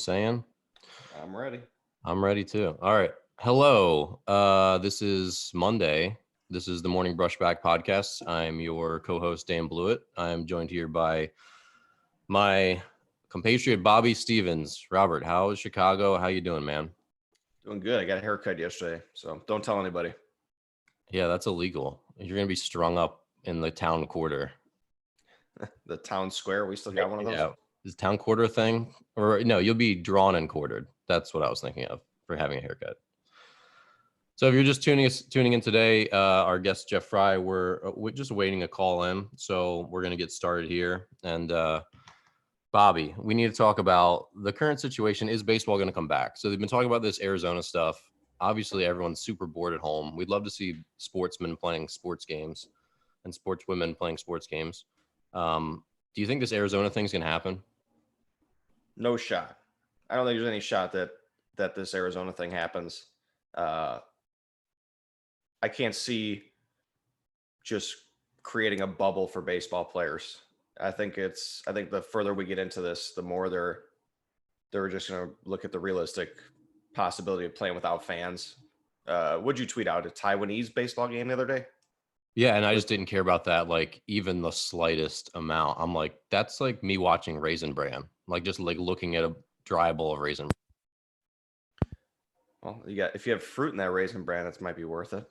saying? I'm ready. I'm ready too. All right. Hello. This is Monday. This is the Morning Brushback Podcast. I'm your co-host, Dan Blewett. I'm joined here by my compatriot, Bobby Stevens. Robert, how is Chicago? How you doing, man? Doing good. I got a haircut yesterday, so don't tell anybody. Yeah, that's illegal. You're going to be strung up in the town quarter. The town square, we still got one of those? Yeah. Is town quarter a thing? Or no, you'll be drawn and quartered. That's what I was thinking of for having a haircut. So if you're just tuning in today, our guest, Jeff Frye, we're just waiting a call in. So we're going to get started here. And Bobby, we need to talk about the current situation. Is baseball going to come back? So they've been talking about this Arizona stuff. Obviously, everyone's super bored at home. We'd love to see sportsmen playing sports games and sportswomen playing sports games. Do you think this Arizona thing is going to happen? No shot. I don't think there's any shot that this Arizona thing happens. I can't see just creating a bubble for baseball players. I think the further we get into this, the more they're just going to look at the realistic possibility of playing without fans. What'd you tweet out? A Taiwanese baseball game the other day? Yeah, and I just didn't care about that, like, even the slightest amount. I'm like, that's like me watching Raisin Bran, like just like looking at a dry bowl of Raisin. Well, if you have fruit in that Raisin Bran, that might be worth it.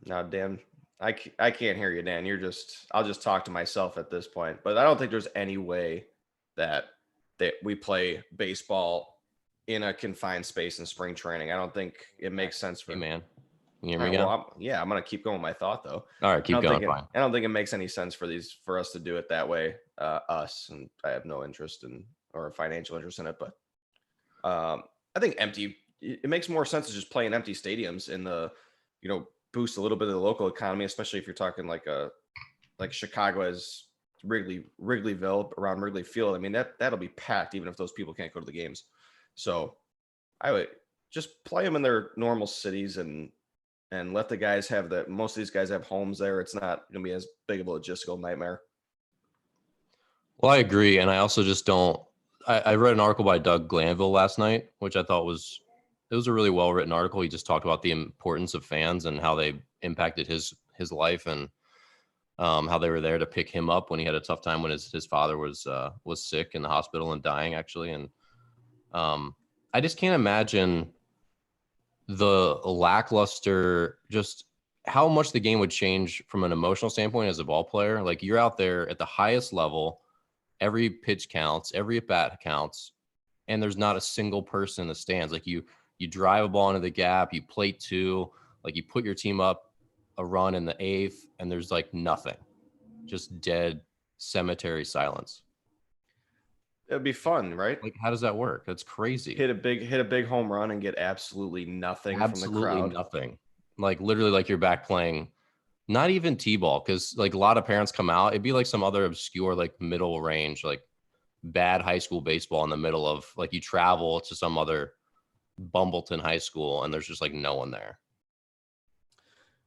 Now, Dan, I can't hear you, Dan. I'll just talk to myself at this point. But I don't think there's any way that we play baseball in a confined space in spring training. I don't think it makes sense for me. Man, you hear me again? Well, I'm going to keep going with my thought, though. All right, keep going. Fine. I don't think it makes any sense for us to do it that way, and I have no interest or financial interest in it. But I think it makes more sense to just play in empty stadiums in the, boost a little bit of the local economy, especially if you're talking like Chicago as Wrigleyville around Wrigley Field. I mean, that'll be packed even if those people can't go to the games. So I would just play them in their normal cities and let the guys most of these guys have homes there. It's not going to be as big of a logistical nightmare. Well, I agree. And I also just don't, I read an article by Doug Glanville last night, which I thought was a really well-written article. He just talked about the importance of fans and how they impacted his life and how they were there to pick him up when he had a tough time when his father was sick in the hospital and dying, actually. And I just can't imagine the lackluster, just how much the game would change from an emotional standpoint as a ball player. Like, you're out there at the highest level, every pitch counts, every at bat counts, and there's not a single person in the stands. Like, you drive a ball into the gap, you plate two, like you put your team up a run in the eighth, and there's like nothing, just dead cemetery silence. It'd be fun, right? Like, how does that work? That's crazy. Hit a big home run and get absolutely nothing from the crowd. Nothing. Like, literally, like you're back playing, not even T-ball, because like a lot of parents come out. It'd be like some other obscure, like middle range, like bad high school baseball in the middle of, like, you travel to some other Bumbleton High School and there's just like no one there.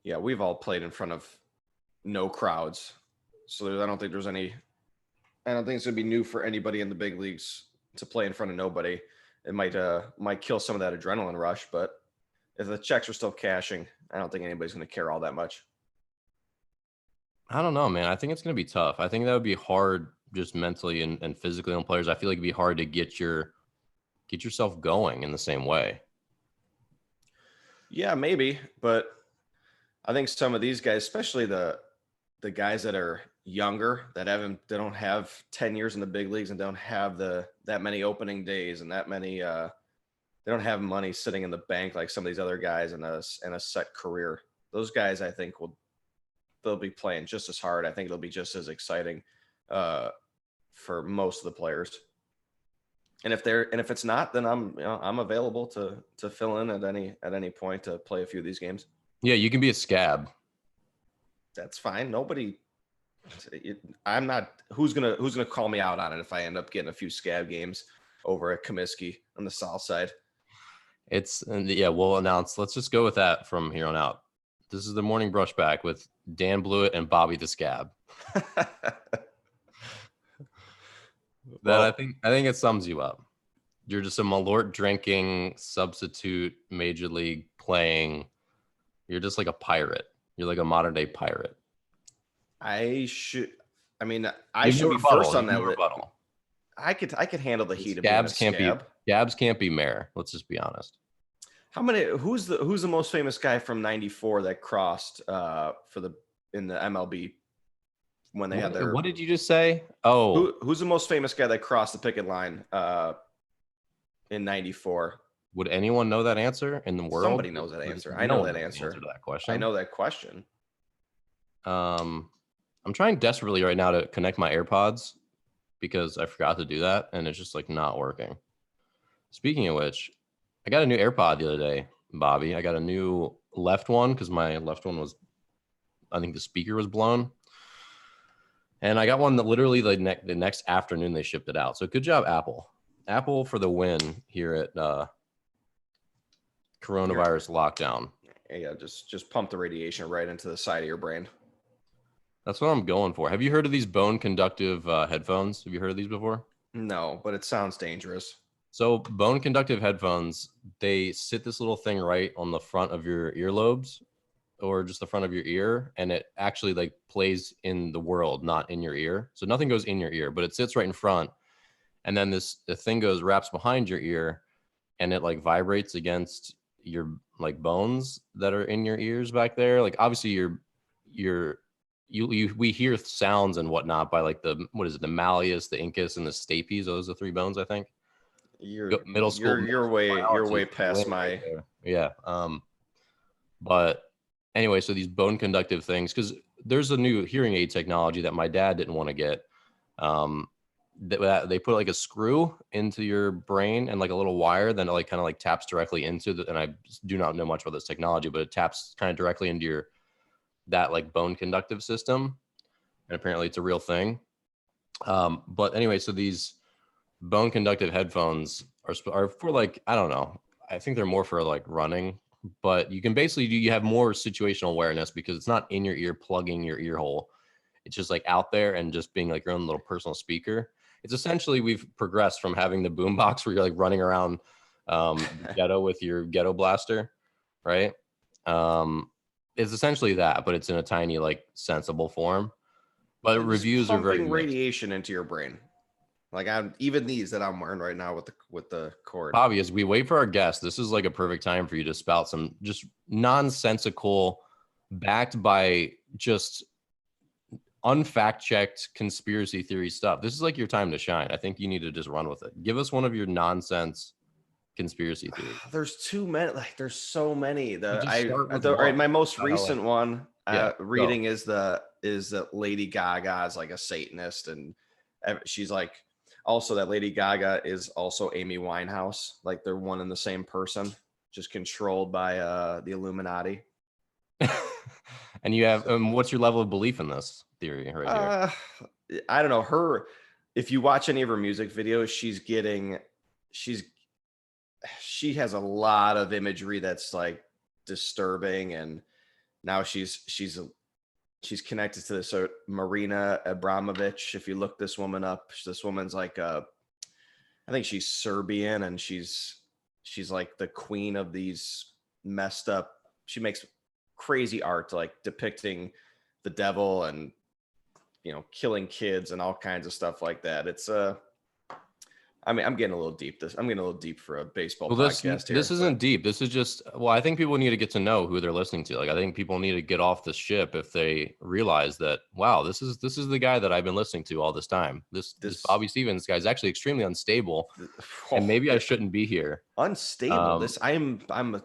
Yeah, we've all played in front of no crowds, so I don't think it's gonna be new for anybody in the big leagues to play in front of nobody. It might kill some of that adrenaline rush, but if the checks are still cashing, I don't think anybody's gonna care all that much. I don't know, man. I think it's gonna be tough. I think that would be hard, just mentally and physically on players. I feel like it'd be hard to get yourself going in the same way. Yeah, maybe, but I think some of these guys, especially the guys that are younger, they don't have 10 years in the big leagues and don't have that many opening days and that many they don't have money sitting in the bank like some of these other guys in a set career. Those guys, I think, they'll be playing just as hard. I think it'll be just as exciting for most of the players. And if it's not, then I'm available to fill in at any point to play a few of these games. Yeah, you can be a scab. That's fine. I'm not. Who's gonna call me out on it if I end up getting a few scab games over at Comiskey on the south side? We'll announce. Let's just go with that from here on out. This is the Morning Brushback with Dan Blewett and Bobby the Scab. That I think it sums you up. You're just a Malort drinking, substitute, major league playing. You're just like a pirate. You're like a modern day pirate. I should be first on that list. I could handle the heat of being a scab. Scabs can't be mayor. Let's just be honest. Who's the most famous guy from '94 that crossed in the MLB when they had their? What did you just say? Oh, who's the most famous guy that crossed the picket line in '94? Would anyone know that answer in the world? Somebody knows that answer. I know that answer to that question. I know that question. I'm trying desperately right now to connect my AirPods because I forgot to do that and it's just like not working. Speaking of which, I got a new AirPod the other day, Bobby. I got a new left one because my left one was, I think the speaker was blown. And I got one that literally the next afternoon they shipped it out. So good job, Apple. Apple for the win here at coronavirus lockdown. Yeah, just pump the radiation right into the side of your brain. That's what I'm going for. Have you heard of these bone conductive headphones? Have you heard of these before? No, but it sounds dangerous. So bone conductive headphones, they sit this little thing right on the front of your earlobes or just the front of your ear. And it actually like plays in the world, not in your ear. So nothing goes in your ear, but it sits right in front. And then the thing wraps behind your ear and it like vibrates against your like bones that are in your ears back there. Like obviously we hear sounds and whatnot by like the malleus, the incus, and the stapes. Those are the three bones, I think. Middle school. You're way past my. Yeah. But anyway, so these bone conductive things, because there's a new hearing aid technology that my dad didn't want to get. That they put like a screw into your brain and like a little wire, then it like kind of like taps directly into and I do not know much about this technology, but it taps kind of directly into that like bone conductive system. And apparently it's a real thing. But anyway, so these bone conductive headphones are for like, I don't know. I think they're more for like running, but you can basically you have more situational awareness because it's not in your ear plugging your ear hole. It's just like out there and just being like your own little personal speaker. It's essentially, we've progressed from having the boombox where you're like running around the ghetto with your ghetto blaster, right? It's essentially that, but it's in a tiny, like sensible form. But reviews are very mixed. Radiation into your brain. Like even these that I'm wearing right now with the cord. Bobby, as we wait for our guest, this is like a perfect time for you to spout some just nonsensical, backed by just unfact-checked conspiracy theory stuff. This is like your time to shine. I think you need to just run with it. Give us one of your nonsense conspiracy theories. There's too many. Like there's so many. My most recent one reading is that Lady Gaga is like a Satanist, and she's like also that Lady Gaga is also Amy Winehouse. Like they're one and the same person, just controlled by the Illuminati. And you have what's your level of belief in this theory right here? I don't know. If you watch any of her music videos, she has a lot of imagery that's like disturbing, and now she's connected to this Marina Abramovich. If you look this woman up, this woman's like I think she's Serbian, and she's like the queen of these messed up. She makes crazy art like depicting the devil and killing kids and all kinds of stuff like that. It's I'm getting a little deep. I'm getting a little deep for a baseball podcast here. This isn't deep. This is just, I think people need to get to know who they're listening to. Like, I think people need to get off the ship if they realize that, wow, this is the guy that I've been listening to all this time. This Bobby Stevens guy is actually extremely unstable, and maybe I shouldn't be here. Unstable. I'm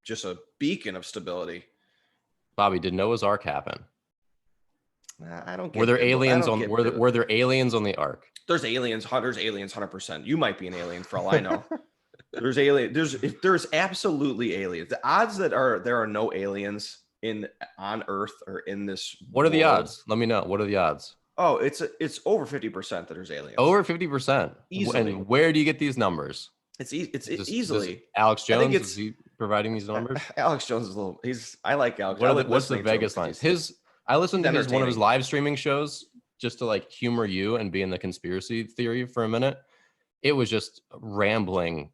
just a beacon of stability. Bobby, did Noah's Ark happen? I don't get Were there aliens on were there aliens on the Ark? There's aliens 100%. You might be an alien for all I know. There's absolutely aliens. The odds that there are no aliens on Earth or in this What are the odds? Let me know. What are the odds? Oh, it's over 50% that there's aliens. Over 50%. Easily. And where do you get these numbers? It's easily. Alex Jones, is he providing these numbers? Alex Jones is I like Alex. What's the Vegas lines? I listened to one of his live streaming shows just to like humor you and be in the conspiracy theory for a minute, it was just rambling.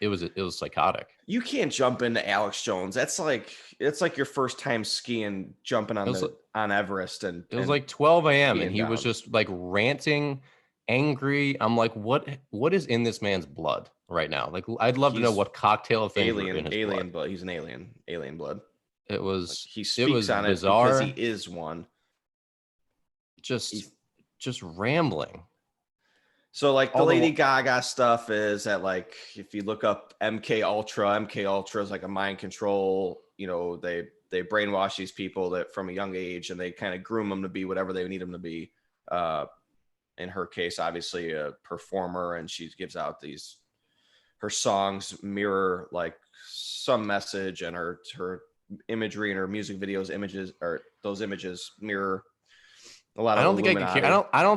It was psychotic. You can't jump into Alex Jones. It's like your first time skiing, jumping on on Everest, and it was like 12 a.m. and he down. was just like ranting, angry. I'm like, what is in this man's blood right now? Like, I'd love to know what cocktail of things are in his alien blood. He's an alien blood. It was like he speaks on bizarre. It because he is one. Just rambling. So like the Lady Gaga stuff is that, like, if you look up MK Ultra is like a mind control. You know, they brainwash these people that from a young age, and they kind of groom them to be whatever they need them to be. In her case, obviously a performer, and she gives out her songs mirror like some message, and her imagery and her music videos those images mirror a lot of I don't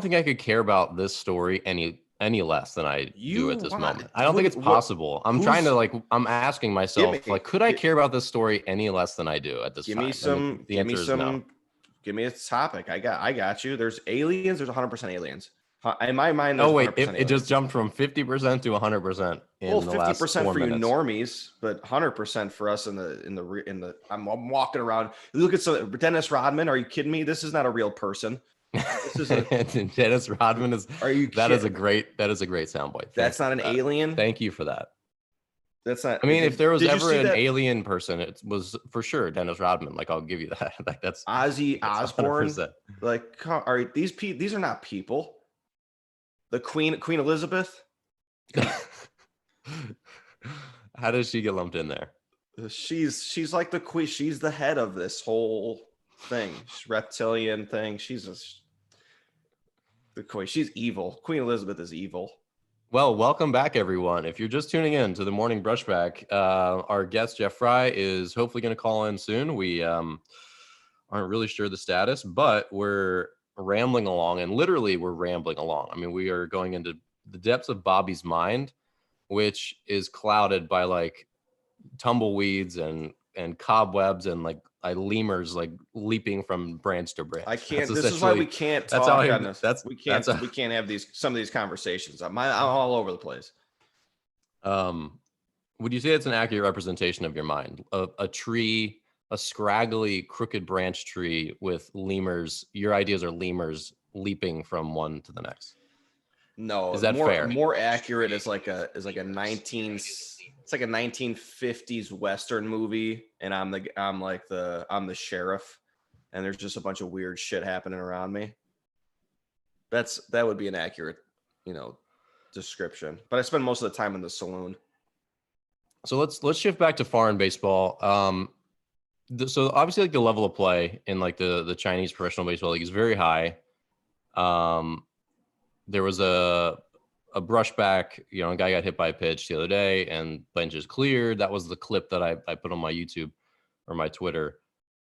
think I could care about this story any less than I do at this moment. I don't think it's possible. I'm asking myself, like, could I care about this story any less than I do at this time? Give me a topic. I got you. There's aliens. There's 100% aliens. In my mind, oh wait, it just jumped from 50% to 100% in the last 4 minutes. 50% for you normies, but 100% for us in the. I'm walking around. Look at some Dennis Rodman. Are you kidding me? This is not a real person. This is Dennis Rodman is. Are you? That is a great soundbite. That's not an alien. Thank you for that. That's not. I mean, if there was ever an alien person, it was for sure Dennis Rodman. Like, I'll give you that. Like, that's Ozzy Osbourne. 100%. Like, these are not people. The Queen Elizabeth. How does she get lumped in there? She's like the queen. She's the head of this whole thing. Reptilian thing. The queen. She's evil. Queen Elizabeth is evil. Well, welcome back, everyone. If you're just tuning in to the morning brushback, our guest Jeff Frye is hopefully going to call in soon. We aren't really sure the status, but we're rambling along, and literally we're rambling along. I mean, we are going into the depths of Bobby's mind, which is clouded by like tumbleweeds and cobwebs and like lemurs like leaping from branch to branch. I can't. This is why we can't talk on this. We can't have some of these conversations. I'm all over the place. Would you say it's an accurate representation of your mind? A tree, a scraggly, crooked branch tree with lemurs. Your ideas are lemurs leaping from one to the next. No, is that fair? More accurate is like a 1950s Western movie, and I'm the sheriff, and there's just a bunch of weird shit happening around me. That would be an accurate, description. But I spend most of the time in the saloon. So let's shift back to foreign baseball. So obviously, like, the level of play in like the Chinese professional baseball league is very high. There was a brushback, a guy got hit by a pitch the other day and bench is cleared. That was the clip that I put on my YouTube or my Twitter.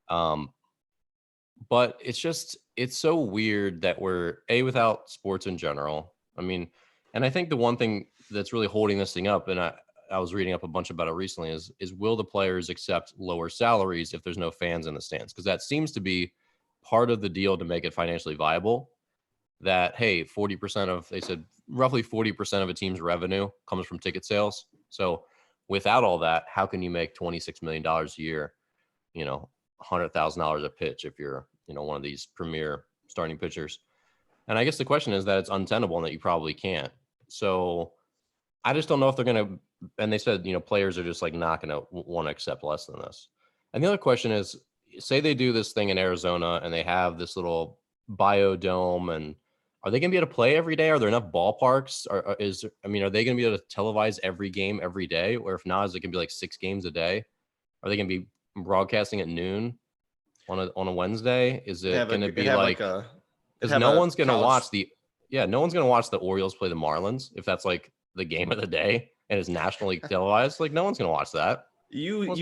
But it's so weird that we're without sports in general. I mean, and I think the one thing that's really holding this thing up, and I was reading up a bunch about it recently, is will the players accept lower salaries if there's no fans in the stands? Because that seems to be part of the deal to make it financially viable. That, hey, 40% they said roughly 40% of a team's revenue comes from ticket sales. So without all that, how can you make $26 million a year, $100,000 a pitch if you're, one of these premier starting pitchers? And I guess the question is that it's untenable and that you probably can't. So I just don't know if they're going to, and they said, players are just like not going to want to accept less than this. And the other question is, say they do this thing in Arizona and they have this little biodome, and are they going to be able to play every day? Are there enough ballparks? Are they going to be able to televise every game every day? Or if not, is it going to be like 6 games a day? Are they going to be broadcasting at noon on a Wednesday? Is it going to be like, because no one's going to watch the Orioles play the Marlins if that's like the game of the day and is nationally televised. Like, no one's going to watch that. You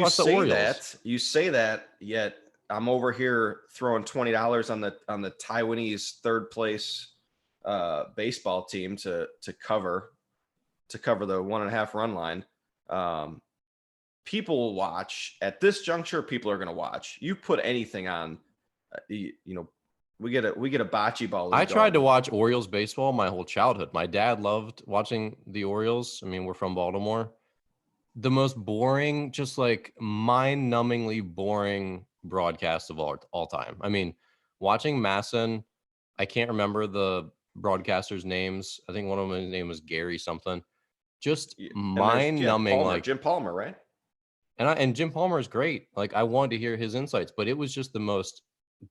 say that, yet I'm over here throwing $20 on the Taiwanese third place baseball team to cover the 1.5 run line. People will watch at this juncture. People are going to watch. You put anything on, We get a bocce ball league I tried to going. watch Orioles baseball my whole childhood. My dad loved watching the Orioles. I mean, we're from Baltimore. The most boring, just like mind-numbingly boring broadcast of all time. I mean, watching Masson, I can't remember the broadcasters' names. I think one of them name was Gary something. Just And there's mind-numbing, like Jim Palmer, right? and Jim Palmer is great. Like I wanted to hear his insights, but it was just the most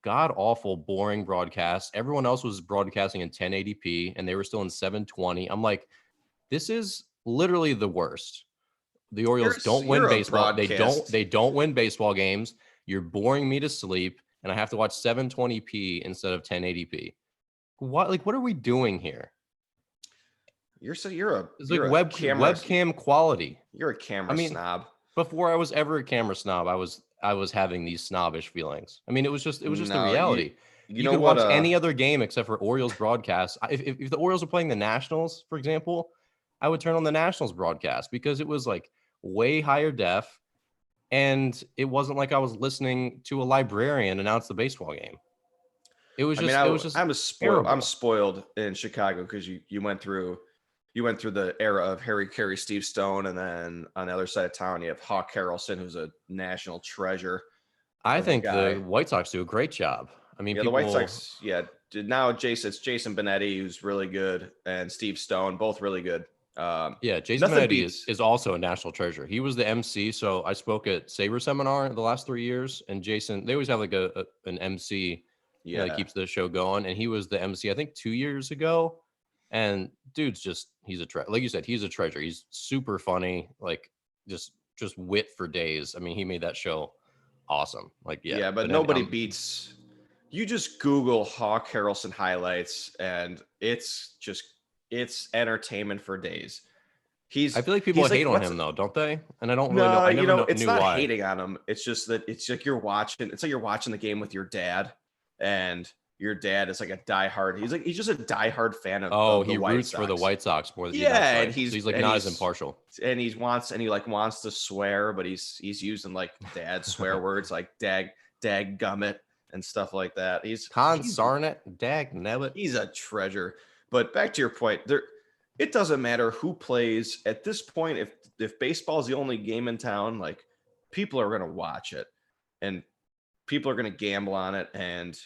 god awful, boring broadcast. Everyone else was broadcasting in 1080p, and they were still in 720. I'm like, this is literally the worst. The Orioles don't win You're a baseball. broadcast. They don't win baseball games. You're boring me to sleep, and I have to watch 720p instead of 1080p. What are we doing here? It's like webcam quality. You're a camera snob. Before I was ever a camera snob, I was having these snobbish feelings. I mean, it was just the reality. You could watch any other game except for Orioles broadcast. If the Orioles were playing the Nationals, for example, I would turn on the Nationals broadcast because it was like way higher def, and it wasn't like I was listening to a librarian announce the baseball game. It was just I'm spoiled. I'm spoiled in Chicago because you went through the era of Harry Carey, Steve Stone, and then on the other side of town you have Hawk Harrelson, who's a national treasure. I think the White Sox do a great job. I mean, the White Sox, now it's Jason Benetti, who's really good, and Steve Stone, both really good. Jason Benetti is also a national treasure. He was the MC. So I spoke at Sabre Seminar the last 3 years, and Jason, they always have like an MC that keeps the show going. And he was the MC, I think 2 years ago. And dude's he's a treasure. Like you said, he's a treasure. He's super funny, like just wit for days. I mean, he made that show awesome. Like, but nobody beats. You just Google Hawk Harrelson highlights, and it's entertainment for days. I feel like people hate on him though, don't they? And I don't really know. I never it's knew not why. hating on him. It's just that it's like you're watching the game with your dad, and your dad is like a diehard. He's just a diehard fan of he White roots Sox. for the White Sox more than and he's like not as impartial. And he wants to swear, but he's using like dad swear words like dag gummit and stuff like that. He's Sarnet, dag nabbit. He's a treasure. But back to your point, it doesn't matter who plays at this point. If baseball is the only game in town, like people are going to watch it, and people are going to gamble on it. And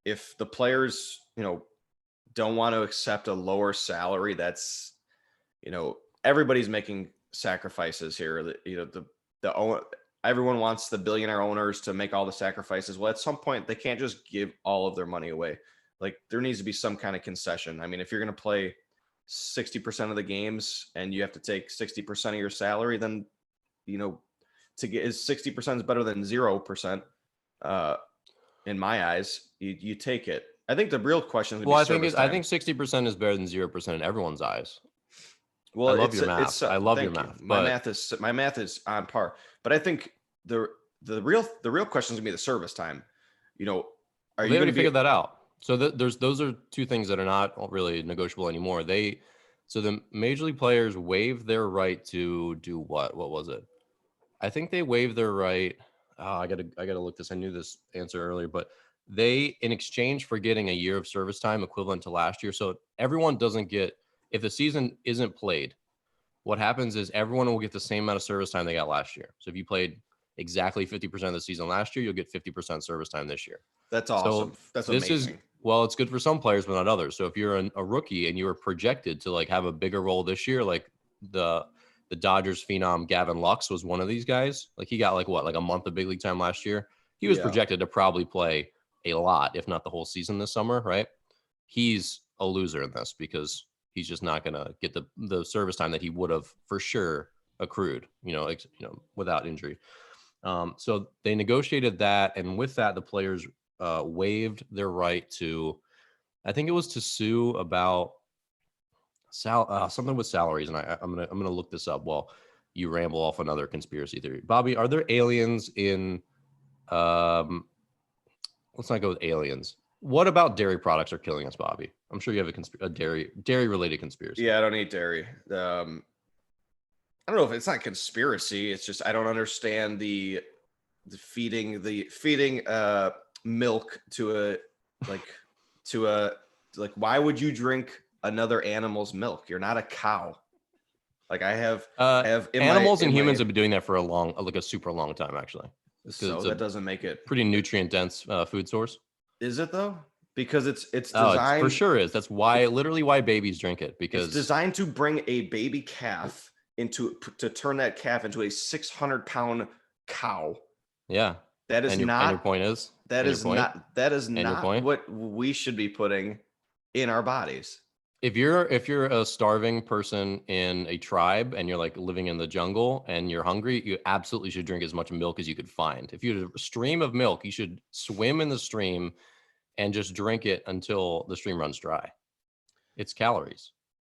if the players, don't want to accept a lower salary, that's, everybody's making sacrifices here. Everyone wants the billionaire owners to make all the sacrifices. Well, at some point they can't just give all of their money away. Like there needs to be some kind of concession. I mean, if you're going to play 60% of the games and you have to take 60% of your salary, then, to get 60% is better than 0%. In my eyes, you take it. I think the real question is, I think 60% is better than 0% in everyone's eyes. Well, I love your math. I love your math. My math is on par. But I think the real question is gonna be the service time. Are you going to figure that out? So those are two things that are not really negotiable anymore. So the major league players waived their right to do what? What was it? I think they waived their right. I gotta look this. I knew this answer earlier, but they, in exchange for getting a year of service time equivalent to last year, so everyone doesn't get, if the season isn't played, what happens is everyone will get the same amount of service time they got last year. So if you played exactly 50% of the season last year, you'll get 50% service time this year. That's awesome. So that's amazing. It's good for some players, but not others. So if you're a rookie and you were projected to like have a bigger role this year, like the Dodgers phenom Gavin Lux was one of these guys. Like he got like a month of big league time last year. He was projected to probably play a lot, if not the whole season this summer, right? He's a loser in this because he's just not going to get the service time that he would have for sure accrued, without injury. So they negotiated that, and with that, the players waived their right to, I think it was to sue about something with salaries, and I'm gonna look this up while you ramble off another conspiracy theory. Bobby, are there aliens in? Let's not go with aliens. What about dairy products are killing us, Bobby? I'm sure you have a dairy related conspiracy. Yeah, I don't eat dairy. I don't know if it's not conspiracy. It's just I don't understand the feeding milk to like to a like why would you drink another animal's milk? You're not a cow. Like I have animals and humans have been doing that for a super long time, actually. So that doesn't make it pretty nutrient dense food source. Is it though? Because it's designed. It for sure is. That's why why babies drink it, because it's designed to bring a baby calf to turn that calf into a 600-pound cow. Yeah. That is and your point is that is not what we should be putting in our bodies. If you're a starving person in a tribe and you're like living in the jungle and you're hungry, you absolutely should drink as much milk as you could find. If you had a stream of milk, you should swim in the stream and just drink it until the stream runs dry. It's calories.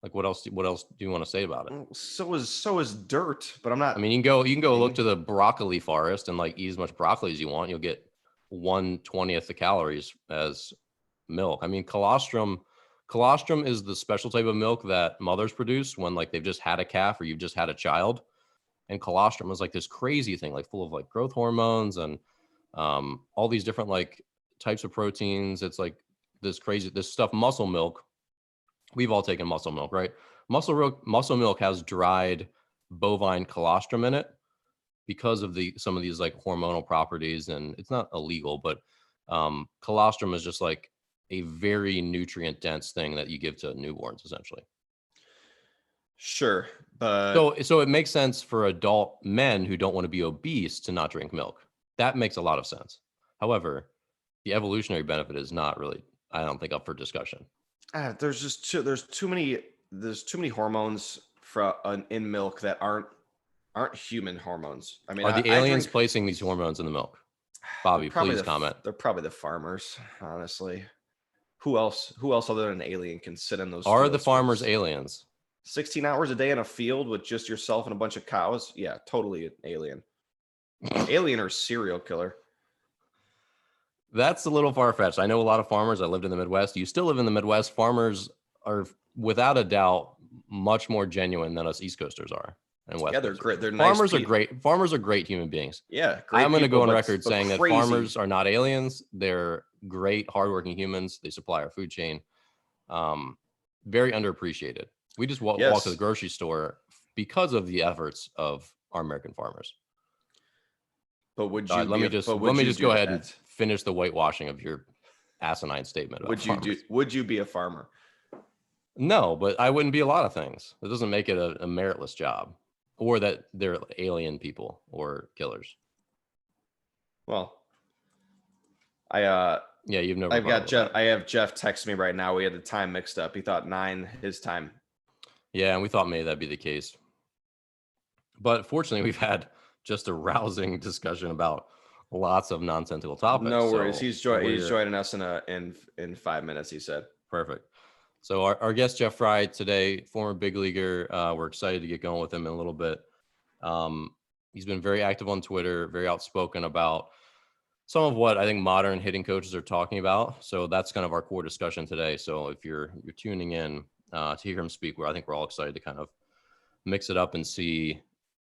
Like what else do you want to say about it? So is dirt, but I'm not. I mean, you can go look to the broccoli forest and like eat as much broccoli as you want. You'll get 1/20th the calories as milk. I mean, colostrum is the special type of milk that mothers produce when like they've just had a calf or you've just had a child. And colostrum is like this crazy thing, like full of like growth hormones and all these different like types of proteins. It's like this stuff. Muscle milk, we've all taken muscle milk, right? Muscle milk has dried bovine colostrum in it because of some of these like hormonal properties, and it's not illegal, but colostrum is just like a very nutrient dense thing that you give to newborns essentially. Sure, but so it makes sense for adult men who don't want to be obese to not drink milk. That makes a lot of sense. However, the evolutionary benefit is not really, I don't think, up for discussion. There's just too many hormones in milk that aren't human hormones. I mean, are the aliens placing these hormones in the milk? Bobby, please comment. They're probably the farmers, honestly. Who else other than an alien can sit in those? Are the farmers aliens? 16 hours a day in a field with just yourself and a bunch of cows? Yeah, totally an alien. Alien or serial killer. That's a little far-fetched. I know a lot of farmers. I lived in the Midwest. You still live in the Midwest. Farmers are, without a doubt, much more genuine than us East Coasters are. And West they're great. They're farmers are great. Farmers are great human beings. Yeah, great. I'm going to go on record saying that farmers are not aliens. They're great, hardworking humans. They supply our food chain. Very underappreciated. We just walk to the grocery store because of the efforts of our American farmers. But would you? Let me just go ahead and finish the whitewashing of your asinine statement. Would you be a farmer? No, but I wouldn't be a lot of things. It doesn't make it a meritless job, or that they're alien people or killers. Well, you've never. I have Jeff text me right now. We had the time mixed up. He thought 9 his time. Yeah, and we thought maybe that'd be the case. But fortunately, we've had just a rousing discussion about lots of nonsensical topics. No worries. He's joining us in 5 minutes, he said. Perfect. So our guest, Jeff Frye, today, former big leaguer. We're excited to get going with him in a little bit. He's been very active on Twitter, very outspoken about some of what I think modern hitting coaches are talking about. So that's kind of our core discussion today. So if you're tuning in to hear him speak, I think we're all excited to kind of mix it up and see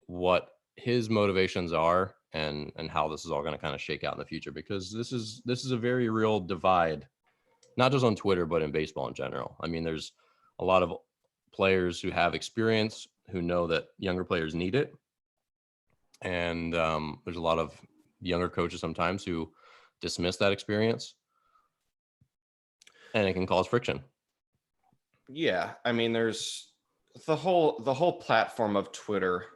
what his motivations are and how this is all going to kind of shake out in the future, because this is a very real divide, not just on Twitter, but in baseball in general. I mean, there's a lot of players who have experience who know that younger players need it. And there's a lot of younger coaches sometimes who dismiss that experience, and it can cause friction. Yeah. I mean, there's the whole platform of Twitter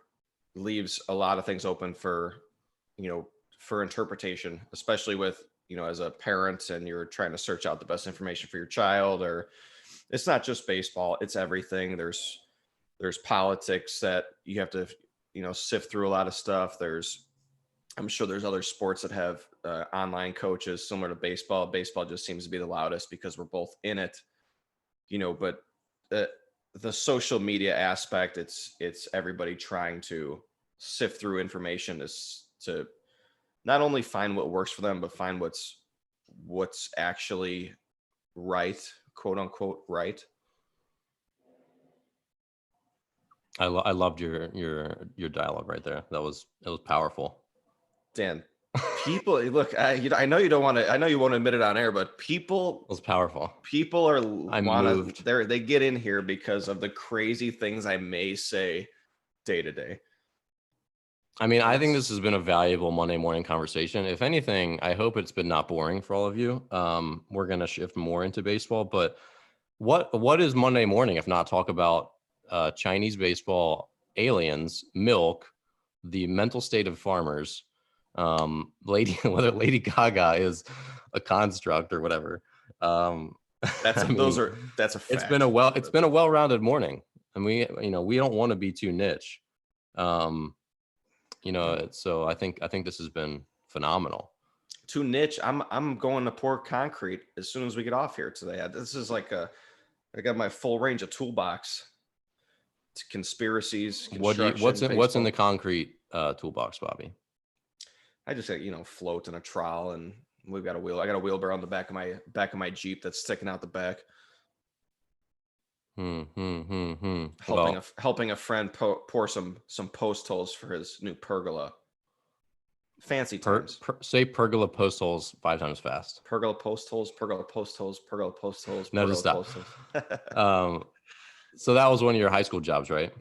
leaves a lot of things open for interpretation, especially with, as a parent and you're trying to search out the best information for your child. Or it's not just baseball, it's everything. There's politics that you have to, sift through a lot of stuff. I'm sure there's other sports that have online coaches similar to baseball. Baseball just seems to be the loudest because we're both in it, but the social media aspect, it's everybody trying to sift through information to not only find what works for them, but find what's actually right, quote unquote, right. I loved your dialogue right there. It was powerful. Dan, People, look, I know you don't want to. I know you won't admit it on air, but people, It was powerful. people are I wanna. moved. They get in here because of the crazy things I may say day to day. I mean, I think this has been a valuable Monday morning conversation. If anything, I hope it's been not boring for all of you. We're gonna shift more into baseball, but what is Monday morning if not talk about Chinese baseball, aliens, milk, the mental state of farmers, whether Lady Gaga is a construct or whatever. That's that's a fact. It's been a well-rounded morning, and we don't want to be too niche. So I think this has been phenomenal. Too niche. I'm going to pour concrete as soon as we get off here today. This is like I got my full range of toolbox. It's conspiracies, construction. What's in the concrete toolbox, Bobby? I just float in a trowel, and we've got a wheel. I got a wheelbarrow on the back of my Jeep that's sticking out the back. Helping a friend pour some post holes for his new pergola. Fancy terms. Say pergola post holes 5 times fast. Pergola post holes. Pergola post holes. Pergola post holes. No, just stop. So that was one of your high school jobs, right?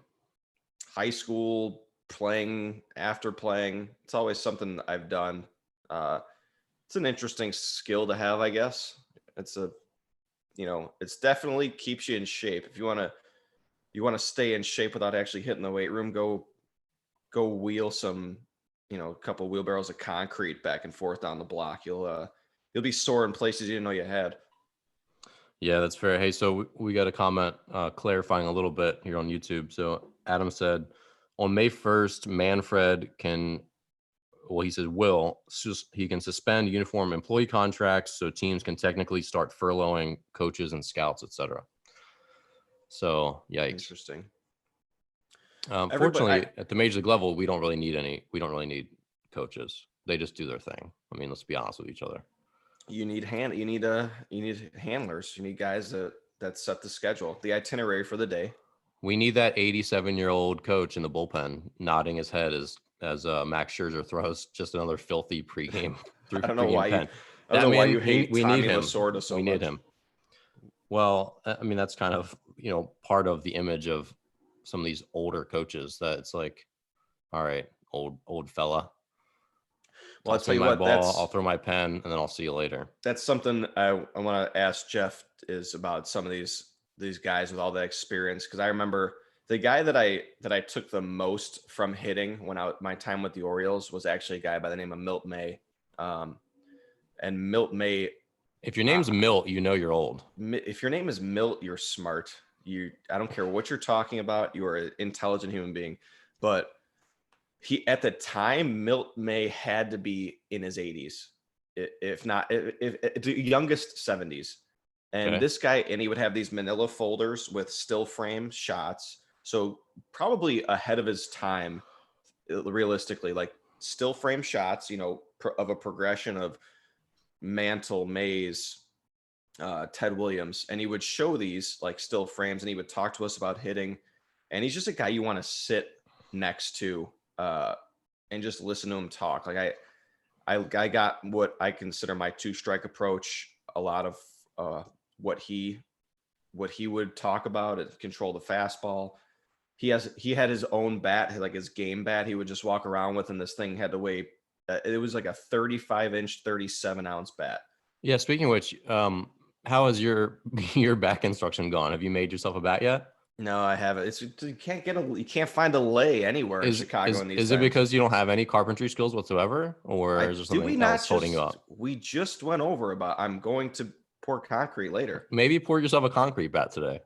High school, playing, after playing. It's always something I've done. It's an interesting skill to have, I guess. It's definitely keeps you in shape. If you want to stay in shape without actually hitting the weight room, go wheel some, a couple of wheelbarrows of concrete back and forth down the block. You'll be sore in places you didn't know you had. Yeah, that's fair. Hey, so we got a comment clarifying a little bit here on YouTube. So Adam said, on May 1st, Manfred he can suspend uniform employee contracts so teams can technically start furloughing coaches and scouts, etc. So, yikes. Interesting. Fortunately, at the major league level, we don't really need coaches. They just do their thing. I mean, let's be honest with each other. You need handlers. You need guys that set the schedule, the itinerary for the day. We need that 87-year-old coach in the bullpen nodding his head as Max Scherzer throws just another filthy pregame. I don't know why you hate Tommy Lasorda so much. We need him. Well, I mean, that's kind of part of the image of some of these older coaches, that it's like, all right, old fella. Well, I'll tell you what, I'll throw my pen, and then I'll see you later. That's something I want to ask Jeff is about some of these guys with all that experience. Because I remember the guy that I took the most from hitting my time with the Orioles was actually a guy by the name of Milt May. And Milt May. If your name's Milt, you're old. If your name is Milt, you're smart. I don't care what you're talking about. You are an intelligent human being. But at the time, Milt May had to be in his 80s, if not the youngest 70s. And okay. This guy, and he would have these manila folders with still frame shots. So probably ahead of his time, realistically, like still frame shots, of a progression of Mantle, Mays, Ted Williams. And he would show these like still frames, and he would talk to us about hitting. And he's just a guy you want to sit next to and just listen to him talk. Like I got what I consider my 2-strike approach. A lot of what he would talk about is control the fastball. He had his own bat, like his game bat. He would just walk around with, and this thing had to weigh. It was like a 35-inch, 37-ounce bat. Yeah. Speaking of which, how has your bat construction gone? Have you made yourself a bat yet? No, I haven't. You can't find a lay anywhere in Chicago. Is it because you don't have any carpentry skills whatsoever, or is there something else holding you up? We just went over about I'm going to pour concrete later. Maybe pour yourself a concrete bat today.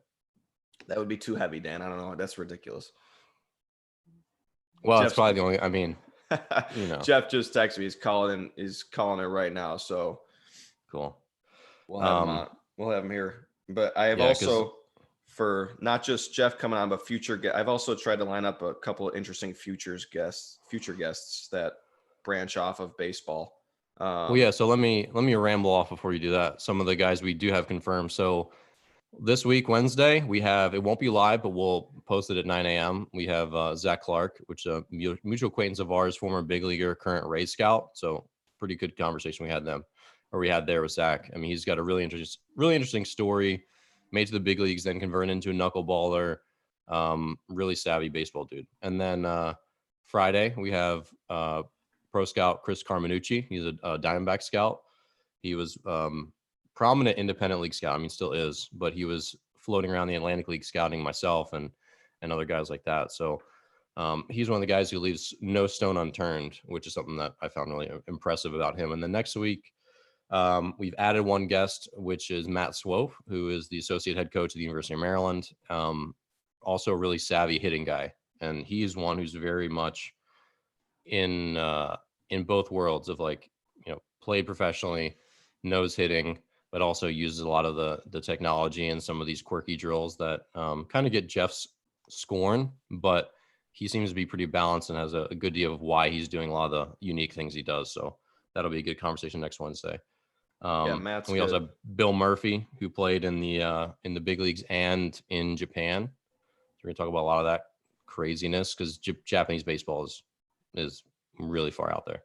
That would be too heavy, Dan. I don't know. That's ridiculous. Well, it's probably the only. I mean, Jeff just texted me. He's calling it right now. So cool. We'll have him on. We'll have him here. But I have also. For not just Jeff coming on, but I've also tried to line up a couple of interesting future guests that branch off of baseball. So let me ramble off before you do that. Some of the guys we do have confirmed. So this week, Wednesday, it won't be live, but we'll post it at 9 a.m. We have Zach Clark, which is a mutual acquaintance of ours, former big leaguer, current Rays scout. So pretty good conversation we had there with Zach. I mean, he's got a really interesting story. Made to the big leagues, then converted into a knuckleballer. Really savvy baseball dude. And then Friday we have pro scout Chris Carminucci. He's a Diamondback scout. He was prominent independent league scout. I mean, still is, but he was floating around the Atlantic League scouting myself and other guys like that. So he's one of the guys who leaves no stone unturned, which is something that I found really impressive about him. And then next week, we've added one guest, which is Matt Swope, who is the associate head coach at the University of Maryland. Also a really savvy hitting guy. And he's one who's very much in both worlds of like, played professionally, knows hitting, but also uses a lot of the technology and some of these quirky drills that kind of get Jeff's scorn, but he seems to be pretty balanced and has a good idea of why he's doing a lot of the unique things he does. So that'll be a good conversation next Wednesday. Matt's we also have Bill Murphy, who played in the big leagues and in Japan. So we're gonna talk about a lot of that craziness because Japanese baseball is really far out there.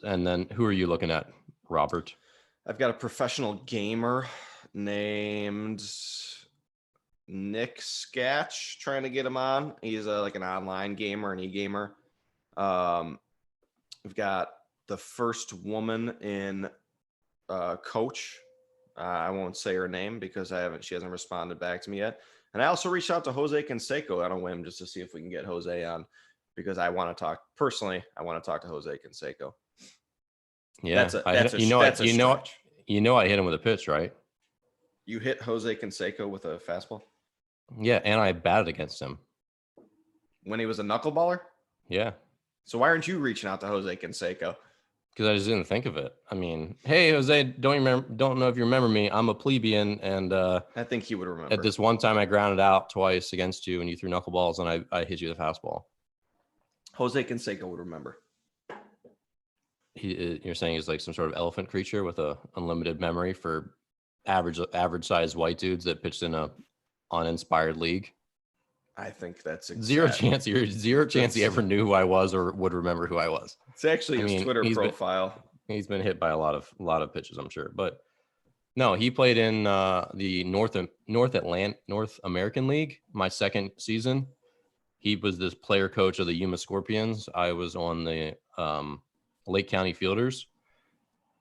And then who are you looking at, Robert? I've got a professional gamer named Nick Sketch, trying to get him on. He's like an online gamer, an e-gamer. We've got the first woman in coach. I won't say her name because she hasn't responded back to me yet. And I also reached out to Jose Canseco on a whim just to see if we can get Jose on, because I want to talk to Jose Canseco. Yeah, I hit him with a pitch, right? You hit Jose Canseco with a fastball? Yeah, and I batted against him. When he was a knuckleballer? Yeah. So why aren't you reaching out to Jose Canseco? Because I just didn't think of it. I mean, hey, Jose, don't know if you remember me. I'm a plebeian, and I think he would remember. At this one time, I grounded out twice against you, and you threw knuckleballs, and I hit you with a fastball. Jose Canseco would remember. You're saying he's like some sort of elephant creature with a unlimited memory for average sized white dudes that pitched in a uninspired league. I think that's zero chance he ever knew who I was or would remember who I was. It's actually his Twitter profile. He's been hit by a lot of pitches, I'm sure. But no, he played in the North American League my second season. He was this player coach of the Yuma Scorpions. I was on the Lake County Fielders.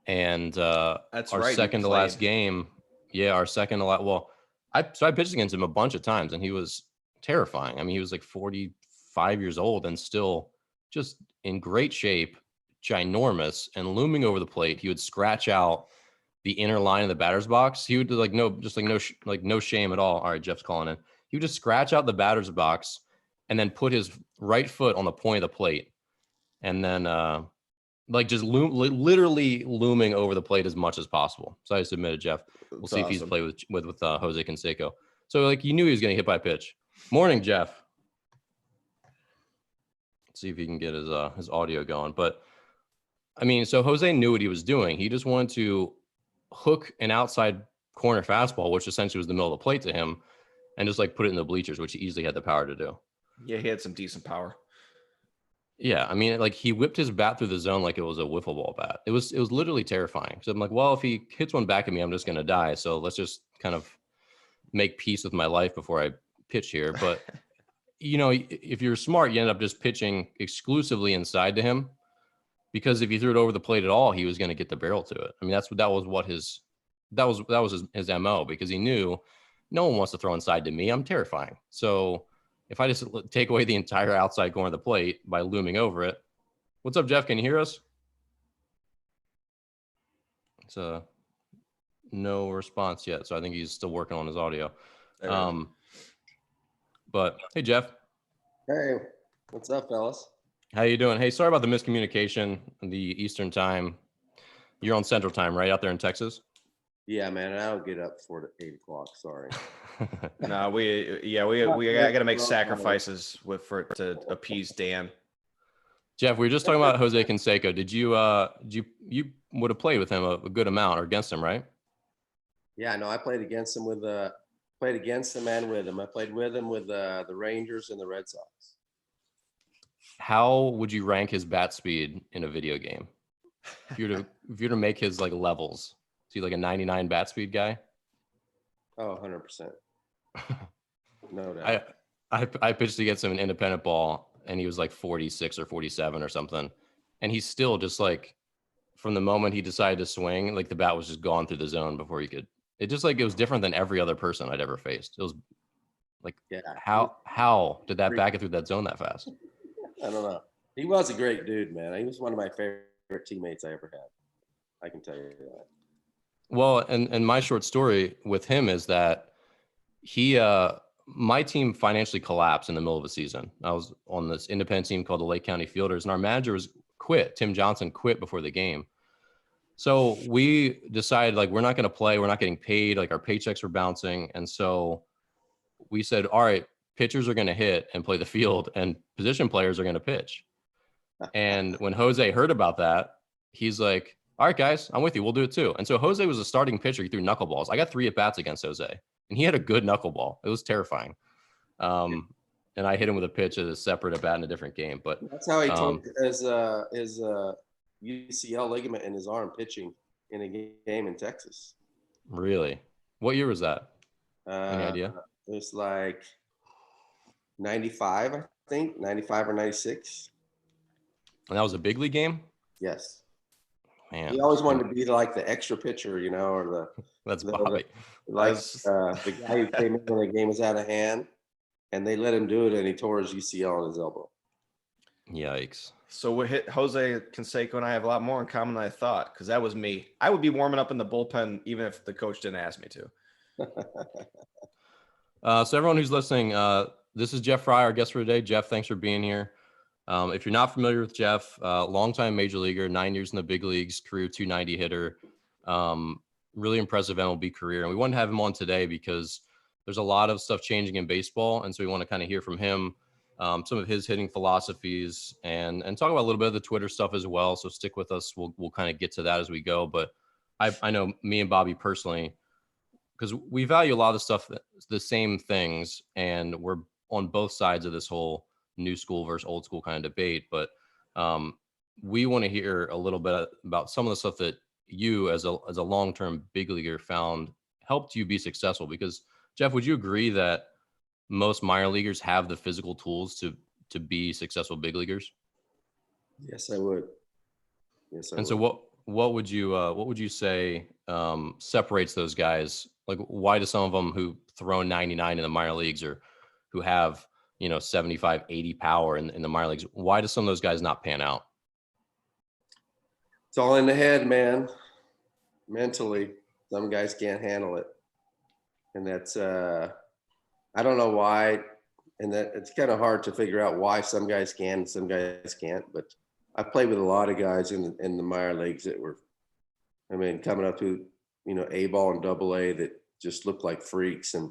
And that's our right, second to last game. Yeah, our second to last. Well, I pitched against him a bunch of times, and he was terrifying. I mean, he was like 45 years old and still just in great shape, ginormous, and looming over the plate. He would scratch out the inner line of the batter's box. He would do no shame at all. All right, Jeff's calling in. He would just scratch out the batter's box and then put his right foot on the point of the plate, and then just literally looming over the plate as much as possible. So I submitted Jeff. We'll see if he's played with Jose Canseco. So you knew he was going to hit by a pitch. Morning, Jeff. Let's see if he can get his audio going. But I mean, so Jose knew what he was doing. He just wanted to hook an outside corner fastball, which essentially was the middle of the plate to him, and just put it in the bleachers, which he easily had the power to do. Yeah, he had some decent power. Yeah, I mean, he whipped his bat through the zone like it was a wiffle ball bat. It was literally terrifying. So I'm like, well, if he hits one back at me, I'm just going to die. So let's just kind of make peace with my life before I pitch here. But, if you're smart, you end up just pitching exclusively inside to him, because if you threw it over the plate at all, he was going to get the barrel to it. I mean, that was his MO, because he knew no one wants to throw inside to me. I'm terrifying. So if I just take away the entire outside corner of the plate by looming over it. What's up, Jeff? Can you hear us? It's no response yet. So I think he's still working on his audio. But hey, Jeff. Hey, what's up, fellas? How you doing? Hey, sorry about the miscommunication. The Eastern time. You're on Central time, right? Out there in Texas? Yeah, man. I don't get up before 8 o'clock. Sorry. No, we got to make sacrifices to appease Dan. Jeff, we were just talking about Jose Canseco. Did you would have played with him a good amount, or against him, right? Yeah, no, I played against him and with him. I played with him with the Rangers and the Red Sox. how would you rank his bat speed in a video game? If you were to make his like levels, is he like a 99 bat speed guy? Oh, 100%. No doubt. I pitched against him an independent ball, and he was like 46 or 47 or something, and he's still just like, from the moment he decided to swing, like the bat was just gone through the zone before he could. It just like it was different than every other person I'd ever faced. It was like, Yeah. how did that bat get through that zone that fast? I don't know. He was a great dude, man. He was one of my favorite teammates I ever had. I can tell you that. Well, and my short story with him is that he my team financially collapsed in the middle of the season. I was on this independent team called the Lake County Fielders, and our manager was quit. Tim Johnson quit before the game. So we decided like we're not going to play. We're not getting paid. Like our paychecks were bouncing, and so we said, all right, pitchers are going to hit and play the field, and position players are going to pitch. And when Jose heard about that, he's like, all right, guys, I'm with you. We'll do it too. And so Jose was a starting pitcher. He threw knuckleballs. I got 3 at-bats against Jose, and he had a good knuckleball. It was terrifying. And I hit him with a pitch at a separate at-bat in a different game. But that's how he tore his UCL ligament in his arm pitching in a game in Texas. Really? What year was that? Any idea? It was like 95, I think, 95 or 96. And that was a big league game? Yes. Man. He always wanted to be like the extra pitcher, you know, or that's Bobby. The guy who came in when the game was out of hand, and they let him do it, and he tore his UCL on his elbow. Yikes. So we hit Jose Canseco and I have a lot more in common than I thought, because that was me. I would be warming up in the bullpen even if the coach didn't ask me to. So everyone who's listening, this is Jeff Frye, our guest for today. Jeff, thanks for being here. If you're not familiar with Jeff, longtime major leaguer, 9 years in the big leagues, career 290 hitter, really impressive MLB career. And we wanted to have him on today because there's a lot of stuff changing in baseball. And so we want to kind of hear from him, some of his hitting philosophies, and talk about a little bit of the Twitter stuff as well. So stick with us. We'll kind of get to that as we go. But I know me and Bobby personally, because we value a lot of the stuff, the same things, and we're on both sides of this whole new school versus old school kind of debate. But we want to hear a little bit about some of the stuff that you as a long-term big leaguer found helped you be successful. Because Jeff, would you agree that most minor leaguers have the physical tools to be successful big leaguers? Yes, I would. Yes, I and would. so what would you say separates those guys? Like, why do some of them who throw 99 in the minor leagues, or who have 75, 80 power in the minor leagues, why do some of those guys not pan out? It's all in the head, man. Mentally, some guys can't handle it. And that's, I don't know why. And that it's kind of hard to figure out why some guys can and some guys can't. But I played with a lot of guys in the minor leagues that were, coming up to, A-ball and AA that just looked like freaks. And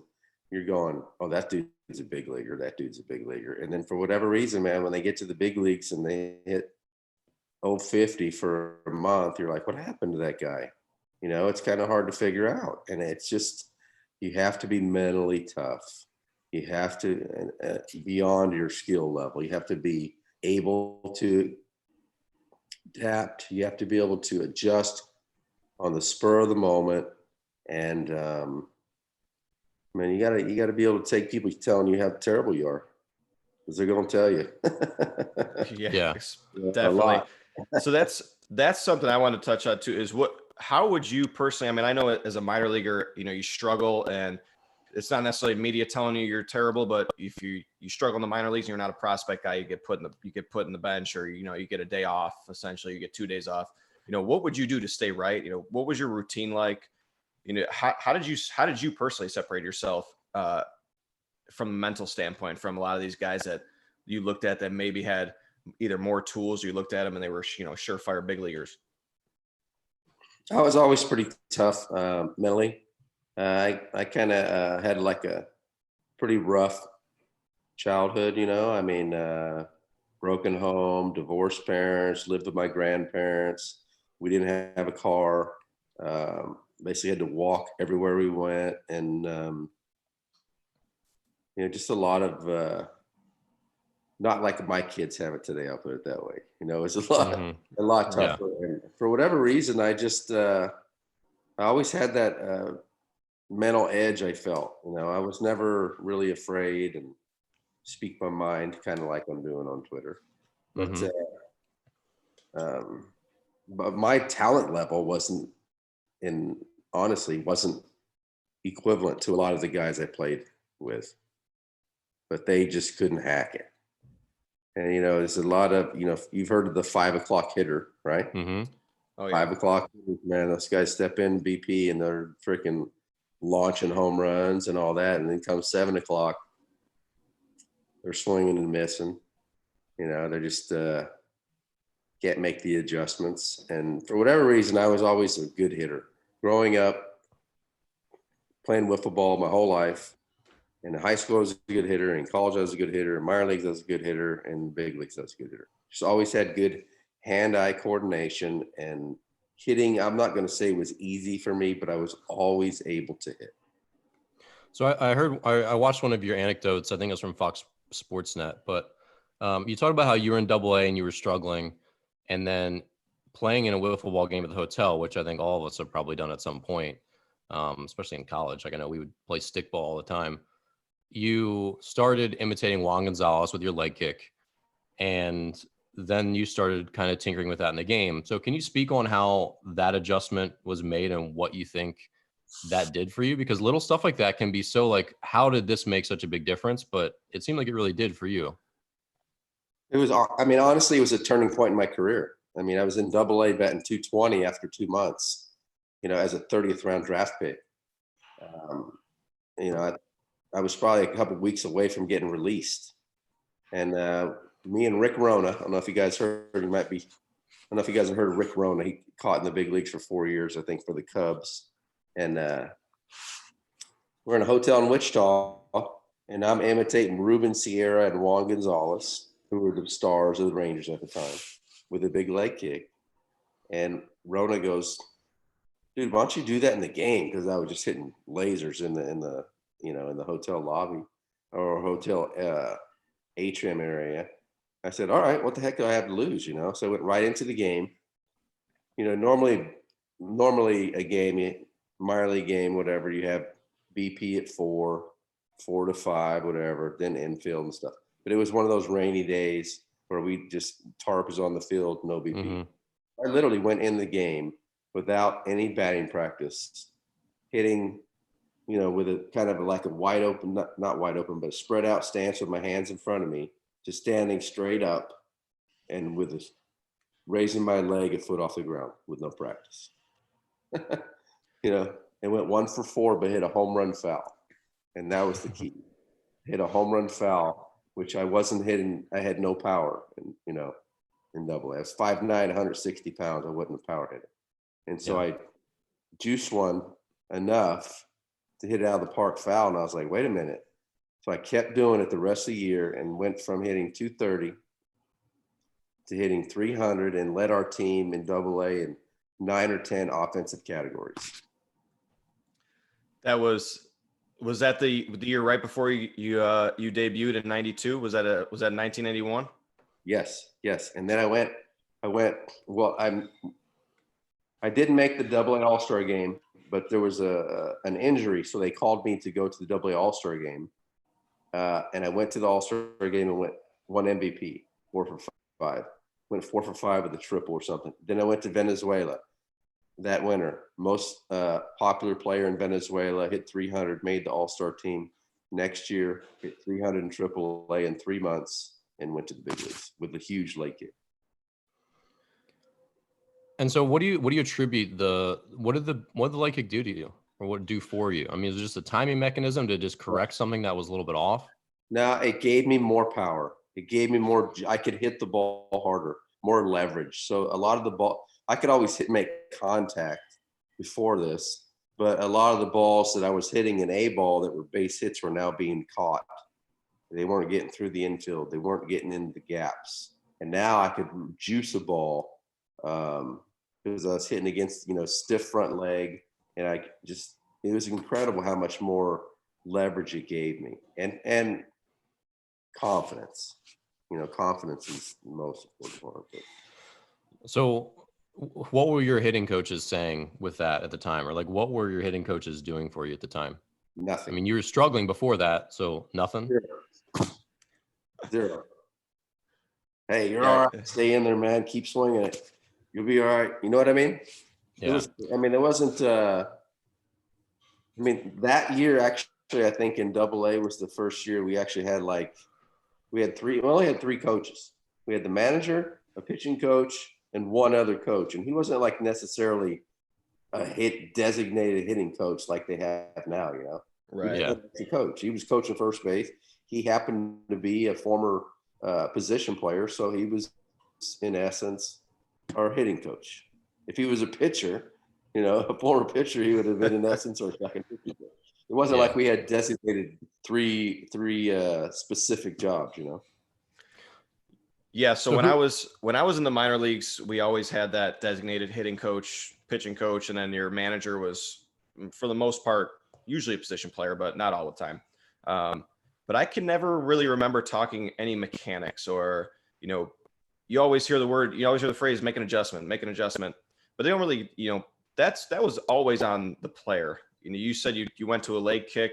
you're going, oh, that dude's a big leaguer. That dude's a big leaguer. And then for whatever reason, man, when they get to the big leagues and they hit 50 for a month, you're like, what happened to that guy? It's kind of hard to figure out. And it's just, you have to be mentally tough. You have to, beyond your skill level, you have to be able to adapt. You have to be able to adjust on the spur of the moment. And, man, you gotta be able to take people telling you how terrible you are, because they're going to tell you. Yeah, definitely. So that's something I want to touch on too, is how would you personally, I know as a minor leaguer, you struggle, and it's not necessarily media telling you you're terrible, but if you struggle in the minor leagues and you're not a prospect guy, you get put in the bench, or, you get a day off, essentially, you get 2 days off. What would you do to stay right? What was your routine like? How did you personally separate yourself from a mental standpoint from a lot of these guys that you looked at that maybe had either more tools, or you looked at them and they were, surefire big leaguers? I was always pretty tough mentally. I kind of had like a pretty rough childhood, broken home, divorced parents, lived with my grandparents. We didn't have a car. Basically had to walk everywhere we went. And, just a lot of, not like my kids have it today. I'll put it that way. You know, it's Mhm. a lot Yeah. tougher. And for whatever reason, I just, I always had that mental edge. I felt, you know, I was never really afraid and speak my mind, kind of like I'm doing on Twitter. But, Mhm. um, but my talent level wasn't, and honestly, wasn't equivalent to a lot of the guys I played with. But they just couldn't hack it. And you know, there's a lot of, you know, you've heard of the 5 o'clock hitter, right? Mhm. Oh yeah. 5 o'clock, man, those guys step in BP and they're freaking launching home runs and all that. And then comes 7 o'clock, they're swinging and missing. You know, they're just can't make the adjustments. And for whatever reason, I was always a good hitter. Growing up, playing wiffle ball my whole life. In high school, I was a good hitter. In college, I was a good hitter. In minor leagues, I was a good hitter. And big leagues, I was a good hitter. Just always had good hand-eye coordination, and hitting, I'm not going to say was easy for me, but I was always able to hit. So I heard I watched one of your anecdotes. I think it was from Fox Sports Net, but you talked about how you were in Double A and you were struggling, and then playing in a wiffle ball game at the hotel, which I think all of us have probably done at some point, especially in college. Like I know we would play stickball all the time. You started imitating Juan Gonzalez with your leg kick, and then you started kind of tinkering with that in the game. So can you speak on how that adjustment was made and what you think that did for you? Because little stuff like that can be so like, how did this make such a big difference? But it seemed like it really did for you. It was, I mean, honestly, it was a turning point in my career. I mean, I was in Double A batting 220 after 2 months, you know, as a 30th round draft pick. Um, you know, I was probably a couple of weeks away from getting released. And me and Rick Rona, I don't know if you guys heard, he might be, I don't know if you guys have heard of Rick Rona. He caught in the big leagues for 4 years, I think, for the Cubs. And we're in a hotel in Wichita, and I'm imitating Ruben Sierra and Juan Gonzalez, who were the stars of the Rangers at the time, with a big leg kick. And Rona goes, "Dude, why don't you do that in the game?" Because I was just hitting lasers in the you know, in the hotel lobby or hotel atrium area. I said, "All right, what the heck do I have to lose?" You know, so I went right into the game. You know, normally a game, minor league game, whatever, you have BP at 4 to 5, whatever, then infield and stuff. But it was one of those rainy days where we just tarp was on the field, no BP. Mm-hmm. I literally went in the game without any batting practice, hitting, you know, with a kind of like a wide open, not wide open, but a spread out stance with my hands in front of me, just standing straight up and with a, raising my leg a foot off the ground with no practice. You know, and went 1 for 4, but hit a home run foul. And that was the key. Hit a home run foul, which I wasn't hitting. I had no power, and you know, in Double A. I was 5'9", 160 pounds. I wasn't a power hitter. And so I juiced one enough to hit it out of the park foul. And I was like, wait a minute. So I kept doing it the rest of the year and went from hitting 230 to hitting 300 and led our team in Double A in 9 or 10 offensive categories. That was that the year right before you debuted in '92? Was that 1991? Yes. And then I went, well, I didn't make the Double A All-Star game, but there was an injury. So they called me to go to the Double A All-Star game. And I went to the All-Star game and won MVP, 4 for 5. Went 4 for 5 with a triple or something. Then I went to Venezuela that winter. Most popular player in Venezuela, hit 300, made the All-Star team. Next year, hit 300 in Triple A in 3 months and went to the big leagues with a huge leg kick. And so what do you attribute what did the leg kick do to you, or what did it do for you? I mean, is it just a timing mechanism to just correct something that was a little bit off? Now it gave me more power. It gave me more, I could hit the ball harder, more leverage. So a lot of the ball, I could always make contact before this, but a lot of the balls that I was hitting in A ball that were base hits were now being caught. They weren't getting through the infield. They weren't getting into the gaps. And now I could juice a ball because I was hitting against, you know, stiff front leg. And it was incredible how much more leverage it gave me and confidence. confidence is the most important part. But So what were your hitting coaches saying with that at the time? Or like, what were your hitting coaches doing for you at the time? nothing. I mean, you were struggling before that, so nothing. Zero. Hey, you're Yeah. all right. Stay in there, man. Keep swinging it. You'll be all right. You know what I mean? Yeah. It wasn't. That year actually, I think in AA was the first year we actually had we only had three coaches. We had the manager, a pitching coach, and one other coach, and he wasn't like necessarily a designated hitting coach like they have now. Right. Yeah. The coach. He was coaching first base. He happened to be a former position player, so he was in essence our hitting coach. If he was a pitcher, a former pitcher, he would have been in essence our second pitcher. It wasn't like we had designated three specific jobs. Yeah. So when I was in the minor leagues, we always had that designated hitting coach, pitching coach, and then your manager was, for the most part, usually a position player, but not all the time. But I can never really remember talking any mechanics or, you always hear the phrase, make an adjustment, but they don't really, that was always on the player. You said you went to a leg kick,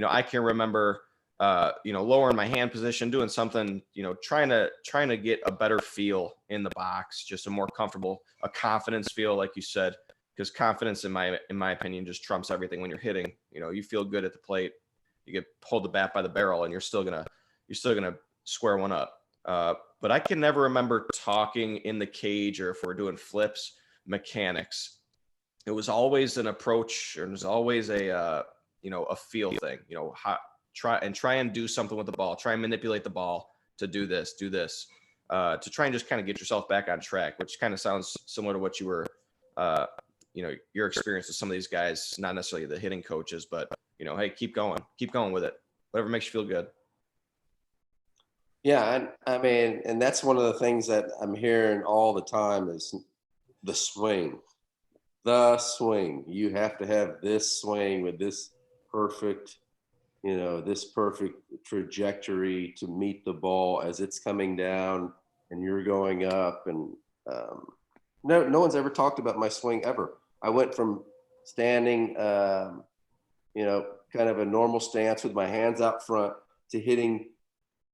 I can remember, lowering my hand position, doing something, trying to get a better feel in the box, just a confidence feel, like you said, because confidence in my opinion just trumps everything when you're hitting. You feel good at the plate, you get hold the bat by the barrel, and you're still gonna square one up. But I can never remember talking in the cage, or if we're doing flips, mechanics. It was always an approach, or it was always a feel thing. Try and do something with the ball. Try and manipulate the ball to do this, to try and just kind of get yourself back on track, which kind of sounds similar to what you were, your experience with some of these guys, not necessarily the hitting coaches, but, hey, keep going with it. Whatever makes you feel good. Yeah. And that's one of the things that I'm hearing all the time is the swing. You have to have this swing with this perfect trajectory to meet the ball as it's coming down and you're going up. And no one's ever talked about my swing ever. I went from standing, kind of a normal stance with my hands out front to hitting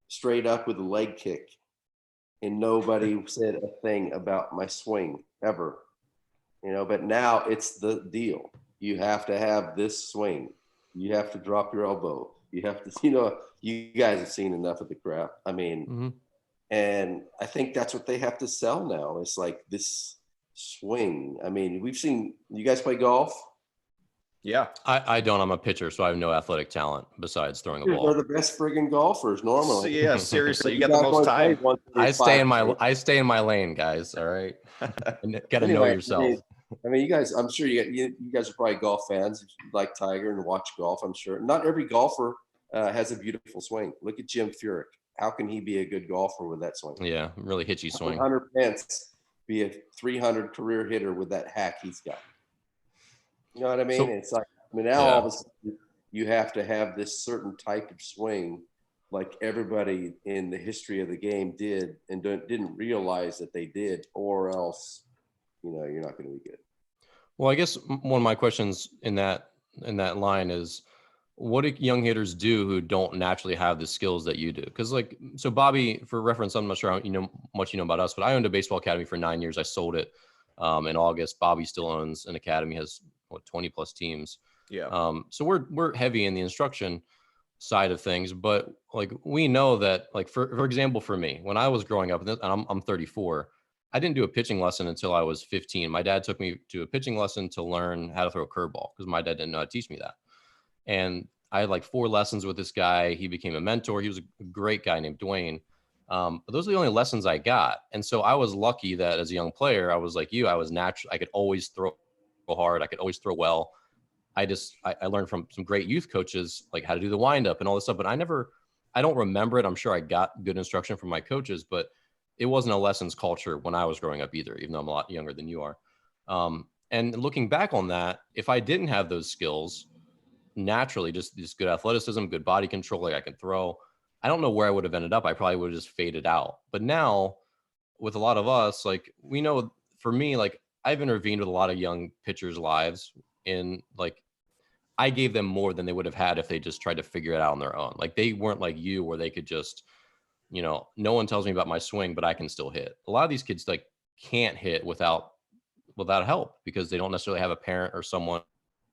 straight up with a leg kick. And nobody said a thing about my swing ever, but now it's the deal. You have to have this swing. You have to drop your elbow. You have to, you guys have seen enough of the crap. And I think that's what they have to sell now. It's like this swing. We've seen, you guys play golf? Yeah. I don't. I'm a pitcher, so I have no athletic talent besides throwing a ball. They're the best friggin' golfers normally. So, yeah, seriously, you got the most time. I stay in my lane, guys. All right. Got to know yourself. You guys, I'm sure you guys are probably golf fans. You like Tiger and watch golf, I'm sure. Not every golfer has a beautiful swing. Look at Jim Furyk. How can he be a good golfer with that swing? Yeah, really hitchy swing. Hunter Pence be a 300 career hitter with that hack he's got. You know what I mean? So, it's like, all of a sudden you have to have this certain type of swing, like everybody in the history of the game did and didn't realize that they did, or else, you're not going to be good. Well, I guess one of my questions in that line is, what do young hitters do who don't naturally have the skills that you do? Because so Bobby, for reference, I'm not sure how much you know about us, but I owned a baseball academy for 9 years. I sold it in August. Bobby still owns an academy, has 20 plus teams. Yeah. So we're heavy in the instruction side of things, but we know that, for example, for me, when I was growing up, and I'm 34, I didn't do a pitching lesson until I was 15. My dad took me to a pitching lesson to learn how to throw a curveball because my dad didn't know how to teach me that. And I had 4 lessons with this guy. He became a mentor. He was a great guy named Dwayne. But those are the only lessons I got. And so I was lucky that as a young player, I was like you. I was natural. I could always throw hard. I could always throw well. I learned from some great youth coaches, how to do the windup and all this stuff. But I don't remember it. I'm sure I got good instruction from my coaches, but it wasn't a lessons culture when I was growing up either, even though I'm a lot younger than you are. And looking back on that, if I didn't have those skills, naturally, just good athleticism, good body control, I can throw, I don't know where I would have ended up. I probably would have just faded out. But now with a lot of us, like we know for me, like I've intervened with a lot of young pitchers' lives in like I gave them more than they would have had if they just tried to figure it out on their own. Like they weren't like you where they could just, no one tells me about my swing, but I can still hit. A lot of these kids like can't hit without help because they don't necessarily have a parent or someone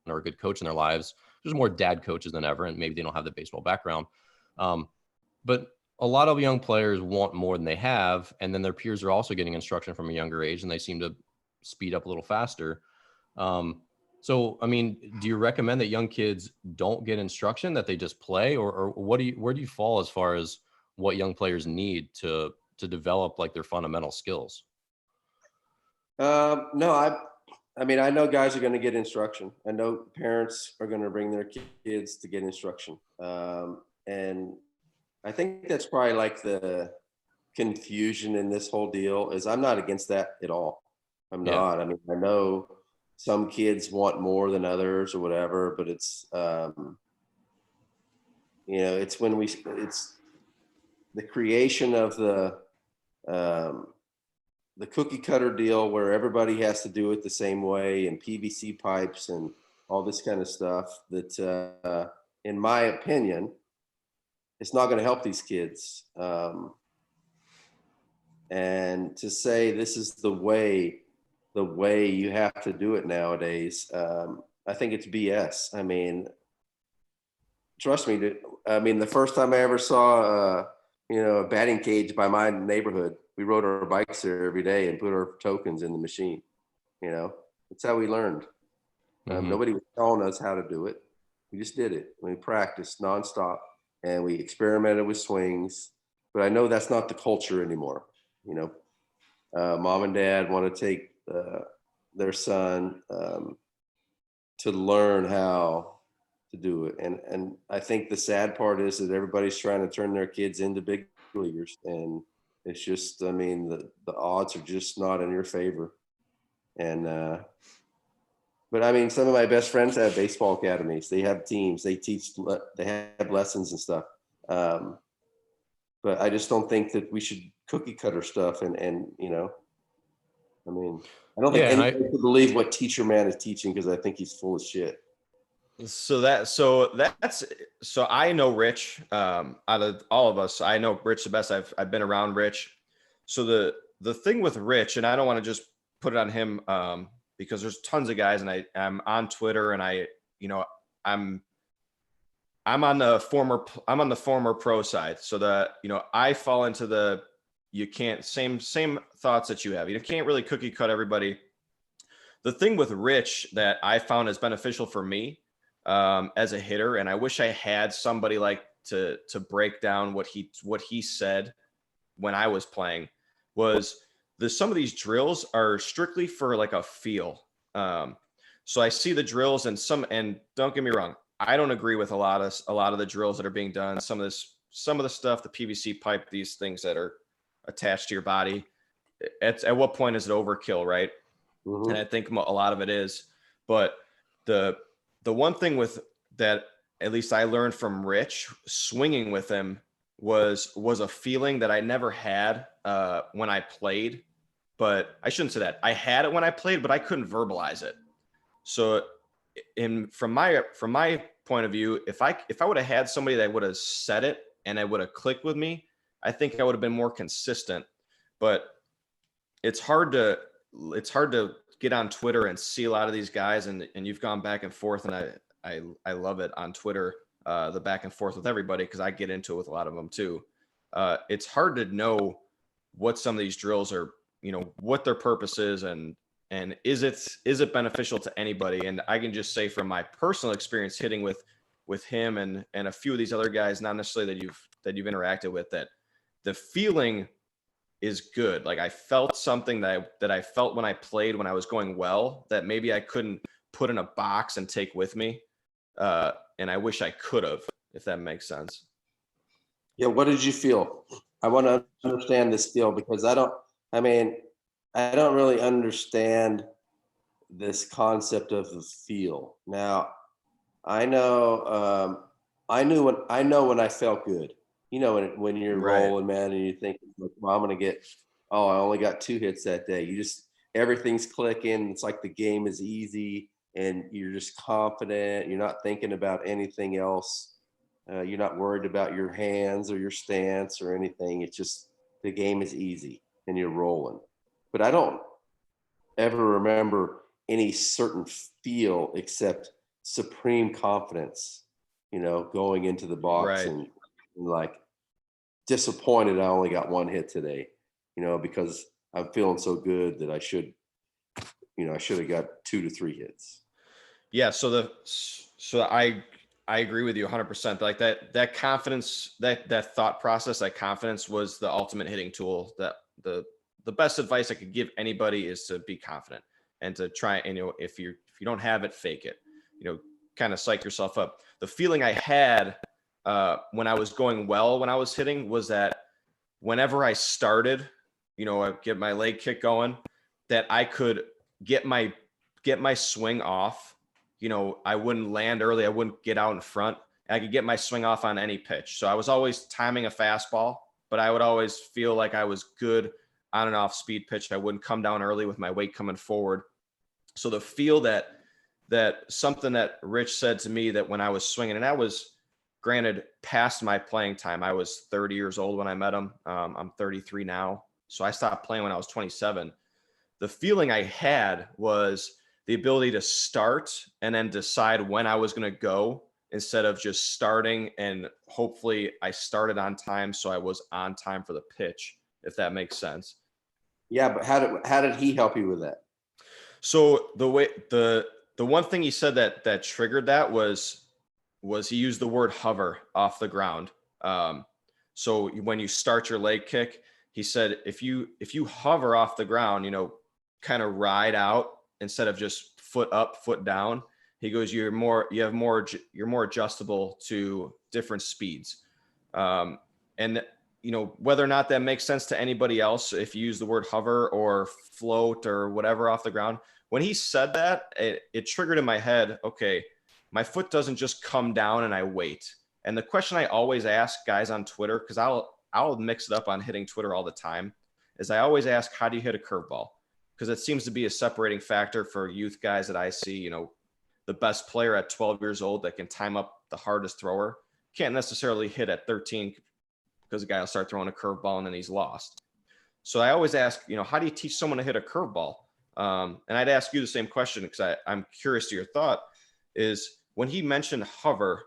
or a good coach in their lives. There's more dad coaches than ever, and maybe they don't have the baseball background. But a lot of young players want more than they have, and then their peers are also getting instruction from a younger age, and they seem to speed up a little faster. So, I mean, do you recommend that young kids don't get instruction, that they just play, or where do you fall as far as what young players need to develop like their fundamental skills? No, I mean, I know guys are going to get instruction. I know parents are going to bring their kids to get instruction. And I think that's probably like the confusion in this whole deal is I'm not against that at all. I'm not. I mean, I know some kids want more than others or whatever, but it's, it's when it's the creation of the cookie cutter deal where everybody has to do it the same way and PVC pipes and all this kind of stuff that, in my opinion, it's not going to help these kids. And to say this is the way you have to do it nowadays, I think it's BS. I mean, trust me, dude. I mean, the first time I ever saw, a batting cage by my neighborhood, we rode our bikes there every day and put our tokens in the machine. That's how we learned. Nobody was telling us how to do it. We just did it. We practiced nonstop and we experimented with swings. But I know that's not the culture anymore. Mom and dad want to take their son to learn how to do it. And I think the sad part is that everybody's trying to turn their kids into big leaguers. And it's just, I mean, the odds are just not in your favor. And, but I mean, some of my best friends have baseball academies. They have teams, they have lessons and stuff. But I just don't think that we should cookie cutter stuff. And I mean, I don't think anybody could believe what Teacher Man is teaching because I think he's full of shit. So I know Rich, out of all of us, I know Rich the best. I've been around Rich. So the thing with Rich, and I don't want to just put it on him, because there's tons of guys, and I'm on Twitter, and I'm on the former pro side. So I fall into you can't, same thoughts that you have. You can't really cookie cut everybody. The thing with Rich that I found is beneficial for me, as a hitter, and I wish I had somebody like to break down what he said when I was playing, was some of these drills are strictly for like a feel. So I see the drills and don't get me wrong, I don't agree with a lot of the drills that are being done. Some of the stuff, the PVC pipe, these things that are attached to your body, at what point is it overkill, right? And I think a lot of it is. But the one thing with that, at least I learned from Rich swinging with him, was a feeling that I never had when I played. But I shouldn't say that. I had it when I played, but I couldn't verbalize it. So from my point of view, if I would have had somebody that would have said it and it would have clicked with me, I think I would have been more consistent. But it's hard to get on Twitter and see a lot of these guys, and you've gone back and forth, and I love it on Twitter, the back and forth with everybody, because I get into it with a lot of them too. It's hard to know what some of these drills are, what their purpose is, and is it beneficial to anybody. And I can just say from my personal experience hitting with him and a few of these other guys, not necessarily that you've interacted with, that the feeling is good. Like I felt something that I felt when I played, when I was going well, that maybe I couldn't put in a box and take with me. And I wish I could have, if that makes sense. Yeah. What did you feel? I want to understand this deal because I don't really understand this concept of the feel. Now, I know when I felt good. when you're Right. rolling, man, and you think, like, well, I'm going to get, oh, I only got 2 hits that day. Everything's clicking. It's like the game is easy and you're just confident. You're not thinking about anything else. You're not worried about your hands or your stance or anything. It's just the game is easy and you're rolling. But I don't ever remember any certain feel except supreme confidence, going into the box Right. and like disappointed I only got 1 hit today, because I'm feeling so good that I should have got 2 to 3 hits. Yeah. So I agree with you 100%. Like that confidence, that thought process, that confidence was the ultimate hitting tool. That the best advice I could give anybody is to be confident and to try, and if you don't have it, fake it, kind of psych yourself up. The feeling I had when I was going well, when I was hitting, was that whenever I started, I get my leg kick going, that I could get my swing off. I wouldn't land early. I wouldn't get out in front. I could get my swing off on any pitch. So I was always timing a fastball, but I would always feel like I was good on and off speed pitch. I wouldn't come down early with my weight coming forward. So the feel that something that Rich said to me, that when I was swinging, and I was, granted, past my playing time. I was 30 years old when I met him. I'm 33 now. So I stopped playing when I was 27. The feeling I had was the ability to start and then decide when I was going to go, instead of just starting and hopefully I started on time, so I was on time for the pitch, if that makes sense. Yeah, but how did he help you with that? So the one thing he said that triggered that was he used the word hover off the ground. So when you start your leg kick, he said, if you hover off the ground, kind of ride out instead of just foot up, foot down. He goes, you're more adjustable to different speeds. And whether or not that makes sense to anybody else, if you use the word hover or float or whatever off the ground, when he said that, it triggered in my head, okay, my foot doesn't just come down and I wait. And the question I always ask guys on Twitter, because I'll mix it up on hitting Twitter all the time, is I always ask, how do you hit a curveball? Because it seems to be a separating factor for youth guys that I see. The best player at 12 years old that can time up the hardest thrower can't necessarily hit at 13, because the guy will start throwing a curveball and then he's lost. So I always ask, how do you teach someone to hit a curveball? And I'd ask you the same question, because I'm curious to your thought, is when he mentioned hover,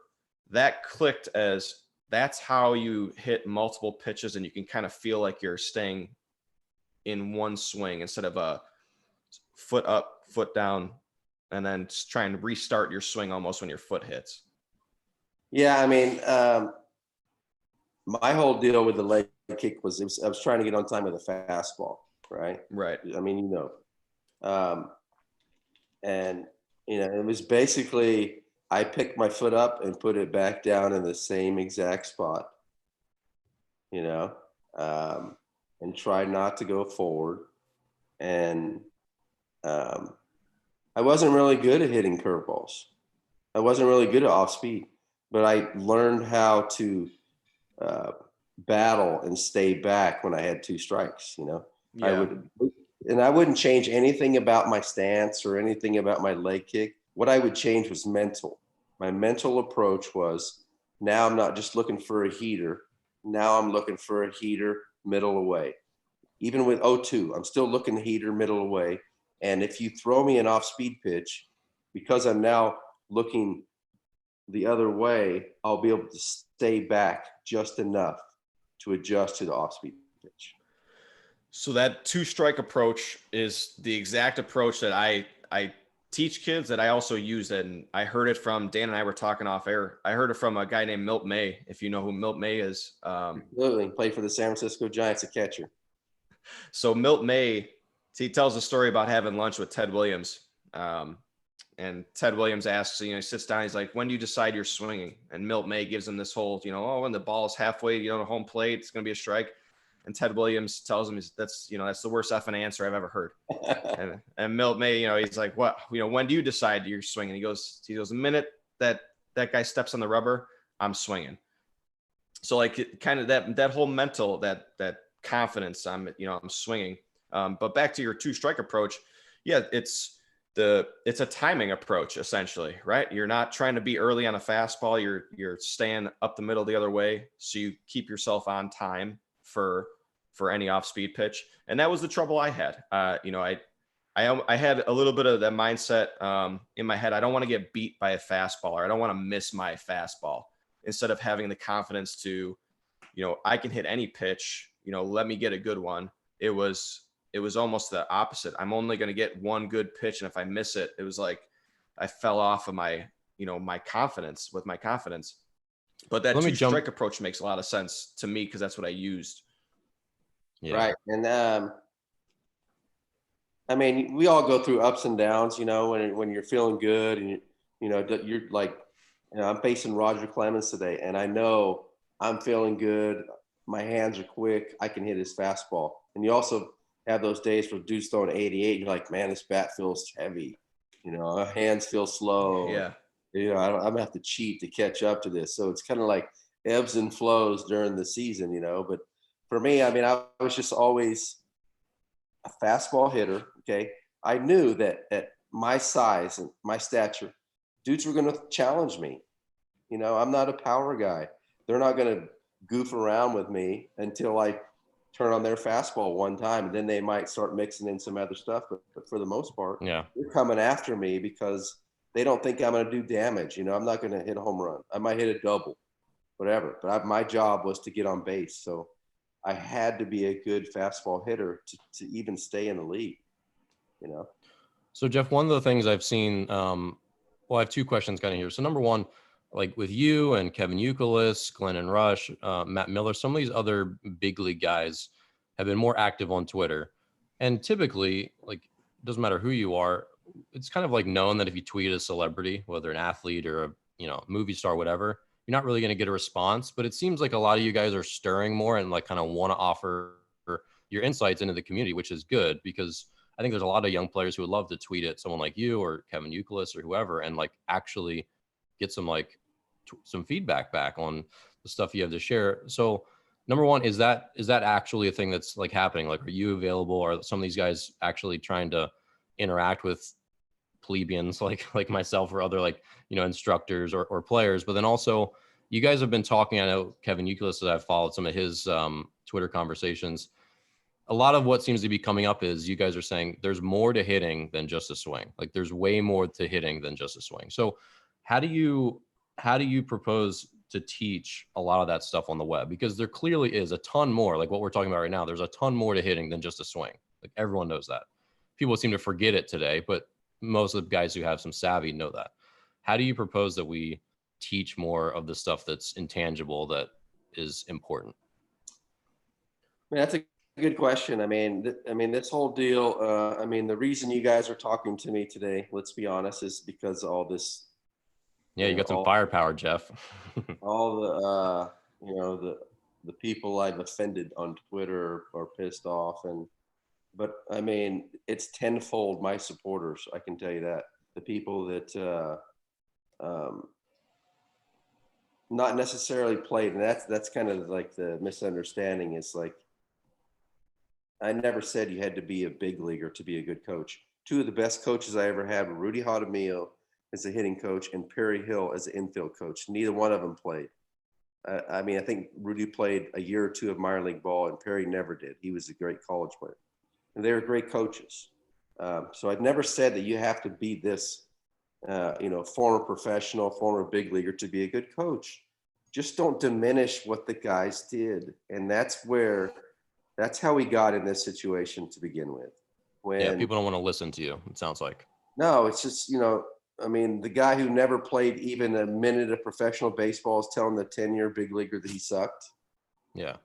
that clicked as that's how you hit multiple pitches and you can kind of feel like you're staying in one swing instead of a foot up, foot down, and then try and restart your swing almost when your foot hits. Yeah, I mean, my whole deal with the leg kick was I was trying to get on time with a fastball, right? Right. I mean, and it was basically I picked my foot up and put it back down in the same exact spot, and tried not to go forward. And I wasn't really good at hitting curveballs. I wasn't really good at off speed, but I learned how to battle and stay back when I had 2 strikes. Yeah. I wouldn't change anything about my stance or anything about my leg kick. What I would change was mental. My mental approach was, now I'm not just looking for a heater. Now I'm looking for a heater middle away. Even with 0-2, I'm still looking heater middle away. And if you throw me an off-speed pitch, because I'm now looking the other way, I'll be able to stay back just enough to adjust to the off-speed pitch. So that 2-strike approach is the exact approach that I teach kids, that I also use. And I heard it from Dan and I were talking off air. I heard it from a guy named Milt May. If you know who Milt May is. Absolutely. Played for the San Francisco Giants, a catcher. So Milt May, he tells a story about having lunch with Ted Williams. And Ted Williams asks, he sits down, he's like, when do you decide you're swinging? And Milt May gives him this whole, when the ball is halfway, to home plate, it's going to be a strike. And Ted Williams tells him, that's the worst effing answer I've ever heard. and Milt May, he's like, what, when do you decide you're swinging? He goes, the minute that guy steps on the rubber, I'm swinging. So like kind of that whole mental, that confidence, I'm swinging. But back to your two strike approach. Yeah, it's a timing approach essentially, right? You're not trying to be early on a fastball. You're staying up the middle the other way. So you keep yourself on time for any off speed pitch. And that was the trouble I had. I had a little bit of that mindset in my head. I don't want to get beat by a fastball, or I don't want to miss my fastball, instead of having the confidence to, I can hit any pitch, let me get a good one. It was almost the opposite. I'm only going to get one good pitch. And if I miss it, it was like I fell off of my confidence. But that two strike approach makes a lot of sense to me, because that's what I used. Yeah. Right. And I mean, we all go through ups and downs, when you're feeling good and you're like, I'm facing Roger Clemens today, and I know I'm feeling good. My hands are quick. I can hit his fastball. And you also have those days where dude's throwing 88. You're like, man, this bat feels heavy. Hands feel slow. Yeah. I'm gonna have to cheat to catch up to this. So it's kind of like ebbs and flows during the season, But for me, I mean, I was just always a fastball hitter. Okay. I knew that at my size and my stature, dudes were going to challenge me. I'm not a power guy. They're not going to goof around with me until I turn on their fastball one time. And then they might start mixing in some other stuff. But for the most part, they're coming after me because they don't think I'm going to do damage. I'm not going to hit a home run. I might hit a double, whatever. But my job was to get on base. So I had to be a good fastball hitter to even stay in the league, So Jeff, one of the things I've seen, I have two questions kind of here. So number one, like with you and Kevin Youkilis, Glennon Rush, Matt Miller, some of these other big league guys have been more active on Twitter. And typically, like, it doesn't matter who you are, it's kind of like known that if you tweet a celebrity, whether an athlete or a movie star, whatever, you're not really going to get a response. But it seems like a lot of you guys are stirring more and like kind of want to offer your insights into the community, which is good, because I think there's a lot of young players who would love to tweet at someone like you or Kevin Youkilis or whoever, and like actually get some some feedback back on the stuff you have to share. So number one, is that actually a thing that's like happening? Like, are you available? Are some of these guys actually trying to interact with plebeians like myself or other instructors or players? But then also, you guys have been talking, I know Kevin Youkilis, that I've followed some of his Twitter conversations. A lot of what seems to be coming up is you guys are saying there's more to hitting than just a swing. Like, there's way more to hitting than just a swing. So how do you propose to teach a lot of that stuff on the web? Because there clearly is a ton more, like what we're talking about right now. There's a ton more to hitting than just a swing. Like, everyone knows that. People seem to forget it today, but most of the guys who have some savvy know that. How do you propose that we teach more of the stuff that's intangible that is important? I mean, that's a good question. I mean, this whole deal, the reason you guys are talking to me today, let's be honest, is because all this. Yeah, you got some firepower, Jeff. all the people I've offended on Twitter are pissed off. But I mean, it's tenfold my supporters. I can tell you that. The people that not necessarily played, and that's kind of like the misunderstanding. Is like, I never said you had to be a big leaguer to be a good coach. Two of the best coaches I ever had were Rudy Jaramillo as a hitting coach and Perry Hill as an infield coach. Neither one of them played. I think Rudy played a year or two of minor league ball, and Perry never did. He was a great college player. And they were great coaches. So I'd never said that you have to be this, former professional, former big leaguer to be a good coach. Just don't diminish what the guys did. And that's how we got in this situation to begin with. People don't want to listen to you, it sounds like. No, it's just, the guy who never played even a minute of professional baseball is telling the 10-year big leaguer that he sucked. Yeah.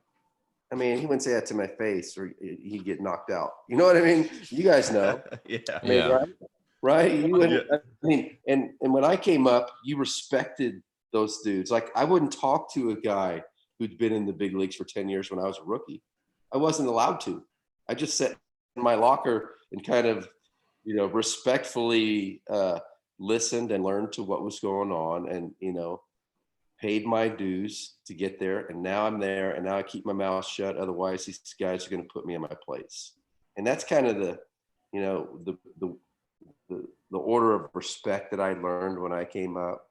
I mean, he wouldn't say that to my face or he'd get knocked out. You know what I mean? You guys know. Yeah. Right? You wouldn't, and when I came up, you respected those dudes. Like, I wouldn't talk to a guy who'd been in the big leagues for 10 years when I was a rookie. I wasn't allowed to. I just sat in my locker and kind of, respectfully listened and learned to what was going on. And, paid my dues to get there, and now I'm there, and now I keep my mouth shut. Otherwise, these guys are going to put me in my place. And that's kind of the, you know, the order of respect that I learned when I came up.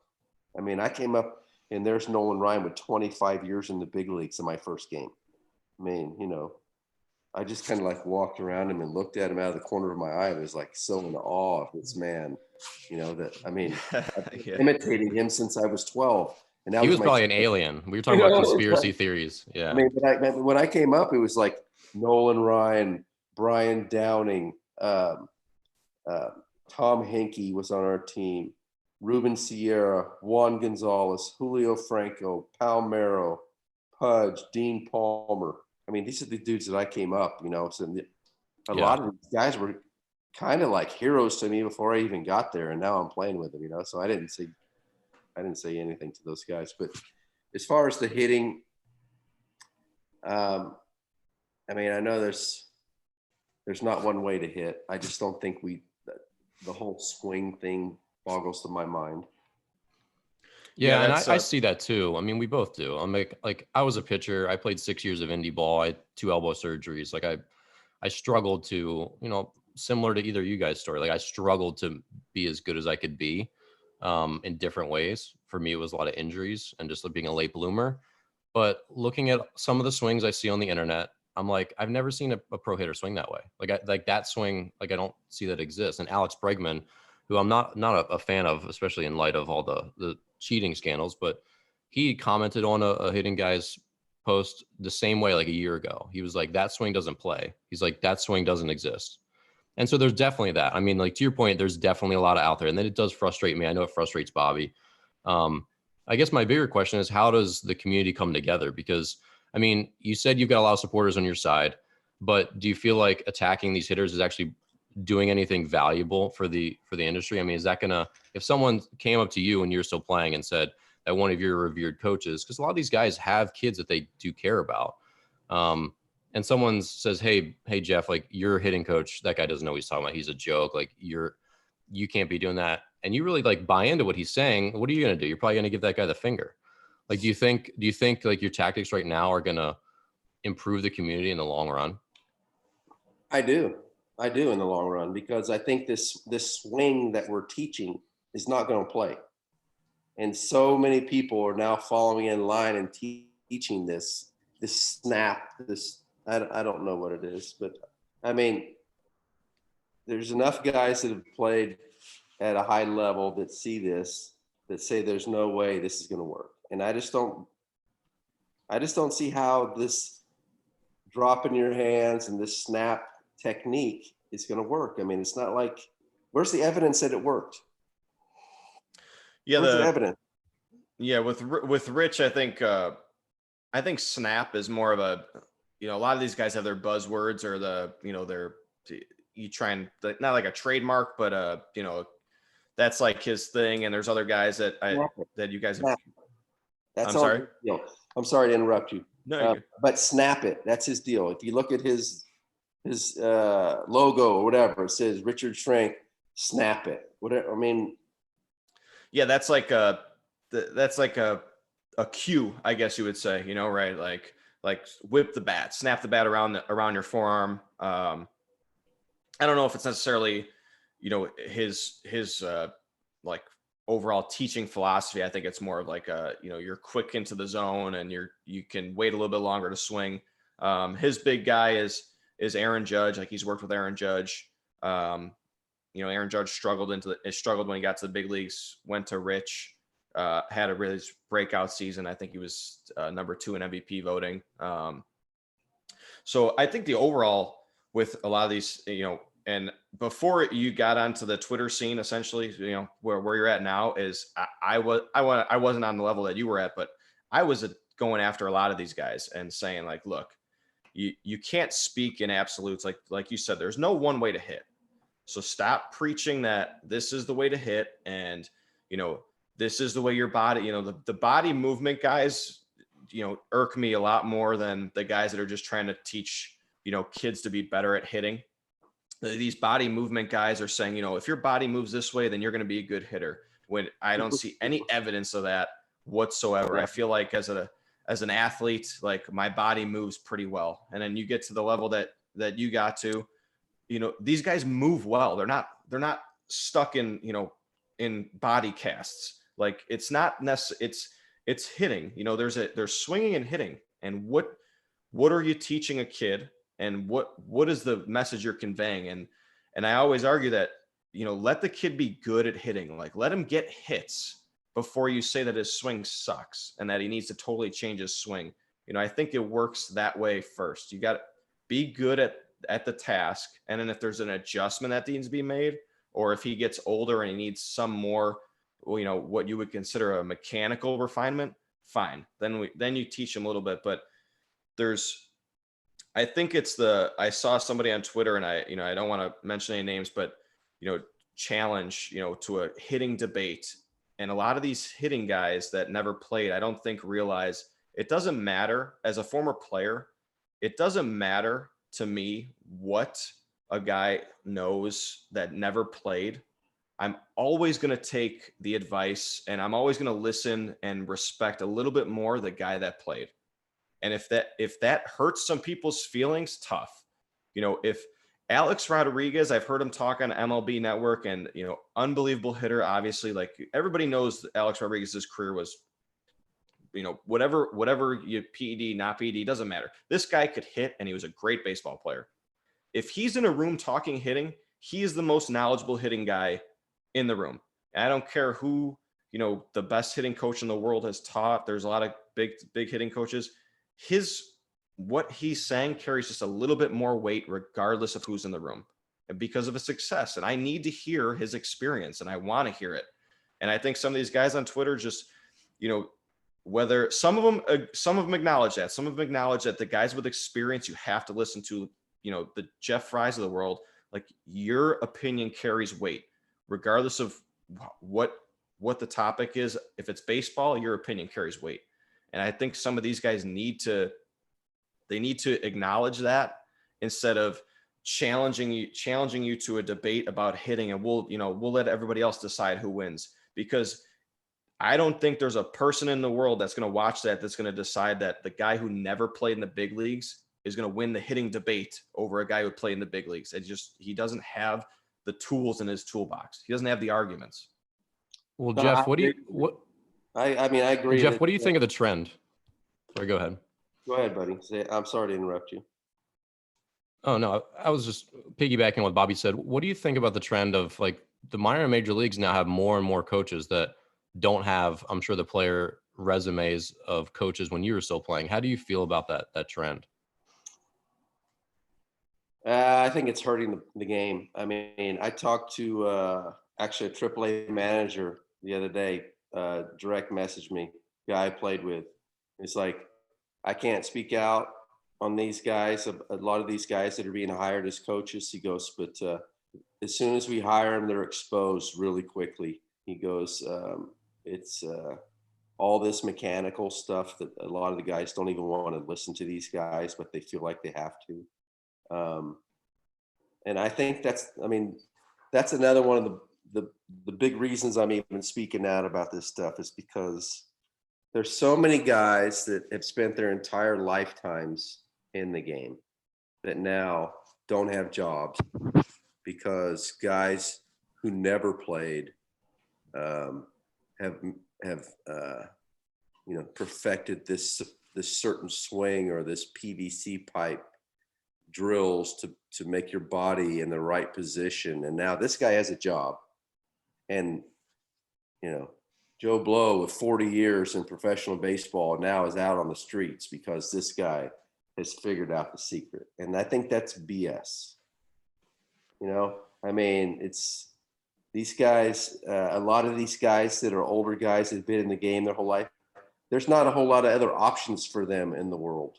I mean, I came up, and there's Nolan Ryan with 25 years in the big leagues in my first game. I mean, you know, I just kind of like walked around him and looked at him out of the corner of my eye. I was like so in awe of this man, you know, that, I mean, I've been imitating him since I was 12. And that He was my probably an alien. We were talking about conspiracy theories. Yeah. I mean, but when I came up, it was like Nolan Ryan, Brian Downing, Tom Henke was on our team, Ruben Sierra, Juan Gonzalez, Julio Franco, Palmero, Pudge, Dean Palmer. I mean, these are the dudes that I came up, you know. So a lot of these guys were kind of like heroes to me before I even got there, and now I'm playing with them, you know. So I didn't say anything to those guys. But as far as the hitting, I mean, I know there's not one way to hit. I just don't think the whole swing thing boggles to my mind. Yeah, and I see that too. I mean, we both do. I'm like I was a pitcher. I played 6 years of indie ball. I had 2 elbow surgeries. Like I struggled to, you know, similar to either you guys' story. Like I struggled to be as good as I could be in different ways. For me, it was a lot of injuries and just being a late bloomer. But looking at some of the swings I see on the internet, I'm like, I've never seen a pro hitter swing that way. Like that swing, like I don't see that exist. And Alex Bregman, who I'm not a fan of, especially in light of all the cheating scandals, but he commented on a hitting guy's post the same way like a year ago. He was like, that swing doesn't play. He's like, that swing doesn't exist. And so there's definitely that. I mean, like to your point, there's definitely a lot out there. And then it does frustrate me. I know it frustrates Bobby. I guess my bigger question is, how does the community come together? Because I mean, you said you've got a lot of supporters on your side, but do you feel like attacking these hitters is actually doing anything valuable for the industry? I mean, is that gonna, if someone came up to you and you're still playing and said that one of your revered coaches, because a lot of these guys have kids that they do care about, and someone says, hey Jeff, like your hitting coach, that guy doesn't know what he's talking about, he's a joke, like you can't be doing that, and you really like buy into what he's saying, what are you gonna do? You're probably gonna give that guy the finger. Like, do you think like your tactics right now are gonna improve the community in the long run? I do in the long run, because I think this swing that we're teaching is not going to play. And so many people are now following in line and teaching this snap, I don't know what it is, but I mean, there's enough guys that have played at a high level that see this, that say there's no way this is going to work. And I just don't see how this drop in your hands and this snap technique is going to work. I mean, it's not like, where's the evidence that it worked? Yeah, where's the evidence? Yeah, with Rich, I think snap is more of a, you know, a lot of these guys have their buzzwords or you try and, not like a trademark, but you know, that's like his thing. And there's other guys that you guys have. That's I'm sorry. I'm sorry to interrupt you. No, but snap it. That's his deal. If you look at his logo or whatever, it says Richard Schrank, snap it. Whatever. I mean, yeah, that's like a cue, I guess you would say. You know, right? Like whip the bat, snap the bat around your forearm. I don't know if it's necessarily, you know, his like overall teaching philosophy. I think it's more of like you know, you're quick into the zone and you can wait a little bit longer to swing. His big guy is Aaron Judge. Like he's worked with Aaron Judge. You know, Aaron Judge struggled when he got to the big leagues, went to Rich, had a really breakout season. I think he was number 2 in MVP voting. So I think the overall with a lot of these, you know, and before you got onto the Twitter scene, essentially, you know, where you're at now is I wasn't on the level that you were at, but I was going after a lot of these guys and saying like, look, you can't speak in absolutes. Like you said, there's no one way to hit. So stop preaching that this is the way to hit. And, you know, this is the way your body, you know, the body movement guys, you know, irk me a lot more than the guys that are just trying to teach, you know, kids to be better at hitting. These body movement guys are saying, you know, if your body moves this way, then you're going to be a good hitter. When I don't see any evidence of that whatsoever. I feel like as an athlete, like my body moves pretty well. And then you get to the level that you got to, these guys move well. They're not stuck in, in body casts. Like it's not necessarily, it's hitting, there's swinging and hitting. And what are you teaching a kid? And what is the message you're conveying? And I always argue that, let the kid be good at hitting. Like let him get hits before you say that his swing sucks and that he needs to totally change his swing. I think it works that way first. You got to be good at the task. And then if there's an adjustment that needs to be made, or if he gets older and he needs some more, what you would consider a mechanical refinement, fine. Then you teach him a little bit. But I think I saw somebody on Twitter, and I don't want to mention any names, but, challenge, to a hitting debate. And a lot of these hitting guys that never played, I don't think realize it doesn't matter. As a former player, it doesn't matter to me what a guy knows that never played. I'm always going to take the advice, and I'm always going to listen and respect a little bit more the guy that played. And if that hurts some people's feelings, tough. If Alex Rodriguez, I've heard him talk on MLB Network, and unbelievable hitter. Obviously, like everybody knows, Alex Rodriguez's career was, whatever you PED, not PED, doesn't matter. This guy could hit, and he was a great baseball player. If he's in a room talking hitting, he is the most knowledgeable hitting guy in the room. And I don't care who, the best hitting coach in the world has taught. There's a lot of big hitting coaches. What he's saying carries just a little bit more weight regardless of who's in the room, and because of his success. And I need to hear his experience, and I want to hear it. And I think some of these guys on Twitter just, whether some of them acknowledge that, some of them acknowledge that the guys with experience you have to listen to, the Jeff Frys of the world, like your opinion carries weight regardless of what the topic is. If it's baseball, your opinion carries weight. And I think some of these guys need to acknowledge that instead of challenging you to a debate about hitting, and we'll let everybody else decide who wins, because I don't think there's a person in the world that's going to watch that's going to decide that the guy who never played in the big leagues is going to win the hitting debate over a guy who played in the big leagues. He doesn't have the tools in his toolbox. He doesn't have the arguments. Well, Jeff, I mean, I agree. Jeff, what do you think of the trend? Sorry, go ahead. Go ahead, buddy. I'm sorry to interrupt you. Oh, no, I was just piggybacking on what Bobby said. What do you think about the trend of like the minor and major leagues now have more and more coaches that don't have, I'm sure, the player resumes of coaches when you were still playing? How do you feel about that trend? I think it's hurting the game. I mean, I talked to actually a AAA manager the other day, direct messaged me, guy I played with. It's like, I can't speak out on these guys, a lot of these guys that are being hired as coaches. He goes, but as soon as we hire them, they're exposed really quickly. He goes, it's all this mechanical stuff that a lot of the guys don't even want to listen to these guys, but they feel like they have to. And I think that's another one of the big reasons I'm even speaking out about this stuff, is because there's so many guys that have spent their entire lifetimes in the game that now don't have jobs because guys who never played have perfected this certain swing or this PVC pipe drills to make your body in the right position. And now this guy has a job, and Joe Blow with 40 years in professional baseball now is out on the streets because this guy has figured out the secret. And I think that's BS. I mean, it's these guys, a lot of these guys that are older guys that have been in the game their whole life, there's not a whole lot of other options for them in the world.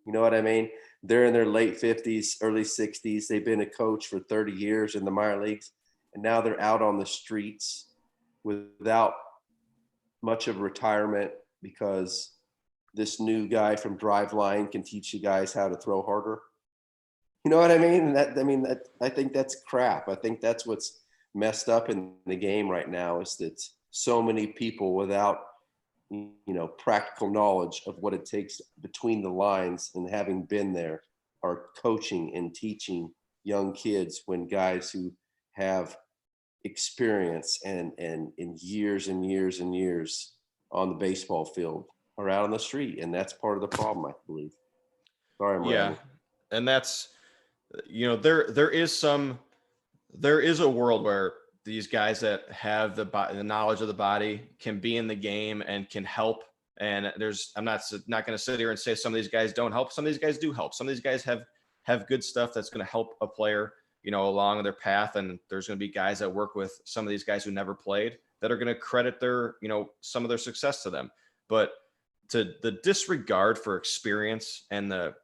You know what I mean? They're in their late 50s, early 60s. They've been a coach for 30 years in the minor leagues, and now they're out on the streets without much of retirement because this new guy from Driveline can teach you guys how to throw harder. You know what I mean? I think that's crap. I think that's what's messed up in the game right now, is that so many people without practical knowledge of what it takes between the lines, and having been there, are coaching and teaching young kids when guys who have experience and years and years and years on the baseball field are out on the street. And that's part of the problem, I believe. Sorry, I'm Yeah. rambling. And that's, there is a world where these guys that have the knowledge of the body can be in the game and can help. And I'm not going to sit here and say some of these guys don't help. Some of these guys do help. Some of these guys have good stuff that's going to help a player, along their path. And there's going to be guys that work with some of these guys who never played that are going to credit their, some of their success to them. But to the disregard for experience and that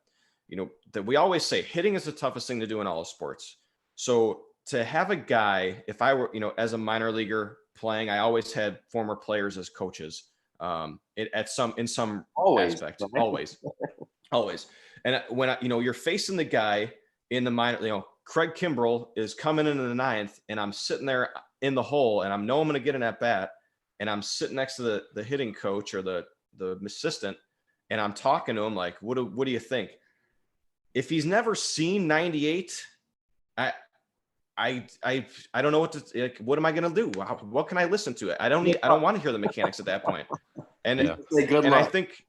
we always say hitting is the toughest thing to do in all of sports. So to have a guy, if I were, as a minor leaguer playing, I always had former players as coaches, in some aspect, always. And when you're facing the guy in the minor, Craig Kimbrell is coming into the ninth, and I'm sitting there in the hole, and I know I'm going to get an at bat, and I'm sitting next to the hitting coach or the assistant, and I'm talking to him like, what do you think? If he's never seen 98, I don't know what to, like, what am I going to do? What can I listen to it? I don't want to hear the mechanics at that point. And, I think,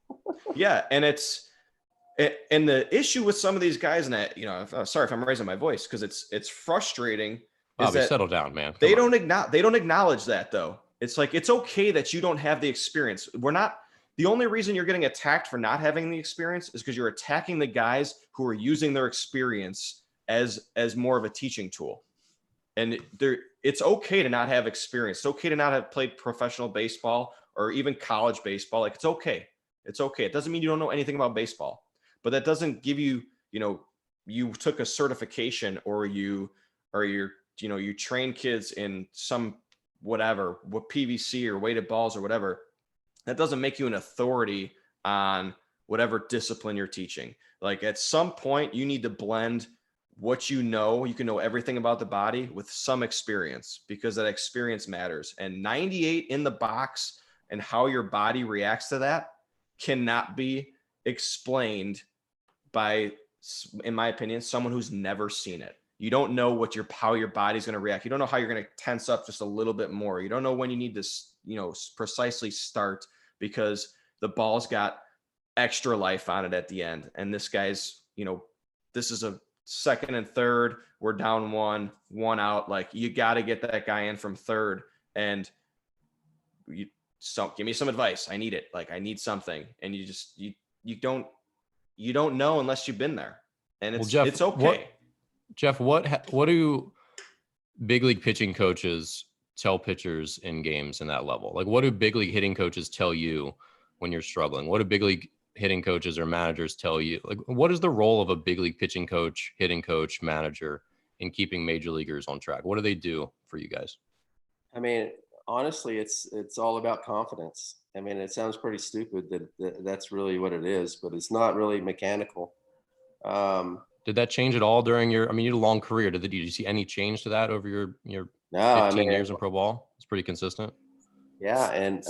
and the issue with some of these guys, and sorry if I'm raising my voice, because it's frustrating. Bobby, settle down, man. They don't acknowledge that, though. It's like, it's okay that you don't have the experience. The only reason you're getting attacked for not having the experience is because you're attacking the guys who are using their experience as more of a teaching tool. And it's okay to not have experience. It's okay to not have played professional baseball or even college baseball. Like, it's okay. It's okay. It doesn't mean you don't know anything about baseball, but that doesn't give you, you took a certification or you train kids in some whatever, what PVC or weighted balls or whatever. That doesn't make you an authority on whatever discipline you're teaching. Like, at some point you need to blend what you can know everything about the body with some experience, because that experience matters. And 98 in the box and how your body reacts to that cannot be explained by, in my opinion, someone who's never seen it. You don't know how your body's going to react. You don't know how you're going to tense up just a little bit more. You don't know when you need to, precisely start, because the ball's got extra life on it at the end. And this guy's, this is a second and third, we're down one out. Like, you got to get that guy in from third, and give me some advice. I need it. Like, I need something. And you don't know unless you've been there. And it's okay. Jeff, what do big league pitching coaches tell pitchers in games in that level? Like, what do big league hitting coaches tell you when you're struggling? What do big league hitting coaches or managers tell you? Like, what is the role of a big league pitching coach, hitting coach, manager in keeping major leaguers on track? What do they do for you guys? I mean, honestly, it's all about confidence. I mean, it sounds pretty stupid that's really what it is, but it's not really mechanical. Did that change at all during you had a long career. Did you see any change to that over your 15 years in pro ball? It's pretty consistent. Yeah. And,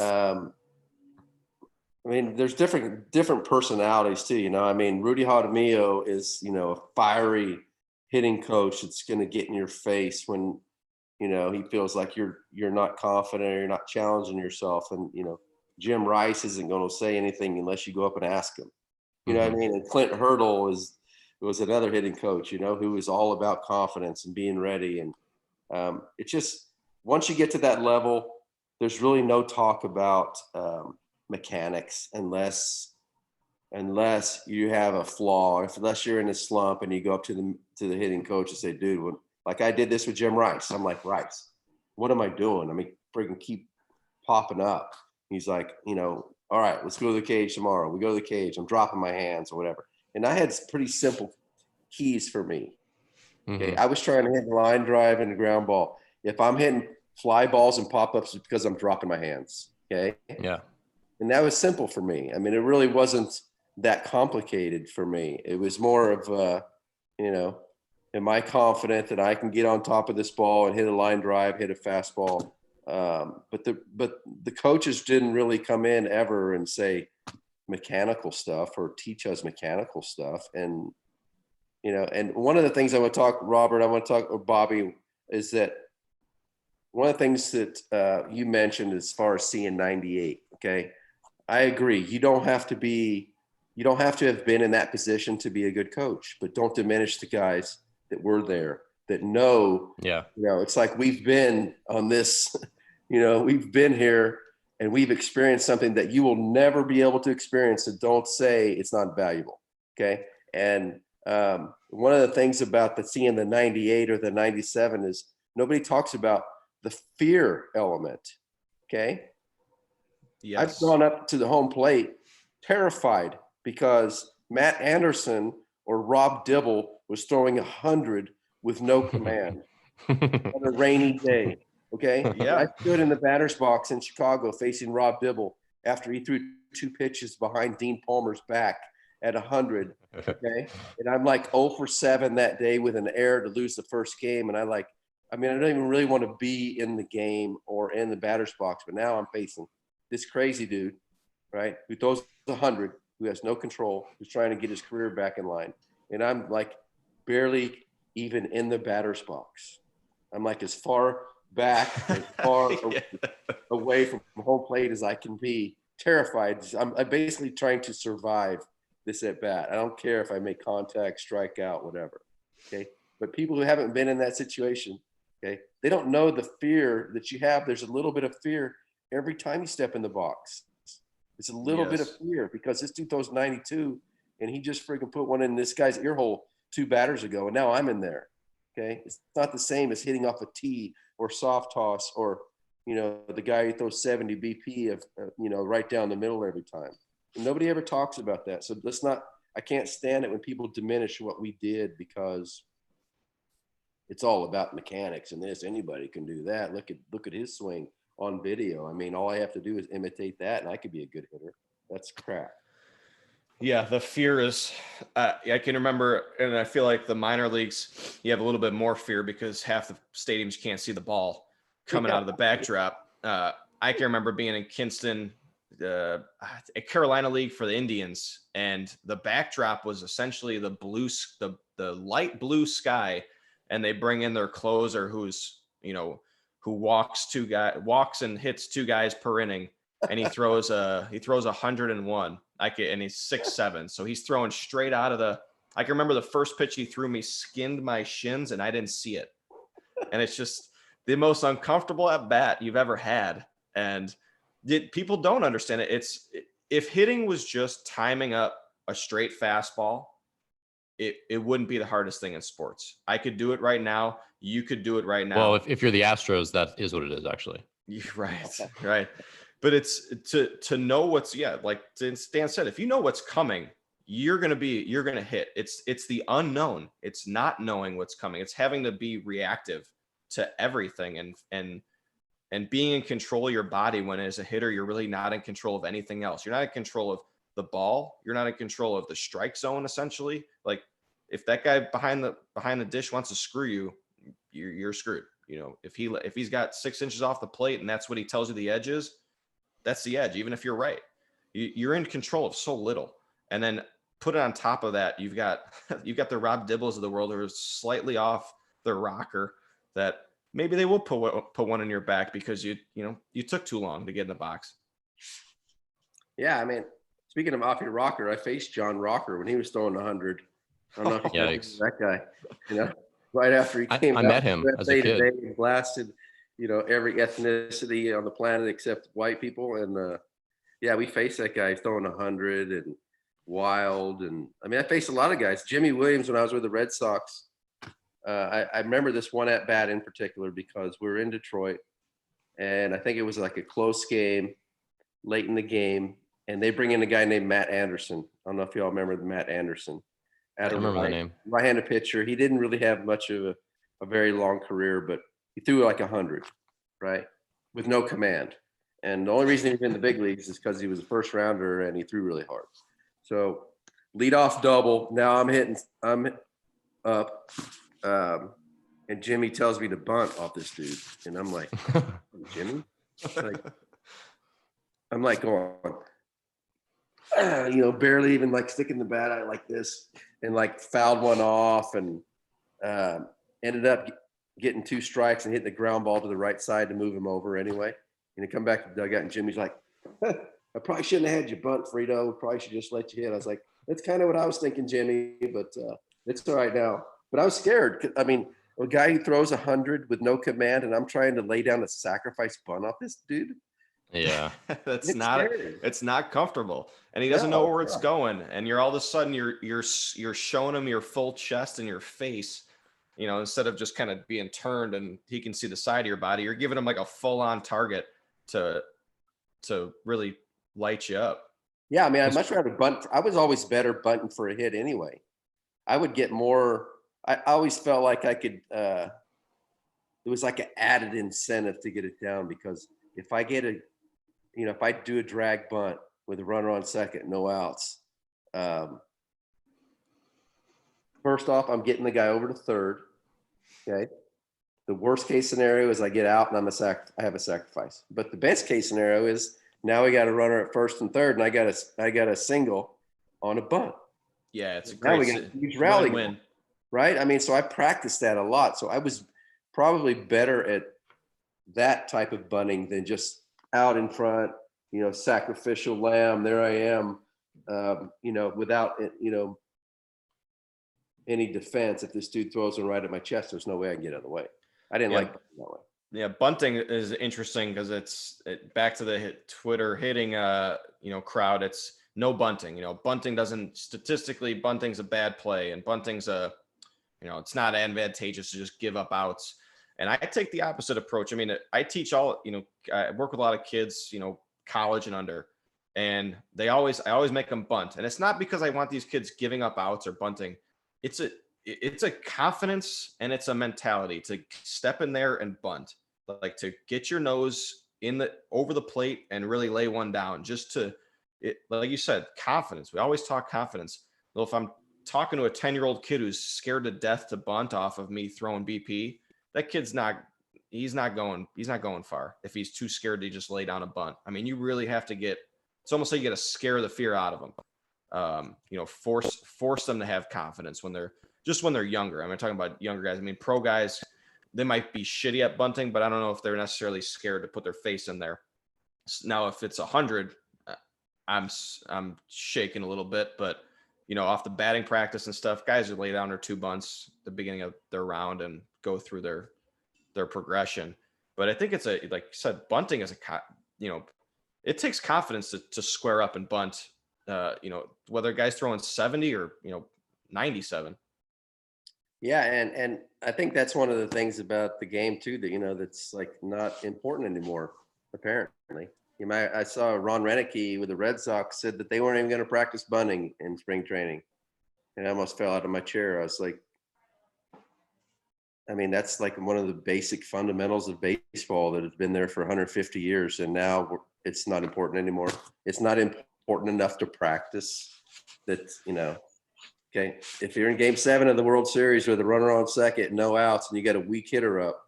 there's different personalities too, Rudy Jaramillo is, a fiery hitting coach that's going to get in your face when, he feels like you're not confident or you're not challenging yourself. And, Jim Rice isn't going to say anything unless you go up and ask him, what I mean? And Clint Hurdle was another hitting coach, who was all about confidence and being ready. And it's just, once you get to that level, there's really no talk about mechanics unless you have a flaw, unless you're in a slump and you go up to the hitting coach and say, dude, like I did this with Jim Rice. I'm like, Rice, what am I doing? Freaking keep popping up. He's like, all right, let's go to the cage tomorrow. We go to the cage. I'm dropping my hands or whatever. And I had pretty simple keys for me. Okay. I was trying to hit the line drive and the ground ball. If I'm hitting fly balls and pop-ups, it's because I'm dropping my hands. Okay. Yeah. And that was simple for me. It really wasn't that complicated for me. It was more of, am I confident that I can get on top of this ball and hit a line drive, hit a fastball? But the coaches didn't really come in ever and say mechanical stuff or teach us mechanical stuff. And, you know, and one of the things I want to talk, Robert, I want to talk, or Bobby, is that one of the things that you mentioned as far as seeing 98. Okay. I agree. You don't have to have been in that position to be a good coach, but don't diminish the guys that were there that know, Yeah. you know, it's like we've been on this, you know, we've been here and we've experienced something that you will never be able to experience. So don't say it's not valuable. Okay. And one of the things about seeing the 98 or the 97 is nobody talks about the fear element. Okay. Yes. I've gone up to the home plate terrified because Matt Anderson or Rob Dibble was throwing 100 with no command on a rainy day. Okay. Yeah. I stood in the batter's box in Chicago facing Rob Dibble after he threw 2 pitches behind Dean Palmer's back at 100. Okay. And I'm like 0 for 7 that day with an error to lose the first game. And I don't even really want to be in the game or in the batter's box, but now I'm facing this crazy dude, right, who throws 100, who has no control, who's trying to get his career back in line. And I'm like barely even in the batter's box. I'm like as far back, as far away from home plate as I can be, terrified. I'm basically trying to survive this at bat. I don't care if I make contact, strike out, whatever. Okay. But people who haven't been in that situation, okay, they don't know the fear that you have. There's a little bit of fear every time you step in the box. It's a little bit of fear because this dude throws 92 and he just freaking put one in this guy's ear hole 2 batters ago. And now I'm in there. Okay. It's not the same as hitting off a tee or soft toss or, you know, the guy who throws 70 BP of, you know, right down the middle every time. And nobody ever talks about that. So I can't stand it when people diminish what we did because it's all about mechanics and this, anybody can do that. Look at his swing on video. I mean, all I have to do is imitate that and I could be a good hitter. That's crap. Yeah, the fear is, I can remember, and I feel like the minor leagues, you have a little bit more fear because half the stadiums can't see the ball coming out of the backdrop. I can remember being in Kinston, a Carolina League for the Indians, and the backdrop was essentially the light blue sky, and they bring in their closer who's, you know, who walks and hits 2 guys per inning, and he throws 101. And he's 6'7", so he's throwing straight out of the. I can remember the first pitch he threw me skinned my shins, and I didn't see it. And it's just the most uncomfortable at bat you've ever had. And people don't understand it. If hitting was just timing up a straight fastball, it wouldn't be the hardest thing in sports. I could do it right now. You could do it right now. Well, if you're the Astros, that is what it is, actually. Right. But it's to know what's, like Stan said, if you know what's coming, you're going to hit. It's the unknown. It's not knowing what's coming. It's having to be reactive to everything and being in control of your body when as a hitter, you're really not in control of anything else. You're not in control of the ball. You're not in control of the strike zone, essentially. Like if that guy behind the dish wants to screw you, you're screwed. You know, if he's got 6 inches off the plate and that's what he tells you the edge is, that's the edge. Even if you're right, you're in control of so little. And then put it on top of that, you've got the Rob Dibbles of the world who are slightly off their rocker that maybe they will put one in your back because you took too long to get in the box. Yeah, I mean, speaking of off your rocker, I faced John Rocker when he was throwing 100. I don't know if you remember that guy. You know, right after he came I out, met him as a kid. He blasted, you know, every ethnicity on the planet except white people. And we faced that guy throwing 100 and wild. And I mean, I faced a lot of guys. Jimmy Williams when I was with the Red Sox. I remember this one at bat in particular because we were in Detroit, and I think it was like a close game, late in the game, and they bring in a guy named Matt Anderson. I don't know if y'all remember Matt Anderson. I remember the name. Right-handed pitcher. He didn't really have much of a very long career, but he threw like 100, right, with no command. And the only reason he was in the big leagues is because he was a first rounder and he threw really hard. So leadoff double. Now I'm up. and Jimmy tells me to bunt off this dude, and I'm like, Jimmy, like, I'm like going, barely even like sticking the bat out like this, and like fouled one off, and ended up getting 2 strikes and hitting the ground ball to the right side to move him over anyway. And he come back to the dugout, and Jimmy's like, I probably shouldn't have had you bunt, Frito. Probably should just let you hit. I was like, that's kind of what I was thinking, Jimmy, but it's all right now. But I was scared. I mean, a guy who throws 100 with no command, and I'm trying to lay down a sacrifice bunt off this dude. Yeah, it's not comfortable, and he doesn't know where it's going. And you're all of a sudden you're showing him your full chest and your face, instead of just kind of being turned and he can see the side of your body. You're giving him like a full on target to really light you up. Yeah, I mean, I'd much rather bunt. I was always better bunting for a hit anyway. I would get more. I always felt like I could. It was like an added incentive to get it down, because if I get if I do a drag bunt with a runner on second, no outs. First off, I'm getting the guy over to third. Okay. The worst case scenario is I get out and I have a sacrifice. But the best case scenario is now we got a runner at first and third, and I got a single on a bunt. Yeah, it's a now great we got a huge rally win. Right? I mean, so I practiced that a lot. So I was probably better at that type of bunting than just out in front, sacrificial lamb. There I am, without any defense. If this dude throws one right at my chest, there's no way I can get out of the way. I didn't like bunting that way. Yeah, bunting is interesting because it's back to the Twitter hitting crowd. It's no bunting. Bunting doesn't statistically. Bunting's a bad play, and bunting's it's not advantageous to just give up outs. And I take the opposite approach. I mean, I teach I work with a lot of kids, college and under, and I always make them bunt. And it's not because I want these kids giving up outs or bunting. It's a confidence and it's a mentality to step in there and bunt, like to get your nose over the plate and really lay one down, just to like you said, confidence. We always talk confidence. Well, if I'm talking to a 10-year-old kid who's scared to death to bunt off of me throwing BP, that kid's he's not going far if he's too scared to just lay down a bunt. I mean, you really have to it's almost like you got to scare the fear out of them. Force them to have confidence when they're younger. I'm talking about younger guys. I mean, pro guys, they might be shitty at bunting, but I don't know if they're necessarily scared to put their face in there. Now, if it's 100, I'm shaking a little bit, but off the batting practice and stuff, guys would lay down their 2 bunts at the beginning of their round and go through their progression. But I think it's like you said, bunting is it takes confidence to square up and bunt, whether a guy's throwing 70 or, 97. Yeah. And I think that's one of the things about the game too, that, that's like not important anymore, apparently. I saw Ron Renicky with the Red Sox said that they weren't even going to practice bunting in spring training. And I almost fell out of my chair. I was like, I mean, that's like one of the basic fundamentals of baseball that has been there for 150 years. And now it's not important anymore. It's not important enough to practice that, okay. If you're in game 7 of the World Series with a runner on second, no outs, and you got a weak hitter up,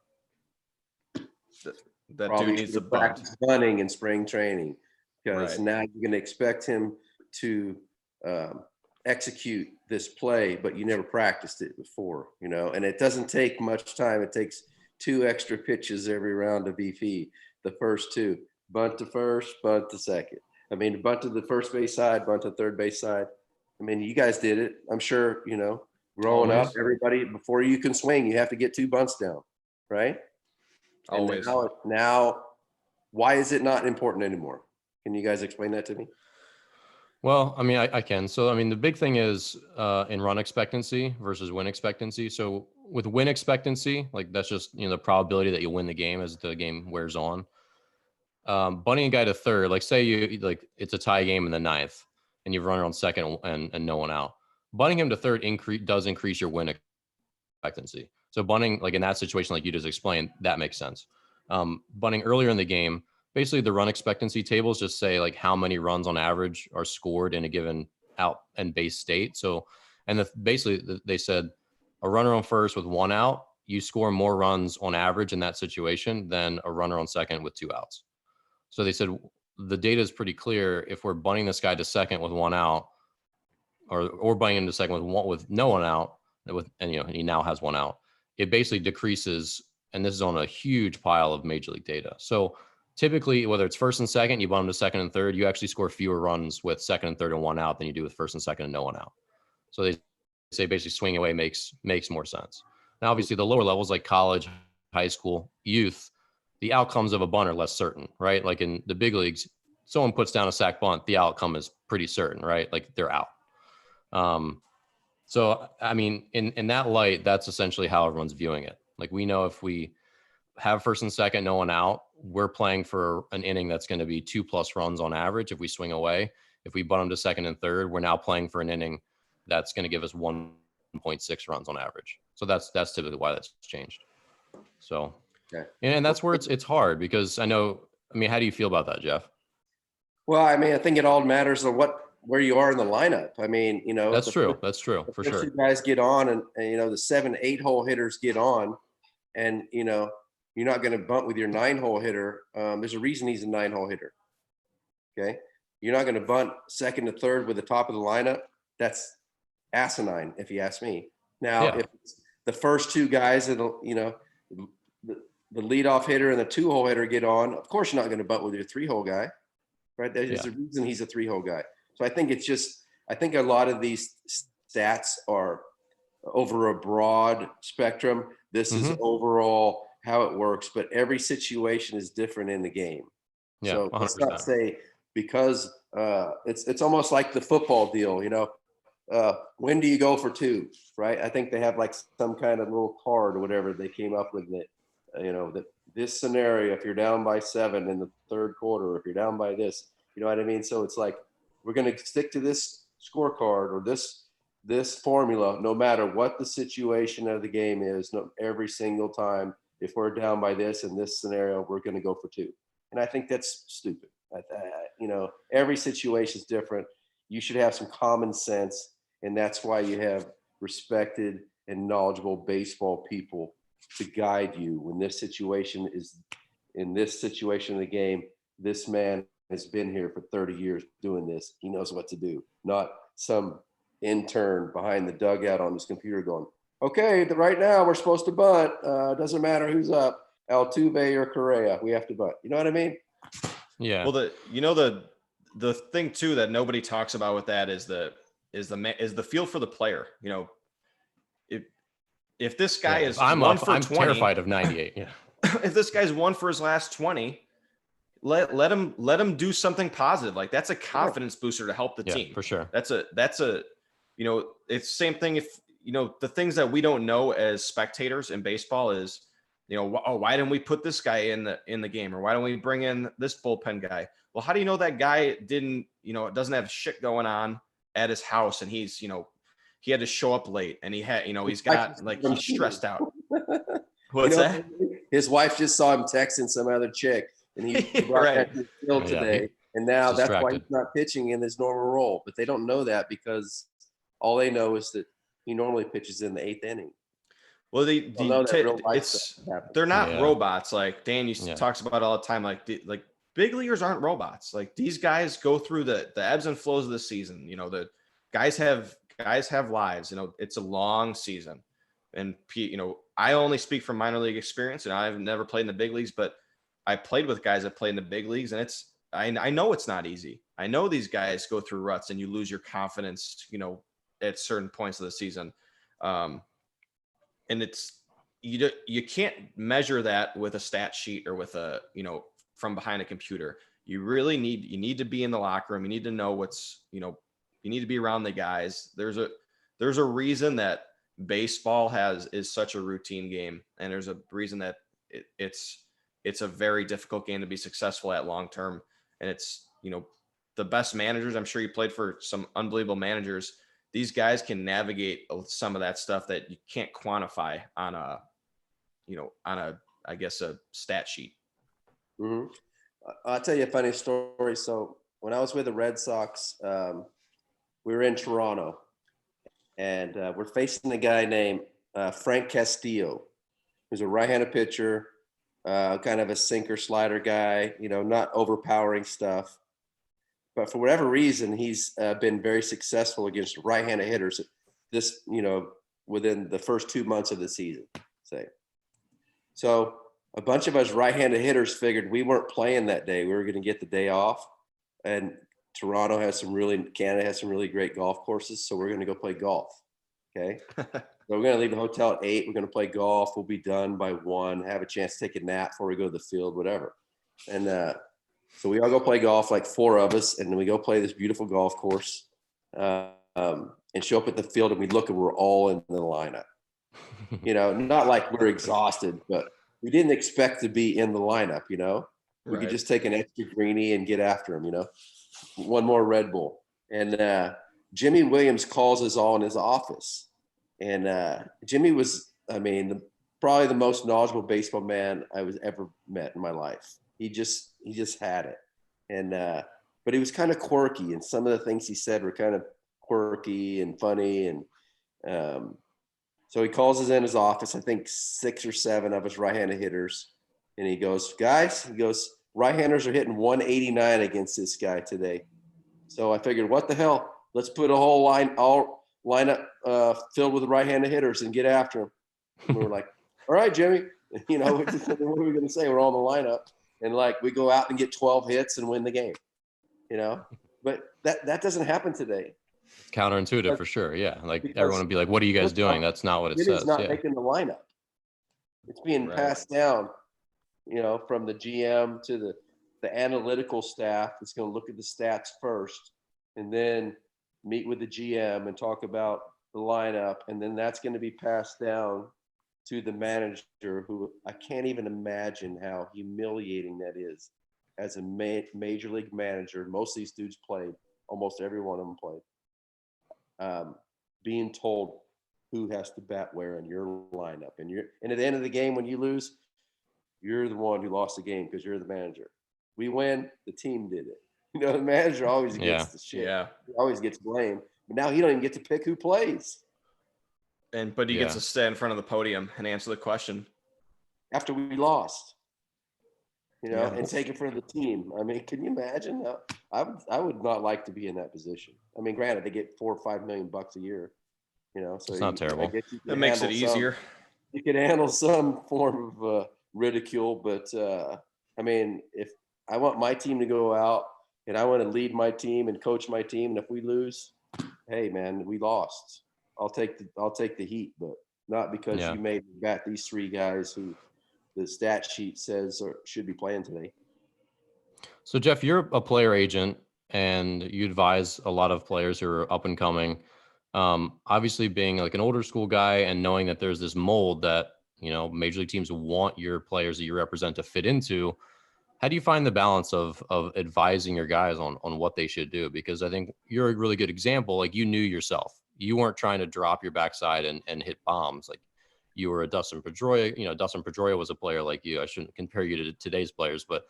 that dude needs to practice bunting in spring training, because now you're going to expect him to execute this play, but you never practiced it before, and it doesn't take much time. It takes 2 extra pitches every round of BP. The first 2, bunt to first, bunt to second. I mean, bunt to the first base side, bunt to third base side. I mean, you guys did it. I'm sure, growing up, everybody, before you can swing, you have to get 2 bunts down, right? Always. And now, why is it not important anymore? Can you guys explain that to me? Well, I mean, I can. So, I mean, the big thing is in run expectancy versus win expectancy. So with win expectancy, like that's just, the probability that you win the game as the game wears on. Bunting a guy to third, like say it's a tie game in the 9th and you've run on second and no one out. Bunting him to third does increase your win expectancy. So bunting, like in that situation, like you just explained, that makes sense. Bunting earlier in the game, basically the run expectancy tables just say like how many runs on average are scored in a given out and base state. So, and basically they said a runner on first with 1 out you score more runs on average in that situation than a runner on second with 2 outs. So they said the data is pretty clear. If we're bunting this guy to second with 1 out, or bunting him to second with no one out, and he now has 1 out, it basically decreases. And this is on a huge pile of major league data. So typically, whether it's first and second, you bunt him to second and third, you actually score fewer runs with second and third and 1 out than you do with first and second and no one out. So they say basically swinging away makes more sense. Now, obviously, the lower levels like college, high school, youth, the outcomes of a bunt are less certain, right? Like in the big leagues, someone puts down a sac bunt, the outcome is pretty certain, right? Like they're out. So, I mean, in that light, that's essentially how everyone's viewing it. Like we know if we have first and second, no one out, we're playing for an inning that's going to be 2+ runs on average if we swing away. If we bunt them to second and third, we're now playing for an inning that's going to give us 1.6 runs on average. So that's typically why that's changed. So, okay. And that's where it's hard because I mean, how do you feel about that, Jeff? Well, I mean, I think it all matters on where you are in the lineup. I mean, that's true. That's true for sure. You guys get on and the 7-8 hole hitters get on, and you're not going to bunt with your 9-hole hitter. There's a reason he's a 9-hole hitter. Okay. You're not going to bunt second to third with the top of the lineup. That's asinine, if you ask me. Now, if it's the first 2 guys that the leadoff hitter and the 2-hole hitter get on, of course you're not going to bunt with your 3-hole guy, right? There's a reason he's a 3-hole guy. So I think I think a lot of these stats are over a broad spectrum. This is overall how it works, but every situation is different in the game. Yeah, so 100%. Let's not say because it's almost like the football deal, when do you go for 2, right? I think they have like some kind of little card or whatever they came up with that, that this scenario, if you're down by 7 in the third quarter, or if you're down by this, you know what I mean? So it's like, we're going to stick to this scorecard or this formula, no matter what the situation of the game is. Every single time, if we're down by this in this scenario, we're going to go for 2. And I think that's stupid. Every situation is different. You should have some common sense, and that's why you have respected and knowledgeable baseball people to guide you when this situation is in this situation of the game. This man has been here for 30 years doing this. He knows what to do, not some intern behind the dugout on his computer going, okay, right now we're supposed to bunt. Doesn't matter who's up, Altuve or Correa, we have to bunt. You know what I mean? Yeah. Well, the thing too that nobody talks about with that is the feel for the player. If this guy is I'm for 20, terrified of 98. Yeah. If this guy's 1 for his last 20, let him do something positive. Like that's a confidence booster to help the team. For sure. That's a it's the same thing. If the things that we don't know as spectators in baseball is, why didn't we put this guy in the game, or why don't we bring in this bullpen guy? Well, how do you know that guy doesn't have shit going on at his house, and he's he had to show up late, and he had he's got he's stressed out. What's that? His wife just saw him texting some other chick, and he brought that to the field today, and now that's why he's not pitching in his normal role. But they don't know that because all they know is that he normally pitches in the 8th inning. Well, they're not robots. Like Dan talks about all the time. Like big leaguers aren't robots. Like these guys go through the ebbs and flows of the season. The guys have lives. It's a long season, and I only speak from minor league experience, and I've never played in the big leagues, but I played with guys that played in the big leagues, and I know it's not easy. I know these guys go through ruts, and you lose your confidence, at certain points of the season. And you can't measure that with a stat sheet or with from behind a computer. You really need to be in the locker room. You need to know what's, you need to be around the guys. There's a reason that baseball is such a routine game. And there's a reason that it's a very difficult game to be successful at long-term. And it's, the best managers, I'm sure you played for some unbelievable managers. These guys can navigate some of that stuff that you can't quantify on a stat sheet. Mm-hmm. I'll tell you a funny story. So when I was with the Red Sox, we were in Toronto, and we're facing a guy named Frank Castillo. who's a right-handed pitcher, kind of a sinker slider guy, not overpowering stuff. But for whatever reason, he's been very successful against right-handed hitters this, within the first 2 months of the season, say. So a bunch of us right-handed hitters figured we weren't playing that day. We were going to get the day off. And Canada has some really great golf courses. So we're going to go play golf. Okay. So we're going to leave the hotel at 8. We're going to play golf. We'll be done by 1, have a chance to take a nap before we go to the field, whatever. And so we all go play golf, like 4 of us. And then we go play this beautiful golf course and show up at the field, and we look and we're all in the lineup. Not like we're exhausted, but we didn't expect to be in the lineup, We could just take an extra greenie and get after him, one more Red Bull. And Jimmy Williams calls us all in his office. And Jimmy was, probably the most knowledgeable baseball man I was ever met in my life. He just had it. And but he was kind of quirky, and some of the things he said were kind of quirky and funny. And so he calls us in his office, I think 6 or 7 of us right-handed hitters. And he goes, guys, right-handers are hitting 189 against this guy today. So I figured, what the hell? Let's put a whole lineup filled with right-handed hitters and get after him. And we were like, all right, Jimmy. What are we going to say? We're all in the lineup. And we go out and get 12 hits and win the game, But that doesn't happen today. Counterintuitive for sure. Yeah. Everyone would be like, what are you guys doing? That's not what it says. It's not making the lineup. It's being passed down, from the GM to the analytical staff. It's going to look at the stats first and then meet with the GM and talk about the lineup. And then that's going to be passed down to the manager, who I can't even imagine how humiliating that is as a major league manager. Most of these dudes played, almost every one of them played. Being told who has to bat where in your lineup, and at the end of the game, when you lose, you're the one who lost the game because you're the manager. We win, the team did it. The manager always gets the shit. Yeah, he always gets blamed. But now he don't even get to pick who plays. But he gets to stand in front of the podium and answer the question after we lost. And take it for the team. Can you imagine? I would not like to be in that position. Granted, they get $4 or $5 million a year. So it's not terrible. That makes it easier. You could handle some form of ridicule, but if I want my team to go out and I want to lead my team and coach my team, and if we lose, hey man, we lost. I'll take the heat, but not because you made me bat these 3 guys who the stat sheet says should be playing today. So Jeff, you're a player agent and you advise a lot of players who are up and coming. Obviously being like an older school guy and knowing that there's this mold that, major league teams want your players that you represent to fit into. How do you find the balance of advising your guys on what they should do? Because I think you're a really good example. You knew yourself. You weren't trying to drop your backside and hit bombs. You were a Dustin Pedroia. Dustin Pedroia was a player like you. I shouldn't compare you to today's players, but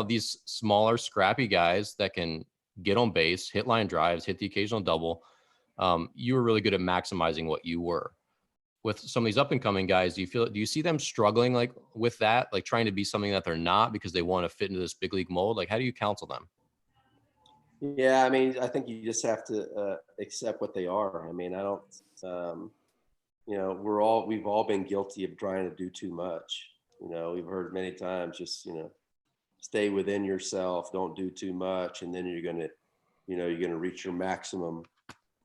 these smaller, scrappy guys that can get on base, hit line drives, hit the occasional double. You were really good at maximizing what you were. With some of these up and coming guys, do you see them struggling with that, trying to be something that they're not because they want to fit into this big league mold? How do you counsel them? Yeah, I think you just have to accept what they are. I don't. We've all been guilty of trying to do too much. We've heard many times, just stay within yourself, don't do too much, and then you're gonna reach your maximum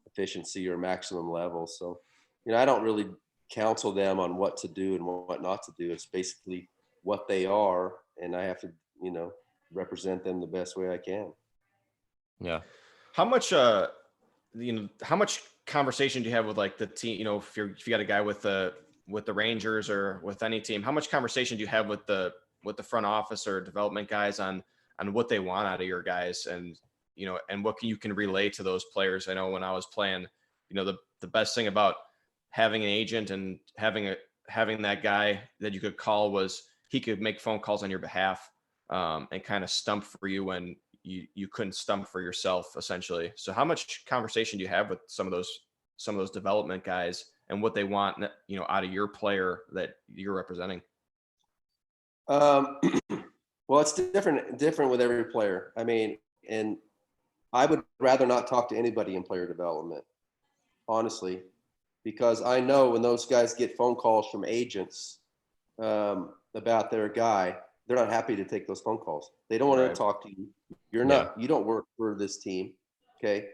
efficiency or maximum level. So, I don't really counsel them on what to do and what not to do. It's basically what they are, and I have to, represent them the best way I can. Yeah. How much conversation do you have with the team? If you got a guy with the Rangers or with any team, how much conversation do you have with the front office or development guys on what they want out of your guys, and and what you can relay to those players? I know when I was playing, the best thing about having an agent and having that guy that you could call was he could make phone calls on your behalf and kind of stump for you when you couldn't stump for yourself, essentially. So how much conversation do you have with some of those some of those development guys and what they want, out of your player that you're representing? Well, it's different with every player. I mean, and I would rather not talk to anybody in player development, honestly, because I know when those guys get phone calls from agents about their guy, they're not happy to take those phone calls. They don't want to talk to you. You don't work for this team. Okay.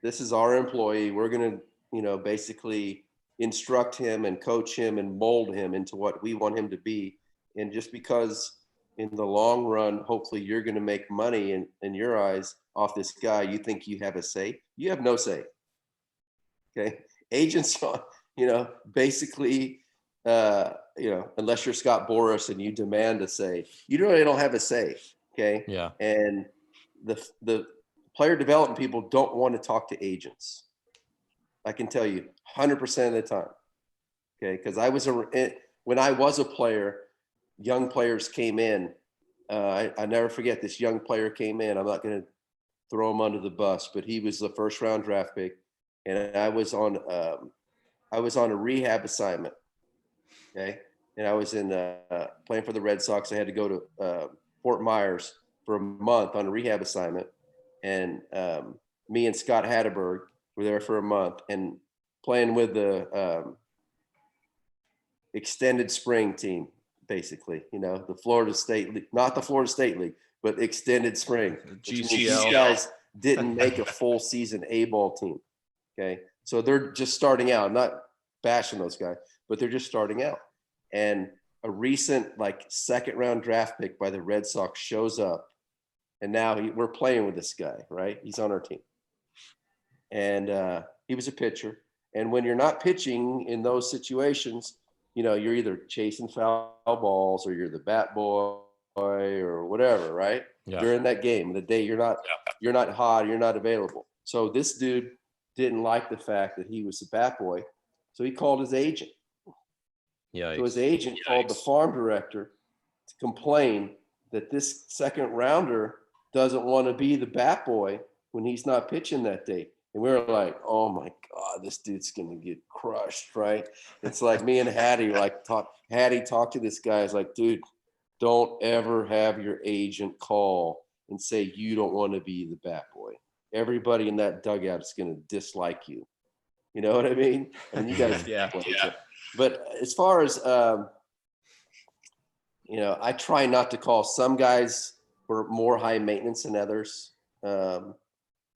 This is our employee. We're going to, basically instruct him and coach him and mold him into what we want him to be. And just because in the long run, hopefully you're going to make money in your eyes off this guy, you think you have a say. You have no say. Okay. Agents, basically, unless you're Scott Boras and you demand a say, you really don't have a say. Okay. Yeah. And the player development people don't want to talk to agents. I can tell you 100% of the time. Okay. Because when I was a player, young players came in. I never forget this young player came in. I'm not going to throw him under the bus, but he was the first round draft pick. And I was on a rehab assignment. Okay. And I was playing for the Red Sox. I had to go to Fort Myers for a month on a rehab assignment. And me and Scott Hatterberg were there for a month and playing with the extended spring team, basically, the Florida State League, not the Florida State League, but extended spring. GCL. These guys didn't make a full season A-ball team. Okay. So they're just starting out. I'm not bashing those guys, but they're just starting out. And a recent second round draft pick by the Red Sox shows up. And now we're playing with this guy, right? He's on our team. And he was a pitcher. And when you're not pitching in those situations, you're either chasing foul balls or you're the bat boy or whatever, right? Yeah. During that game, the day you're not hot, you're not available. So this dude didn't like the fact that he was the bat boy. So he called his agent. Yeah. So his agent called the farm director to complain that this second rounder doesn't want to be the bat boy when he's not pitching that day. And we were like, oh my God, this dude's going to get crushed, right? It's like me and Hattie talked to this guy. It's like, dude, don't ever have your agent call and say you don't want to be the bat boy. Everybody in that dugout is going to dislike you. You know what I mean? And you guys, yeah. But as far as, I try not to call. Some guys were more high maintenance than others,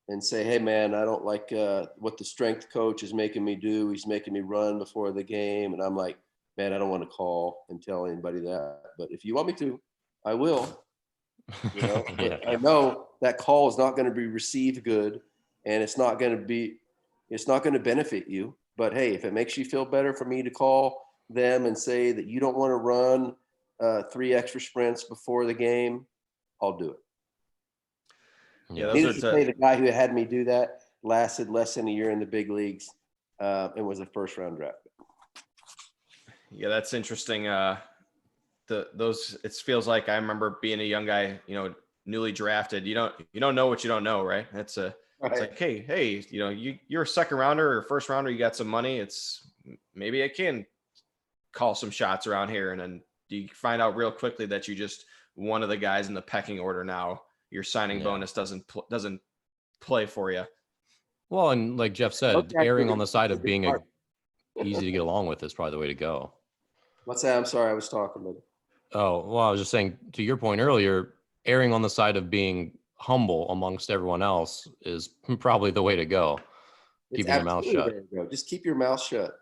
and say, hey man, I don't like what the strength coach is making me do. He's making me run before the game. And I'm like, man, I don't want to call and tell anybody that. But if you want me to, I will. But I know that call is not going to be received good, and it's not going to benefit you. But hey, if it makes you feel better for me to call them and say that you don't want to run 3 extra sprints before the game, I'll do it. Yeah, Needless to say, the guy who had me do that lasted less than a year in the big leagues and was a first round draft pick. Yeah, that's interesting. It feels like I remember being a young guy, newly drafted. You don't know what you don't know, right? It's like, hey, you're a second rounder or first rounder. You got some money. It's maybe I can call some shots around here, and then you find out real quickly that you just one of the guys in the pecking order now. Your signing bonus doesn't play for you. Well, and like Jeff said, erring on the side of being easy to get along with is probably the way to go. What's that? I'm sorry, I was talking about it. Oh, well, I was just saying to your point earlier, erring on the side of being humble amongst everyone else is probably the way to go. Keeping your mouth shut. Just keep your mouth shut.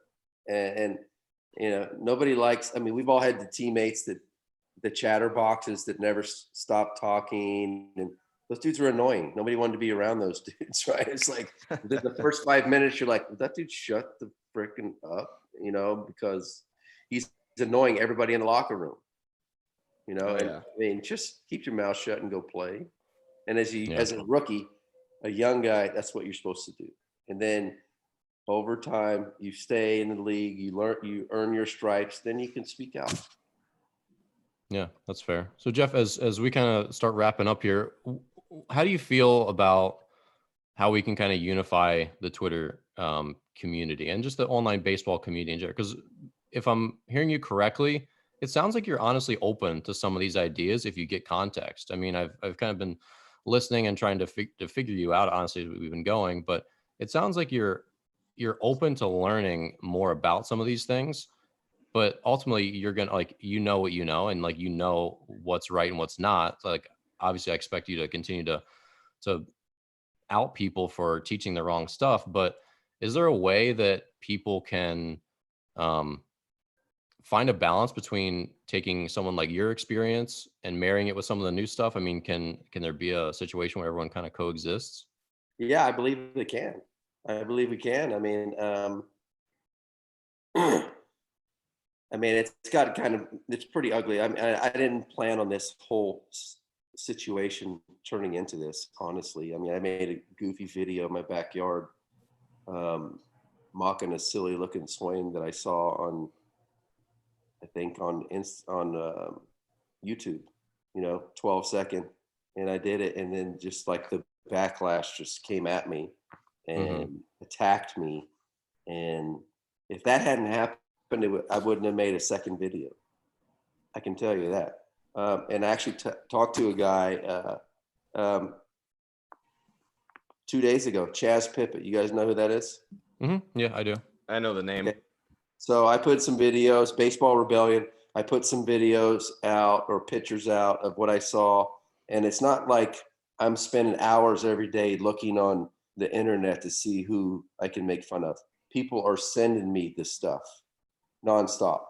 And nobody likes, we've all had the teammates the chatterboxes that never stop talking, and those dudes were annoying. Nobody wanted to be around those dudes, right? It's like the first 5 minutes, you're like, that dude shut the freaking up, because he's annoying everybody in the locker room, just keep your mouth shut and go play. And as a rookie, a young guy, that's what you're supposed to do. And then over time, you stay in the league, you earn your stripes, then you can speak out. Yeah, that's fair. So Jeff, as we kind of start wrapping up here, how do you feel about how we can kind of unify the Twitter community and just the online baseball community in general? Because if I'm hearing you correctly, it sounds like you're honestly open to some of these ideas if you get context. I mean, I've kind of been listening and trying to figure you out honestly as we've been going, but it sounds like you're open to learning more about some of these things, but ultimately you're gonna like what you know, and like what's right and what's not. So, like obviously I expect you to continue to out people for teaching the wrong stuff, but is there a way that people can um find a balance between taking someone like your experience and marrying it with some of the new stuff? I mean, can there be a situation where everyone kind of coexists? Yeah, I believe it can. I believe we can. I mean, it's got kind of, it's pretty ugly. I mean, I didn't plan on this whole situation turning into this, honestly. I mean, I made a goofy video in my backyard, mocking a silly looking swing that I saw on, I think on YouTube, 12-second. And I did it. And then just like the backlash just came at me and attacked me. And if that hadn't happened, I wouldn't have made a second video. I can tell you that. And I actually talked to a guy 2 days ago, Chaz Pippett. You guys know who that is? Yeah, I do. I know the name. Okay. So I put some videos, Baseball Rebellion. I put some videos out or pictures out of what I saw. And it's not like I'm spending hours every day looking on the internet to see who I can make fun of. People are sending me this stuff nonstop.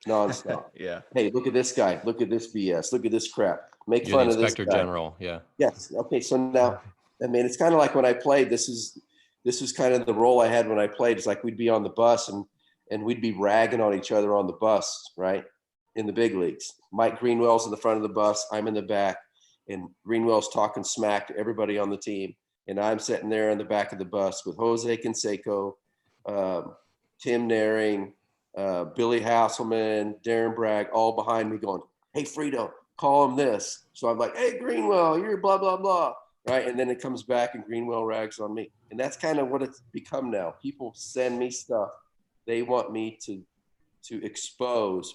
Yeah. Hey, look at this guy. Look at this BS. Look at this crap. Make You're fun the of this Inspector guy. General. Yeah. Yes. Okay. So now, I mean, it's kind of like when I played. This is kind of the role I had when I played. It's like we'd be on the bus and we'd be ragging on each other on the bus, right? In the big leagues. Mike Greenwell's in the front of the bus. I'm in the back, and Greenwell's talking smack to everybody on the team. And I'm sitting there in the back of the bus with Jose Canseco, Tim Naring, Billy Hasselman, Darren Bragg, all behind me going, hey, Frito, call him this. So I'm like, hey, Greenwell, you're blah, blah, blah. Right. And then it comes back and Greenwell rags on me. And that's kind of what it's become now. People send me stuff they want me to expose,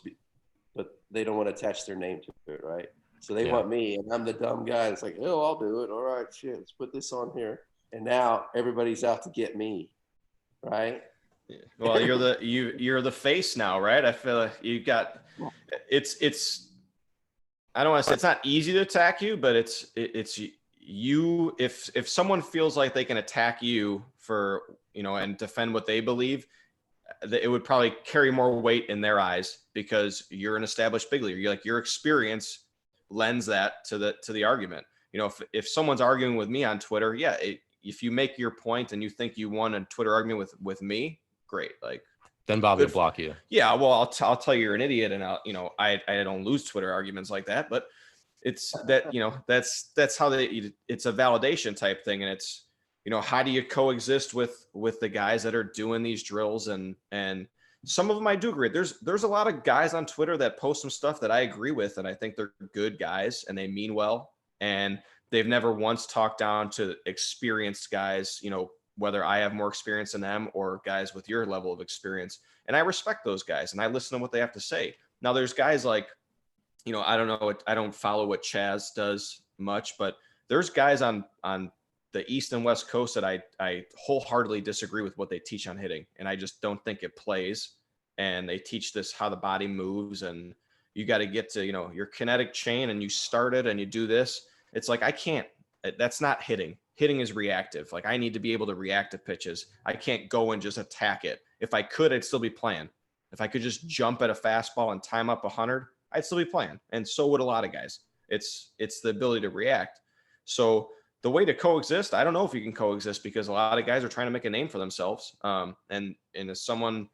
but they don't want to attach their name to it. Right. So they want me, and I'm the dumb guy. It's like, oh, I'll do it. All right, shit, let's put this on here. And now everybody's out to get me. Right. Yeah. Well, you're the face now, right? I feel like you got it's I don't want to say it's not easy to attack you, but it's you. If someone feels like they can attack you for and defend what they believe, it would probably carry more weight in their eyes because you're an established big leaguer. You're like, your experience lends that to the argument. If someone's arguing with me on Twitter, if you make your point and you think you won a Twitter argument with me, great. Like, then Bobby will block you. Yeah, well, I'll tell you you're an idiot, and I don't lose Twitter arguments like that, but it's that that's how it's a validation type thing, and it's how do you coexist with the guys that are doing these drills, and some of them I do agree. There's a lot of guys on Twitter that post some stuff that I agree with, and I think they're good guys and they mean well, and they've never once talked down to experienced guys, whether I have more experience than them or guys with your level of experience. And I respect those guys and I listen to what they have to say. Now there's guys like, I don't know, I don't follow what Chaz does much, but there's guys on the East and West Coast that I wholeheartedly disagree with what they teach on hitting. And I just don't think it plays. And they teach this, how the body moves, and you got to get to, your kinetic chain, and you start it and you do this. It's like, I can't, that's not hitting. Hitting is reactive. Like, I need to be able to react to pitches. I can't go and just attack it. If I could, I'd still be playing. If I could just jump at a fastball and time up 100, I'd still be playing. And so would a lot of guys. It's the ability to react. So the way to coexist, I don't know if you can coexist, because a lot of guys are trying to make a name for themselves. And as someone,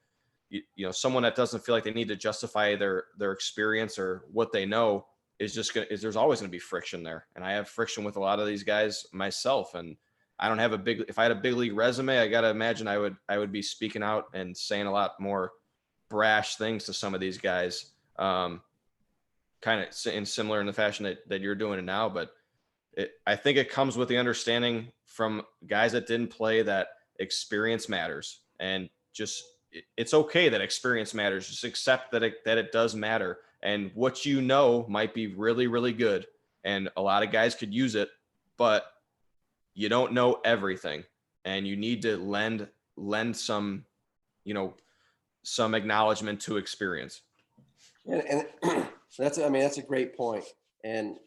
someone that doesn't feel like they need to justify their experience or what they know, there's always going to be friction there. And I have friction with a lot of these guys myself. And I don't have if I had a big league resume, I got to imagine I would be speaking out and saying a lot more brash things to some of these guys, kind of in similar in the fashion that you're doing it now. But I think it comes with the understanding from guys that didn't play that experience matters. and just it's okay that experience matters. Just accept that it does matter, and what you know might be really, really good, and a lot of guys could use it, but you don't know everything, and you need to lend some, some acknowledgement to experience. And that's a great point. And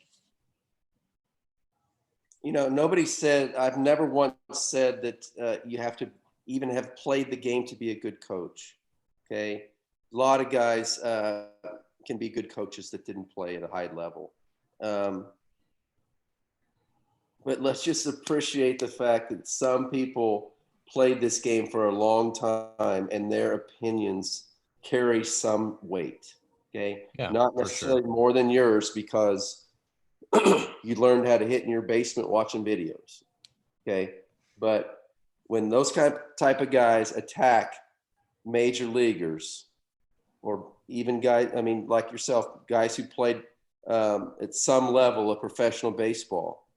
nobody said, I've never once said that you have to even have played the game to be a good coach. Okay. A lot of guys can be good coaches that didn't play at a high level. But let's just appreciate the fact that some people played this game for a long time and their opinions carry some weight. Okay. Yeah, not necessarily more than yours because you learned how to hit in your basement watching videos. Okay. But when those type of guys attack major leaguers, or even guys, like yourself, guys who played at some level of professional baseball,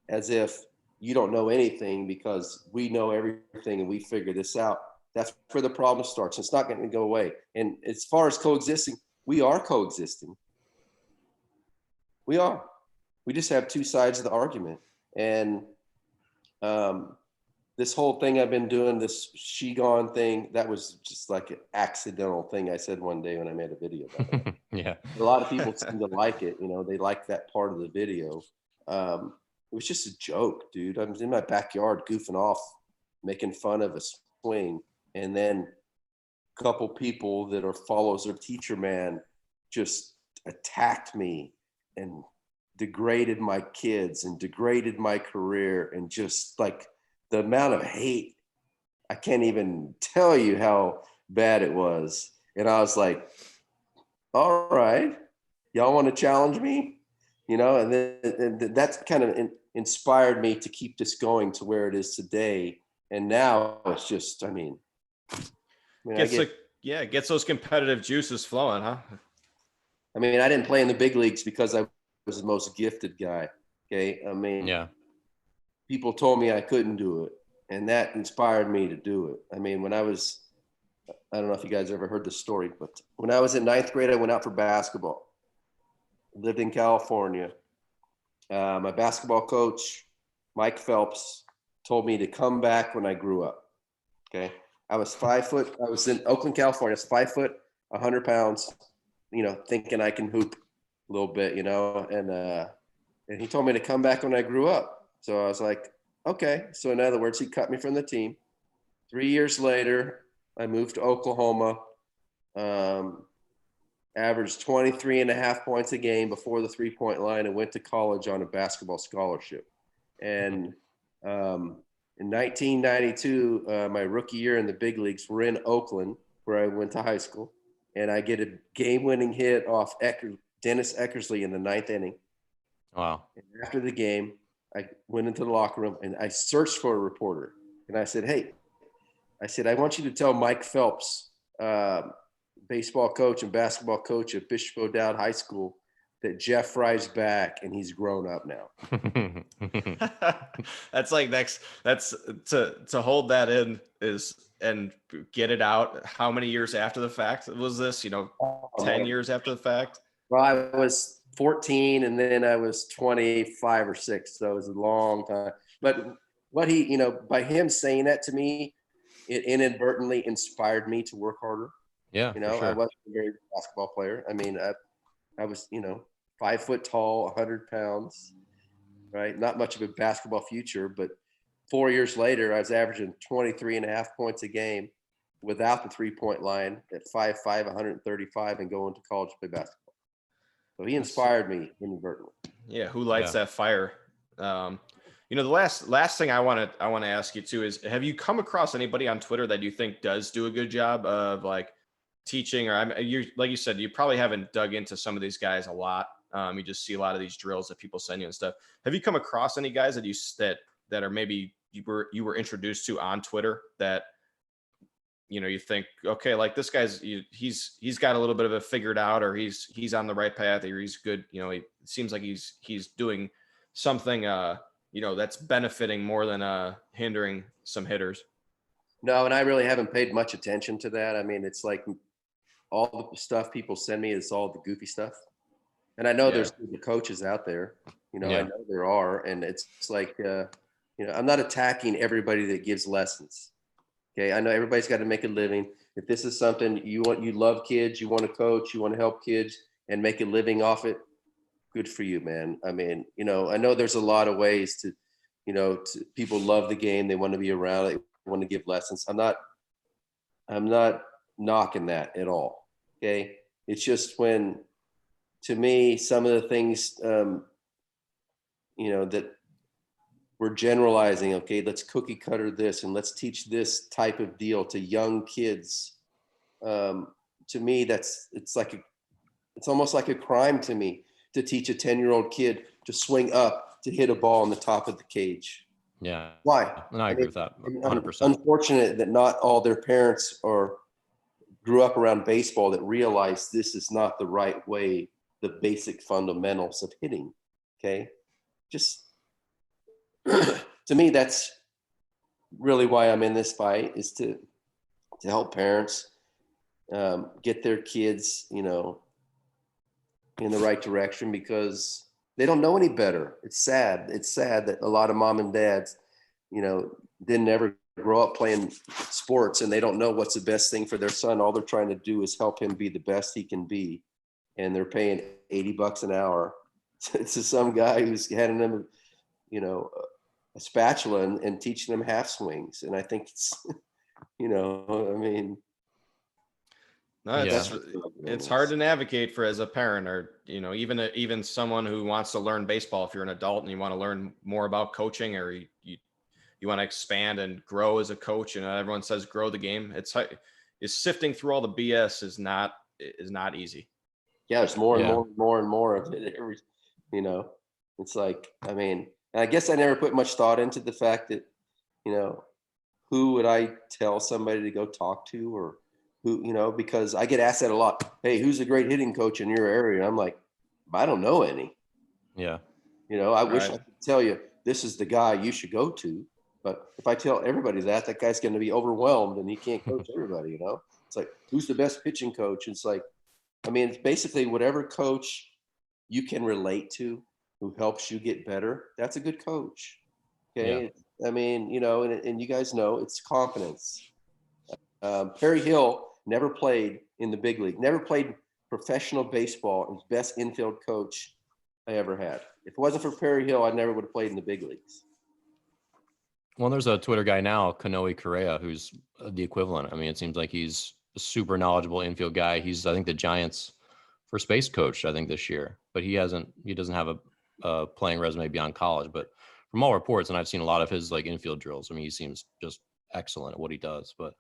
as if you don't know anything because we know everything and we figure this out. That's where the problem starts. It's not going to go away. And as far as coexisting, we are coexisting. We are. We just have two sides of the argument. And this whole thing I've been doing, this Qigong thing, that was just like an accidental thing I said one day when I made a video about it. Yeah. A lot of people seem to like it. They like that part of the video. It was just a joke, dude. I was in my backyard goofing off, making fun of a swing. And then a couple people that are followers of Teacher Man just attacked me and degraded my kids and degraded my career, and just like the amount of hate, I can't even tell you how bad it was. And I was like, all right, y'all want to challenge me? And then that's kind of inspired me to keep this going to where it is today. And now it's just, it gets those competitive juices flowing, huh? I didn't play in the big leagues because I was the most gifted guy. Okay. Yeah. People told me I couldn't do it, and that inspired me to do it. When I don't know if you guys ever heard this story, but when I was in 9th grade, I went out for basketball. Lived in California. My basketball coach, Mike Phelps, told me to come back when I grew up. Okay. I was 5 foot. I was in Oakland, California. I was 5 foot, 100 pounds, thinking I can hoop a little bit, and he told me to come back when I grew up. So I was like, okay. So in other words, he cut me from the team. 3 years later, I moved to Oklahoma, averaged 23.5 points a game before the 3-point line, and went to college on a basketball scholarship. And in 1992, my rookie year in the big leagues, we're in Oakland, where I went to high school, and I get a game-winning hit off Dennis Eckersley in the 9th inning. Wow. And after the game, I went into the locker room and I searched for a reporter. And I said, hey, I want you to tell Mike Phelps, baseball coach and basketball coach at Bishop O'Dowd High School, that Jeff Frye's back and he's grown up now. That's like that's to hold that in and get it out. How many years after the fact was this? 10 years after the fact? Well, I was 14 and then I was 25 or 6. So it was a long time. But what he, by him saying that to me, it inadvertently inspired me to work harder. Yeah. Sure. I wasn't a very good basketball player. I was, 5 foot tall, 100 pounds, right? Not much of a basketball future, but 4 years later, I was averaging 23.5 points a game without the 3-point line at 5'5", 135, and going to college to play basketball. So he inspired me inadvertently. Yeah. Who lights that fire? The last thing I want to ask you too is, have you come across anybody on Twitter that you think does do a good job of like teaching, or you like you said, you probably haven't dug into some of these guys a lot. You just see a lot of these drills that people send you and stuff. Have you come across any guys that are maybe you were introduced to on Twitter that you think, okay, like this guy's he's got a little bit of it figured out, or he's on the right path, or he's good. It seems like he's doing something that's benefiting more than hindering some hitters. No, and I really haven't paid much attention to that. I mean, it's like all the stuff people send me is all the goofy stuff. And I know Yeah. there's the coaches out there, you know, I Yeah. know there are, and it's like, you know, I'm not attacking everybody that gives lessons. Okay. I know everybody's got to make a living. If this is something you want, you love kids, you want to coach, you want to help kids and make a living off it, good for you, man. I mean, you know, I know there's a lot of ways to, you know, people love the game. They want to be around it, want to give lessons. I'm not knocking that at all. Okay. It's just when, to me, some of the things, you know, that we're generalizing, okay, let's cookie cutter this and let's teach this type of deal to young kids. To me, it's almost like a crime to me to teach a 10-year-old kid to swing up to hit a ball on the top of the cage. Yeah. Why? And I agree with that mean, 100%. Unfortunate that not all their parents grew up around baseball that realize this is not the right way, the basic fundamentals of hitting. Okay. Just to me, that's really why I'm in this fight, is to help parents get their kids, you know, in the right direction, because they don't know any better. It's sad. It's sad that a lot of mom and dads, you know, didn't ever grow up playing sports and they don't know what's the best thing for their son. All they're trying to do is help him be the best he can be. And they're paying $80 an hour to some guy who's handing them, you know, a spatula and teaching them half swings. And I think it's, you know, I mean, No, Yeah. it's hard to navigate for as a parent, or you know, even someone who wants to learn baseball. If you're an adult and you want to learn more about coaching, or you want to expand and grow as a coach, and everyone says grow the game. Is sifting through all the BS is not easy. Yeah, there's more and Yeah. more and more and more of it. You know, it's like, I mean, I guess I never put much thought into the fact that, you know, who would I tell somebody to go talk to, or who, you know, because I get asked that a lot. Hey, who's a great hitting coach in your area? I'm like, I don't know any. Yeah. You know, I wish I Right. could tell you this is the guy you should go to. But if I tell everybody that guy's going to be overwhelmed and he can't coach everybody, you know? It's like, who's the best pitching coach? It's like, I mean, it's basically whatever coach you can relate to who helps you get better. That's a good coach. Okay. I mean, you know, and you guys know it's confidence. Perry Hill never played in the big league, never played professional baseball, and was best infield coach I ever had. If it wasn't for Perry Hill, I never would have played in the big leagues. Well, there's a Twitter guy now, Kanoe Correa, who's the equivalent. I mean, it seems like he's a super knowledgeable infield guy. He's, I think, the Giants' first base coach, I think, this year. But he doesn't have a playing resume beyond college. But from all reports, and I've seen a lot of his like infield drills, I mean, he seems just excellent at what he does. But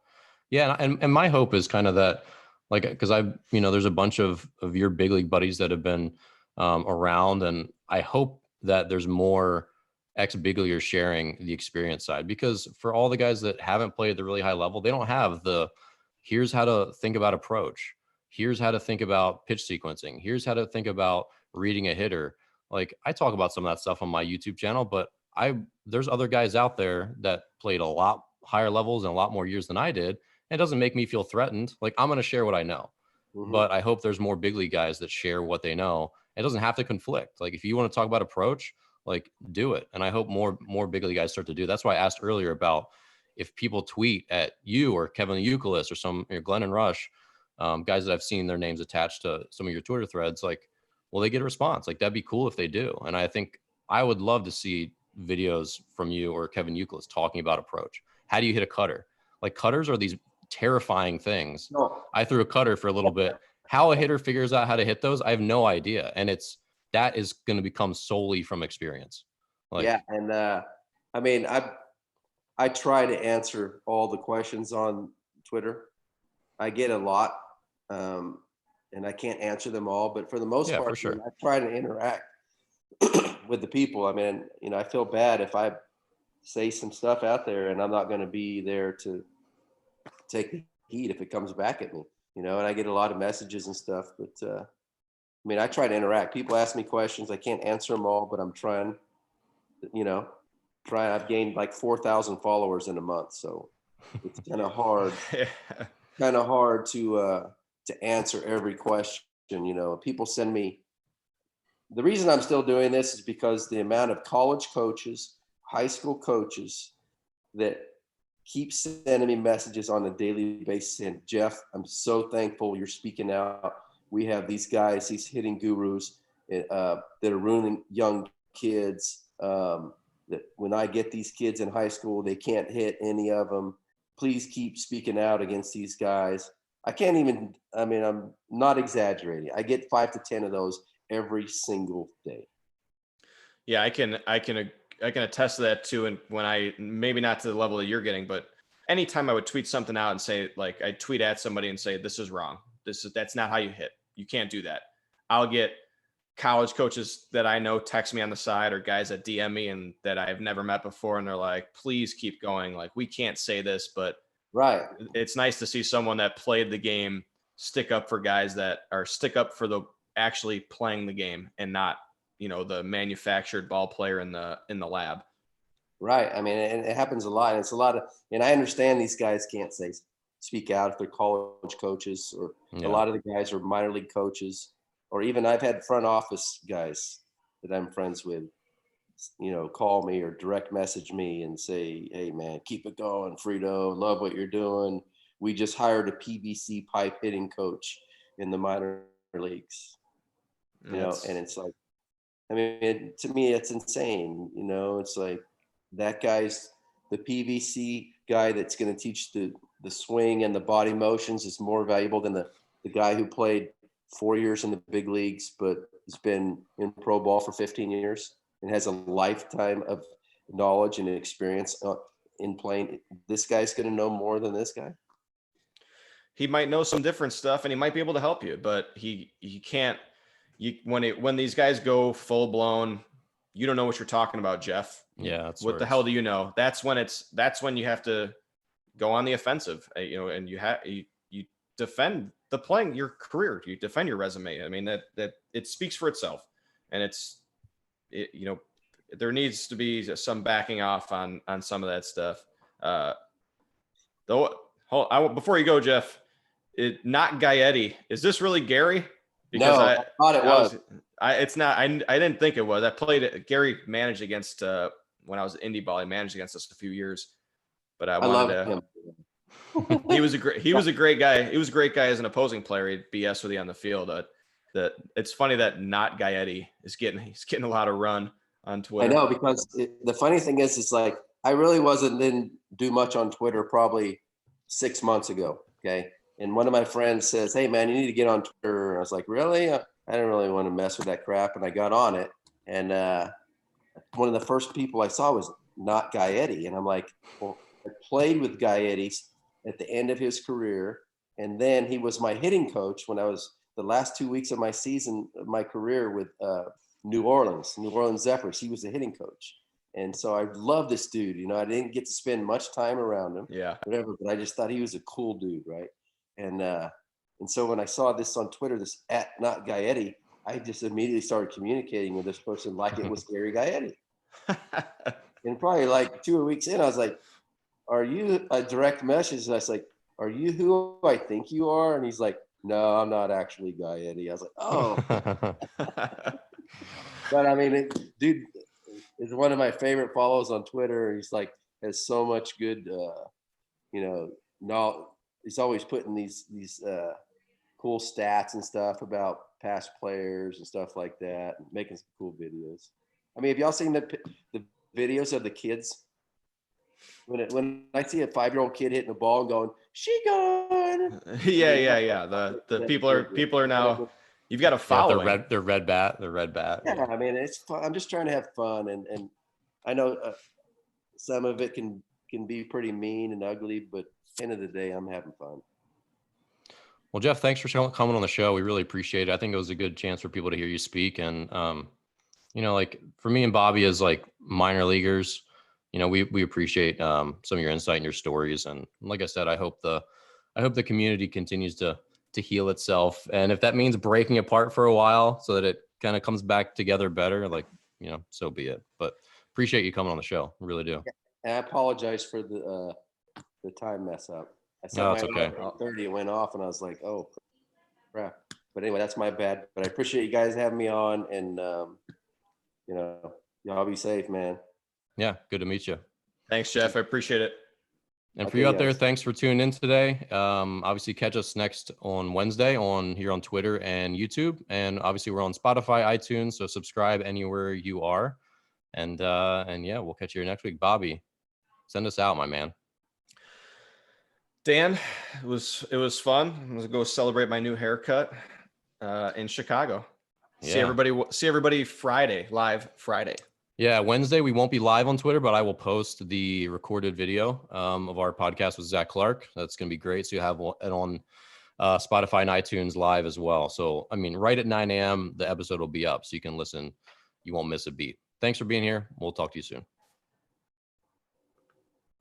yeah, and my hope is kind of that, like, because there's a bunch of your big league buddies that have been around, and I hope that there's more ex-big leaguers sharing the experience side, because for all the guys that haven't played at the really high level, they don't have the here's how to think about approach, here's how to think about pitch sequencing, here's how to think about reading a hitter. Like, I talk about some of that stuff on my YouTube channel, but there's other guys out there that played a lot higher levels and a lot more years than I did. And it doesn't make me feel threatened. Like, I'm going to share what I know. But I hope there's more big league guys that share what they know. It doesn't have to conflict. Like, if you want to talk about approach, like, do it. And I hope more big league guys start to do. That's why I asked earlier about if people tweet at you or Kevin Youkilis or Glenn and Rush, guys that I've seen their names attached to some of your Twitter threads, like, will they get a response? Like, that'd be cool if they do. And I think I would love to see videos from you or Kevin Youkilis talking about approach. How do you hit a cutter? Like, cutters are these terrifying things. No. I threw a cutter for a little bit. How a hitter figures out how to hit those, I have no idea. And that is going to become solely from experience. Like, yeah. And I mean, I try to answer all the questions on Twitter. I get a lot, and I can't answer them all, but for the most part, for sure. I try to interact with the people. I mean, you know, I feel bad if I say some stuff out there and I'm not going to be there to take the heat if it comes back at me, you know. And I get a lot of messages and stuff, but I mean, I try to interact. People ask me questions. I can't answer them all, but I'm trying, you know, I've gained like 4,000 followers in a month. So it's kind of hard, Yeah. to answer every question. People send me. The reason I'm still doing this is because the amount of college coaches, high school coaches that keep sending me messages on a daily basis saying, Jeff, I'm so thankful you're speaking out. We have these guys, these hitting gurus that are ruining young kids. That when I get these kids in high school, they can't hit any of them. Please keep speaking out against these guys. I'm not exaggerating. I get 5 to 10 of those every single day. Yeah, I can attest to that too. And when I, maybe not to the level that you're getting, but anytime I would tweet something out and say, like, I tweet at somebody and say, this is wrong. That's not how you hit. You can't do that. I'll get college coaches that I know text me on the side, or guys that DM me and that I've never met before. And they're like, please keep going. Like, we can't say this, but right. It's nice to see someone that played the game stick up for guys that are stick up for the actually playing the game and not, the manufactured ball player in the lab. Right. I mean, and it happens a lot. It's a lot of, and I understand these guys can't speak out if they're college coaches, or a lot of the guys are minor league coaches, or even I've had front office guys that I'm friends with, call me or direct message me and say, hey man, keep it going, Frito, love what you're doing. We just hired a PVC pipe hitting coach in the minor leagues, and it's like, I mean, to me, it's insane. It's like that guy's the PVC guy that's going to teach the swing and the body motions is more valuable than the guy who played 4 years in the big leagues, but has been in pro ball for 15 years and has a lifetime of knowledge and experience in playing. This guy's going to know more than this guy. He might know some different stuff and he might be able to help you, but he can't. When these guys go full blown, you don't know what you're talking about, Jeff. Yeah. What the hell do you know? That's when you have to go on the offensive, and you defend your career. You defend your resume. I mean, that it speaks for itself, and there needs to be some backing off on some of that stuff. Before you go, Jeff, not Gaetti. Is this really Gary? Because no, I thought it was. It's not. I didn't think it was. I played. Gary managed against when I was at indie ball. He managed against us a few years, but I wanted him. He was a great guy. He was a great guy as an opposing player. He'd BS with you on the field. That it's funny that not Gaetti he's getting a lot of run on Twitter. I know, because the funny thing is, it's like I really didn't do much on Twitter probably 6 months ago. Okay. And one of my friends says, hey man, you need to get on Twitter. And I was like, really? I didn't really want to mess with that crap. And I got on it. And one of the first people I saw was not Gaetti. And I'm like, well, I played with Gaetti at the end of his career. And then he was my hitting coach when I was the last 2 weeks of my season, of my career with New Orleans Zephyrs. He was the hitting coach. And so I love this dude. I didn't get to spend much time around him, whatever, but I just thought he was a cool dude. Right. And so when I saw this on Twitter, this @not Gaetti, I just immediately started communicating with this person like it was Gary Gaetti. And probably like 2 weeks in, I was like, are you a direct message? And I was like, are you who I think you are? And he's like, no, I'm not actually Gaetti. I was like, oh. But I mean, dude is one of my favorite follows on Twitter. He's like, has so much good, he's always putting these cool stats and stuff about past players and stuff like that, and making some cool videos. I mean, have y'all seen the videos of the kids? When I see a 5-year-old kid hitting a ball and going, she gone. Yeah. The people are now. You've got a following. Yeah, the red bat. Yeah, I mean, it's fun. I'm just trying to have fun, and I know some of it can be pretty mean and ugly, but at the end of the day, I'm having fun. Well, Jeff, thanks for coming on the show. We really appreciate it. I think it was a good chance for people to hear you speak. And, like for me and Bobby as like minor leaguers, we appreciate some of your insight and your stories. And like I said, I hope the community continues to heal itself. And if that means breaking apart for a while so that it kind of comes back together better, so be it. But appreciate you coming on the show. I really do. And I apologize for the time mess up. I set No, my it's okay. alarm at 8:30. It went off, and I was like, "Oh, crap!" But anyway, that's my bad. But I appreciate you guys having me on, and y'all be safe, man. Yeah, good to meet you. Thanks, Jeff. I appreciate it. And for Okay, you out there, yes. thanks for tuning in today. Obviously, catch us next on Wednesday here on Twitter and YouTube. And obviously, we're on Spotify, iTunes. So subscribe anywhere you are. And yeah, we'll catch you here next week. Bobby, send us out, my man. Dan, it was fun. I'm gonna go celebrate my new haircut in Chicago. See everybody live Friday. Yeah, Wednesday we won't be live on Twitter, but I will post the recorded video of our podcast with Zach Clark. That's going to be great. So you have it on Spotify and iTunes live as well. So, I mean, right at 9 a.m., the episode will be up so you can listen. You won't miss a beat. Thanks for being here. We'll talk to you soon.